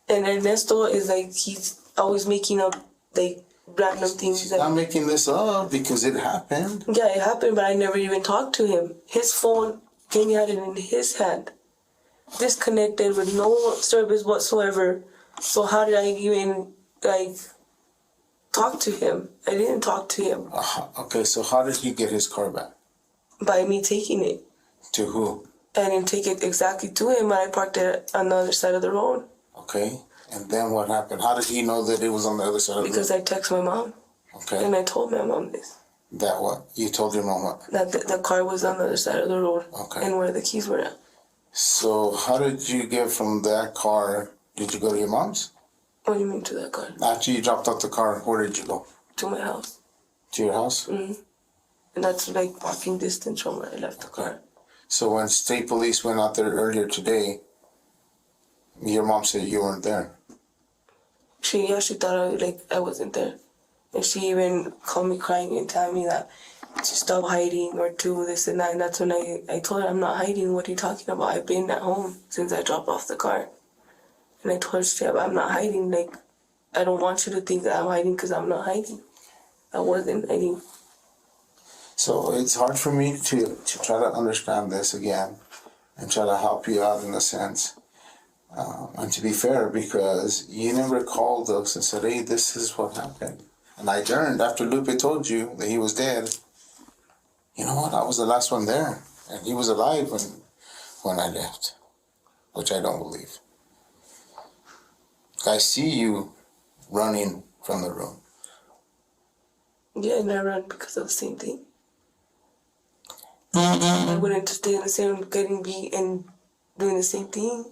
And Ernesto is like, he's always making up like random things. She's not making this up because it happened. Yeah, it happened, but I never even talked to him. His phone, Kenny had it in his hand, disconnected with no service whatsoever. So how did I even like talk to him? I didn't talk to him. Okay, so how did he get his car back? By me taking it. To who? I didn't take it exactly to him, but I parked it on the other side of the road. Okay, and then what happened? How did he know that it was on the other side of the road? Because I texted my mom. Okay. And I told my mom this. That what? You told your mom what? That the car was on the other side of the road. Okay. And where the keys were at. So how did you get from that car? Did you go to your mom's? What do you mean to that car? After you dropped off the car, where did you go? To my house. To your house? Mm-hmm. And that's like walking distance from where I left the car. So when state police went out there earlier today, your mom said you weren't there. She thought I wasn't there. And she even called me crying and telling me that to stop hiding or do this and that. And that's when I told her, I'm not hiding. What are you talking about? I've been at home since I dropped off the car. And I told her straight up, I'm not hiding. Like, I don't want you to think that I'm hiding because I'm not hiding. I wasn't hiding. So it's hard for me to try to understand this again and try to help you out in a sense. And to be fair, because you never called us and said, hey, this is what happened. And I learned after Lupe told you that he was dead, you know what, I was the last one there. And he was alive when I left, which I don't believe. I see you running from the room. Yeah, and I ran because of the same thing. I wouldn't stay in the same, getting beat and doing the same thing.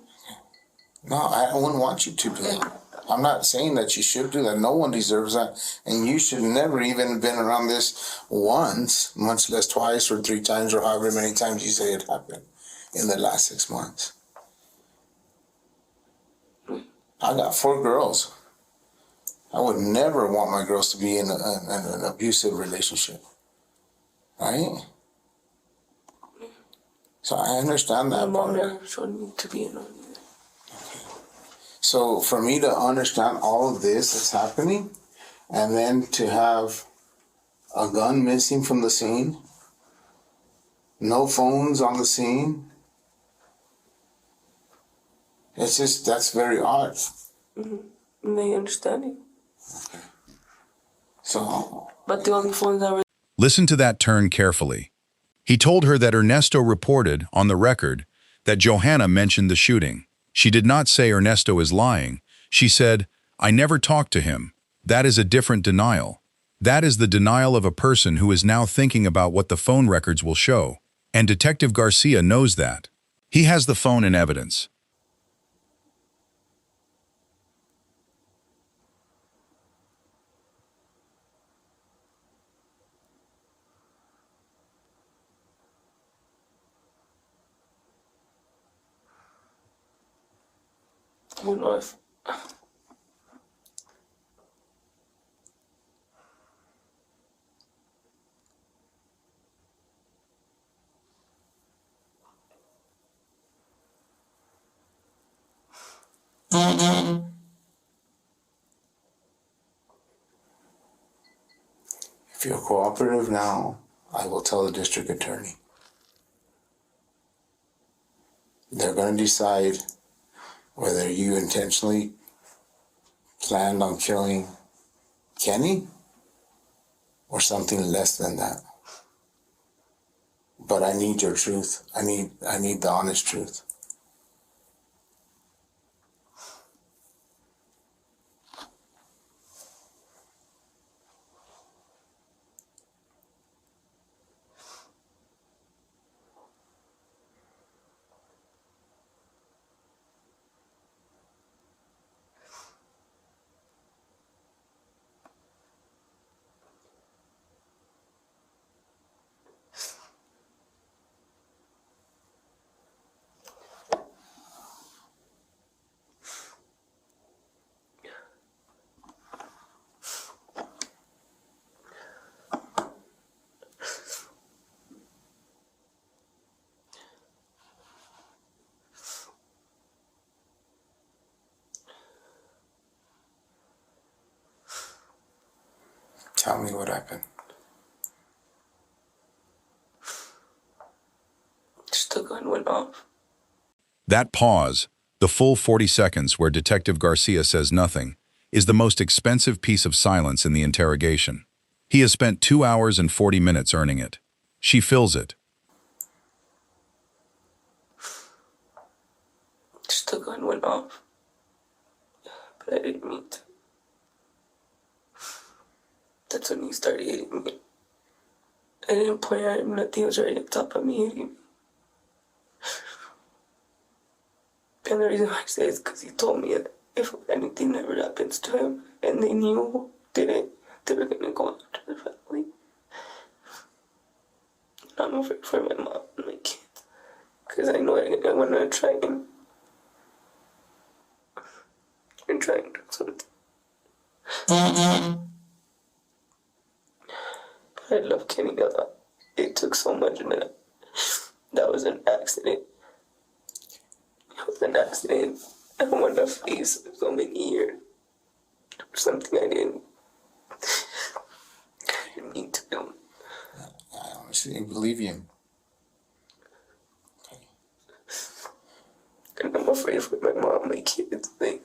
No, I wouldn't want you to do that. I'm not saying that you should do that. No one deserves that. And you should never even been around this once, much less twice or 3 times or however many times you say it happened in the last 6 months. I got 4 girls. I would never want my girls to be in an abusive relationship. Right? So I understand that. My mom never showed me to be in one. So for me to understand all of this that's happening, and then to have a gun missing from the scene, no phones on the scene, it's just, that's very odd. Mm-hmm. And they understand it. Okay. So. But the only phones I Listen to that turn carefully. He told her that Ernesto reported, on the record, that Johanna mentioned the shooting. She did not say Ernesto is lying. She said, I never talked to him. That is a different denial. That is the denial of a person who is now thinking about what the phone records will show. And Detective Garcia knows that. He has the phone in evidence. don't know if. If you're cooperative now, I will tell the district attorney. They're going to decide whether you intentionally planned on killing Kenny or something less than that. But I need your truth. I need the honest truth. Tell me what happened. Just the gun went off. That pause, the full 40 seconds where Detective Garcia says nothing, is the most expensive piece of silence in the interrogation. He has spent 2 hours and 40 minutes earning it. She fills it. Just the gun went off. But I didn't mean to. That's when he started hitting me. I didn't point at him, nothing. He was right on top of me hitting me. And the reason why I say is because he told me that if anything ever happens to him and they knew who did it, they were going to go after the family. And I'm afraid for my mom and my kids. Because I know I want to try and try and do something. But I love Kenny a lot. It took so much of that. That was an accident. It was an accident. I want to face for so many years. For something I didn't mean to do. I honestly believe you. Okay. And I'm afraid for my mom, my kids. Like,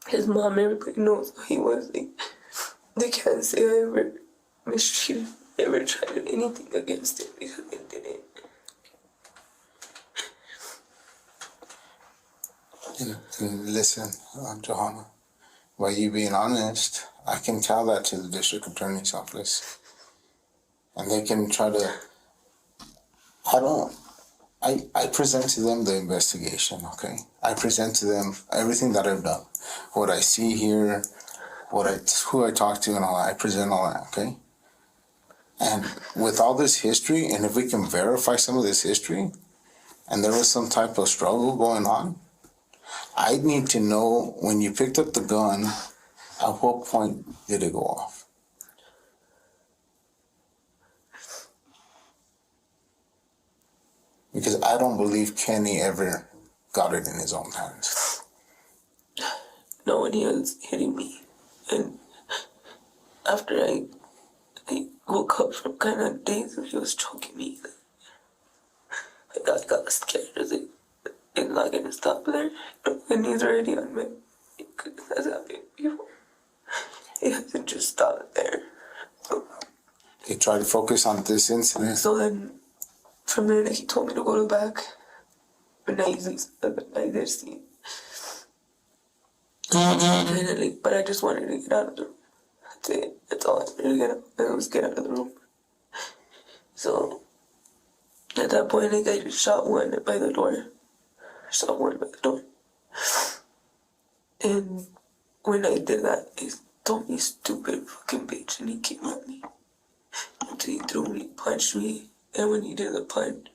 his mom, everybody knows who he was. Like, they can't say I ever mistreated, ever tried anything against him because they didn't. Listen, Johanna, by you being honest, I can tell that to the district attorney's office. And they can try to, I present to them the investigation, okay? I present to them everything that I've done. What I see here, who I talk to and all that, I present all that, okay? And with all this history, and if we can verify some of this history, and there was some type of struggle going on, I need to know when you picked up the gun, at what point did it go off? Because I don't believe Kenny ever got it in his own hands. No one was hitting me. And after I woke up from kind of days of he was choking me, I got scared. I was like, it's not going to stop there. And he's already on me. Because that's happened before. It hasn't just stopped there. So, They try to focus on this incident. so then, from there, he told me to go to the back. But I did see. But I just wanted to get out of the room. That's it. That's all I wanted to get out. I was get out of the room. So at that point, I just shot one by the door. And when I did that, he told me stupid fucking bitch, and he came at me. Until he threw me, punched me, and when he did the punch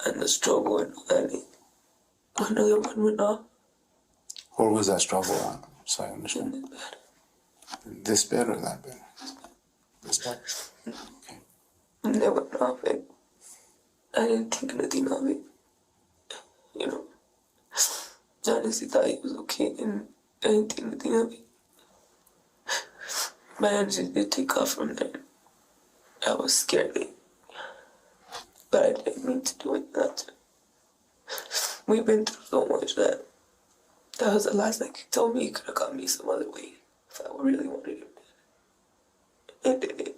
and the struggle and all that, another one went off. Where was that struggle at? So I understand. In this bed. This bed or that bed? This bed? Okay. And they went off, and I didn't think nothing of it. You know, I honestly thought it was okay, and I didn't think nothing of it. My hands just did take off from there. I was scared, but I didn't mean to do it. We've been through so much that was the last thing he told me. He could have got me some other way if I really wanted him. I did it.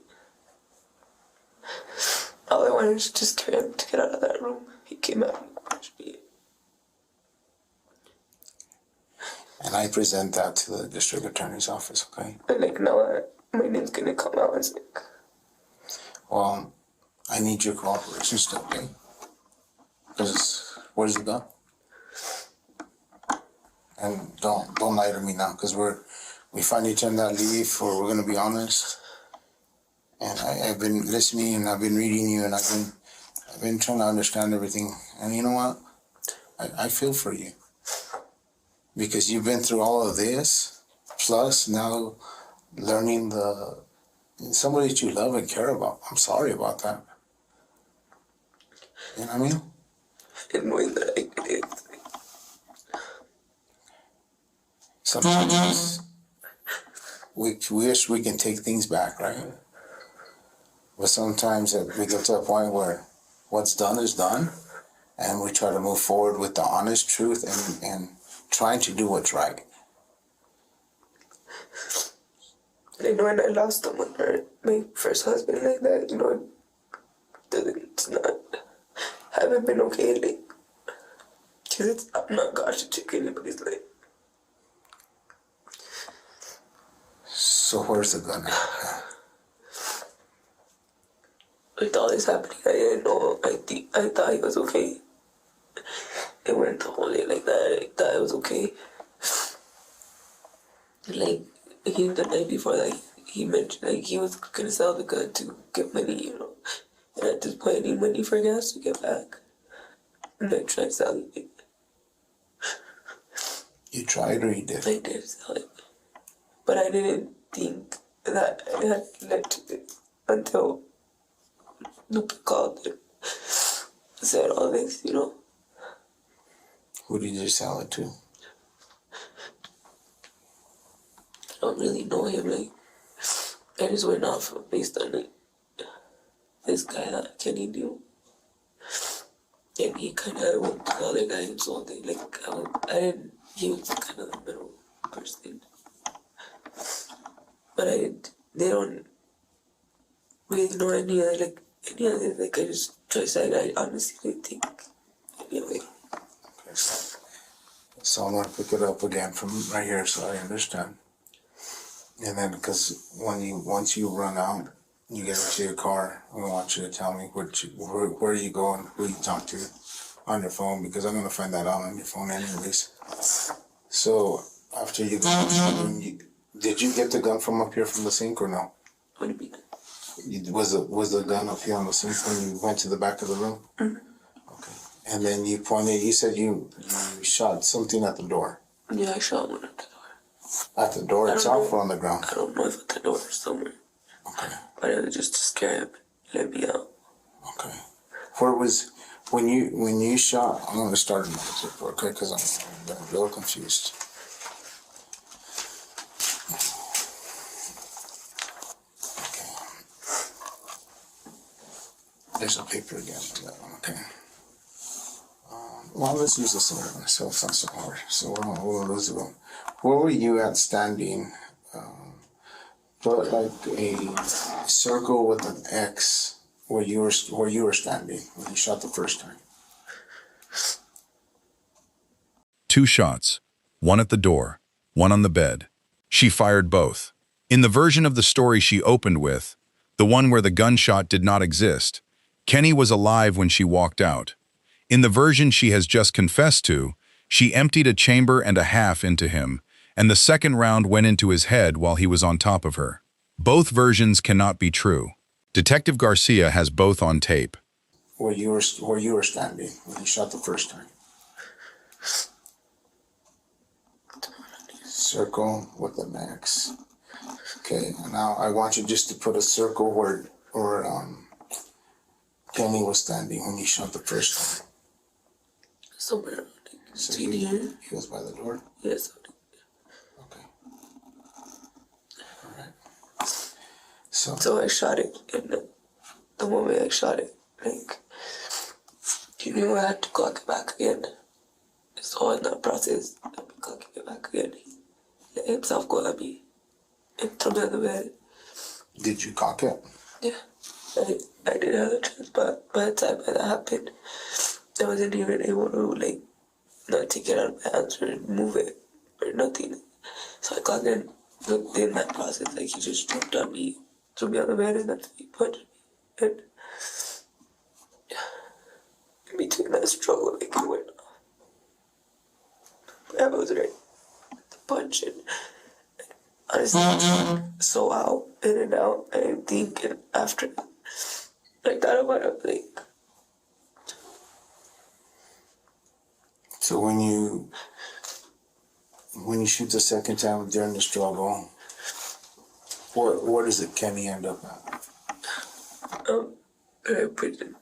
All I wanted was just for him to get out of that room. He came out and punched me. And I present that to the district attorney's office, okay? And like, now my name's gonna come out and like, Well, I need your cooperation still, okay? Because where's the gun? And don't lie to me now, because we finally turned that leaf, or we're gonna be honest. And I've been listening, and I've been reading you, and I've been trying to understand everything. And you know what? I feel for you, because you've been through all of this, plus now learning somebody that you love and care about. I'm sorry about that. You know what I mean? and knowing that I did it. Sometimes we wish we can take things back, right? But sometimes we get to a point where what's done is done, and we try to move forward with the honest truth and trying to do what's right. Like, when I lost someone, or my first husband like that, it's not, haven't been okay, like, because I'm not God to take anybody's life. So where's the gun at? With all this happening, I didn't know. I thought he was okay. It went the whole day like that. I thought it was okay. Like, the night before that, he mentioned, like, he was gonna sell the gun to get money, And at this point, I need money for gas to get back. And I tried selling it. You tried or you did? I did sell it. But I didn't think that I had led to it until Lupe called and said all this, Who did you sell it to? I don't really know him, like, I just went off based on, like, this guy that Kenny knew. And he kind of went to the other guy and sold it. Like, he was kind of the middle person. But they don't really know any other, like, I just try to say, I honestly didn't think anyway. Okay. So I'm gonna pick it up again from right here so I understand. And then, because once you run out, you get into your car, I want you to tell me where you go and who you talk to on your phone, because I'm gonna find that out on your phone anyways. So after you did you get the gun from up here from the sink or no? What do you mean? Was the gun up here on the sink when you went to the back of the room? Mm-hmm. Okay. And then you said you shot something at the door. Yeah, I shot one at the door. At the door itself or on the ground? I don't know if at the door or somewhere. Okay. But it was just to scare him, let me out. Okay. When you shot, I'm going to start another clip, okay, because I'm a little confused. Okay. There's a paper again for that one, okay. Well, let's use this one, so it's not so hard. So we'll lose it. Where were you at standing? Put like a circle with an X where you were standing when you shot the first time. 2 shots, one at the door, one on the bed. She fired both. In the version of the story she opened with, the one where the gunshot did not exist, Kenny was alive when she walked out. In the version she has just confessed to, she emptied a chamber and a half into him, and the second round went into his head while he was on top of her. Both versions cannot be true. Detective Garcia has both on tape. Where you were standing when you shot the first time. Circle with an X. Okay, now I want you just to put a circle where Kenny was standing when you shot the first time. Somewhere So in here. He was by the door? Yes. Okay. All right. So I shot it, and the moment I shot it, like, he knew I had to clock it back again. So in that process of me clocking it back again, he let himself go at me and throw me on the bed. Did you cock it? Yeah, I didn't have a chance, but by the time that happened, I wasn't even able to, like, not take it out of my hands or move it or nothing. So I got in that process, like, he just jumped on me, threw me on the bed, and that's when he punched me. And in between that struggle, like, it went off. But I was ready to punch, and honestly, so out, in and out, I didn't think, and after, like, that about it, like. So when you shoot the second time during the struggle, where does it Kenny end up at? Prison.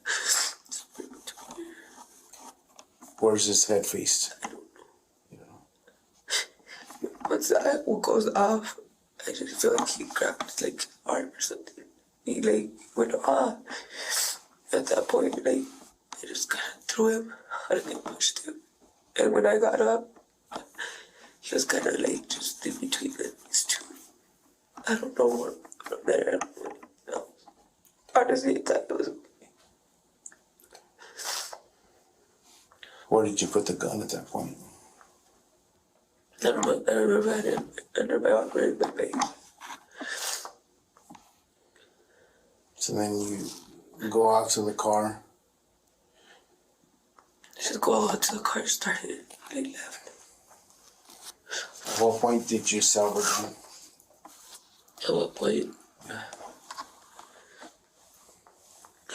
Where's his head faced? I don't know. Once that goes off, I just feel like he grabbed like his arm or something. He like went off. At that point, like I just kind of threw him and then pushed him. And when I got up, he was kind of like just in between these two. I don't know what from there. I don't really know. Honestly, I thought it was. Where did you put the gun at that point? I remember I had it under my arm or in my bag. So then you go out to the car. Just go out to the car, started, like left. At what point did you sell the gun? At what point?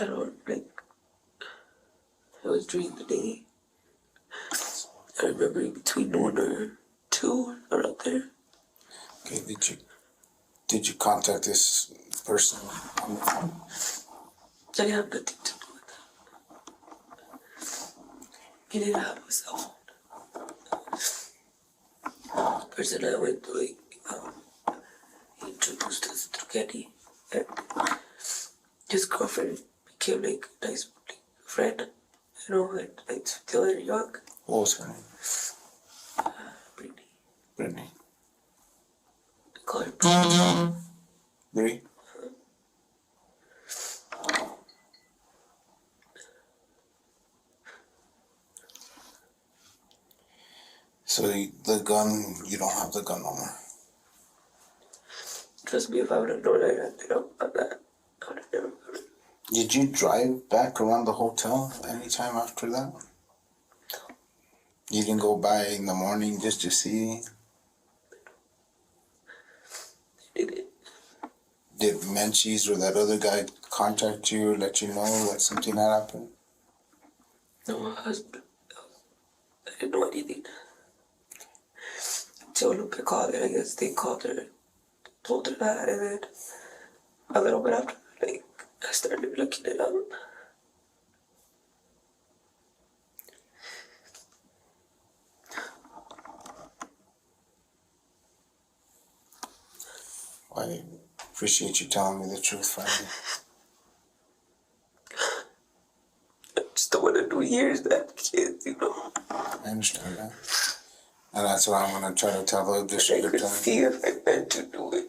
I don't like. It was during the day. I remember between 1 or 2 around there. Okay, did you contact this person on the phone? I didn't have nothing to do with that. He didn't have a cell phone. The person I went to, like, he introduced us to Kenny, and his girlfriend became like a nice like, friend, you know, like still they're young. What was her name? Brittany. Brittany. They call her Brittany. Bree? So the gun, you don't have the gun no more. Trust me, if I would have known I had to know about that, I would have never done it. Did you drive back around the hotel anytime after that? You didn't go by in the morning just to see? They did it. Did Menchie's or that other guy contact you or let you know that something had happened? No, I didn't know anything. Until Lupe called her, I guess they called her, told her that, and then a little bit after, like, I started looking it up. I appreciate you telling me the truth, finally. I just don't want to do years that kids, you know. I understand that. And that's what I'm going to try to tell the I district could attorney. see if I meant to do it.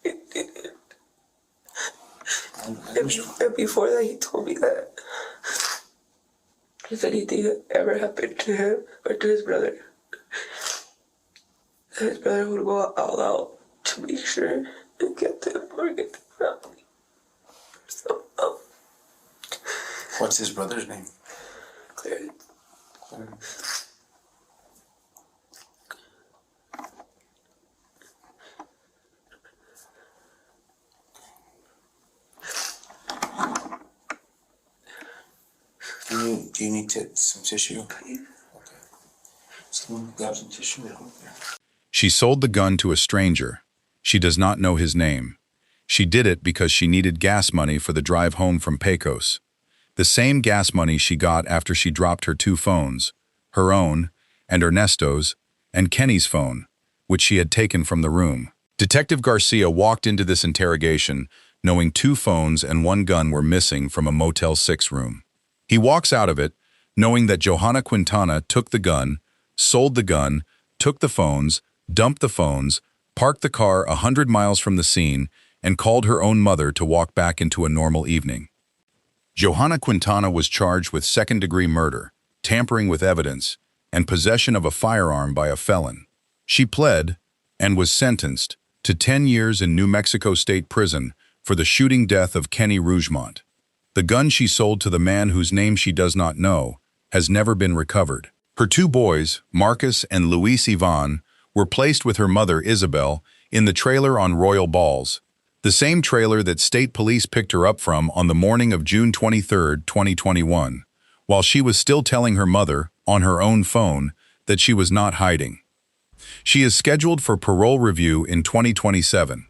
It didn't. I understand. And before that, he told me that if anything ever happened to him or to his brother would go all out to make sure and get them or get the family. So, What's his brother's name? Clarence. Do you need some tissue? Please. Okay. So grab some tissue. She sold the gun to a stranger. She does not know his name. She did it because she needed gas money for the drive home from Pecos. The same gas money she got after she dropped her 2 phones, her own, and Ernesto's, and Kenny's phone, which she had taken from the room. Detective Garcia walked into this interrogation knowing 2 phones and 1 gun were missing from a Motel 6 room. He walks out of it knowing that Johanna Quintana took the gun, sold the gun, took the phones, dumped the phones, parked the car 100 miles from the scene, and called her own mother to walk back into a normal evening. Johanna Quintana was charged with second-degree murder, tampering with evidence, and possession of a firearm by a felon. She pled and was sentenced to 10 years in New Mexico State Prison for the shooting death of Kenny Rougemont. The gun she sold to the man whose name she does not know has never been recovered. Her 2 boys, Marcus and Luis Ivan, were placed with her mother, Isabel, in the trailer on Royal Balls, the same trailer that state police picked her up from on the morning of June 23, 2021, while she was still telling her mother, on her own phone, that she was not hiding. She is scheduled for parole review in 2027.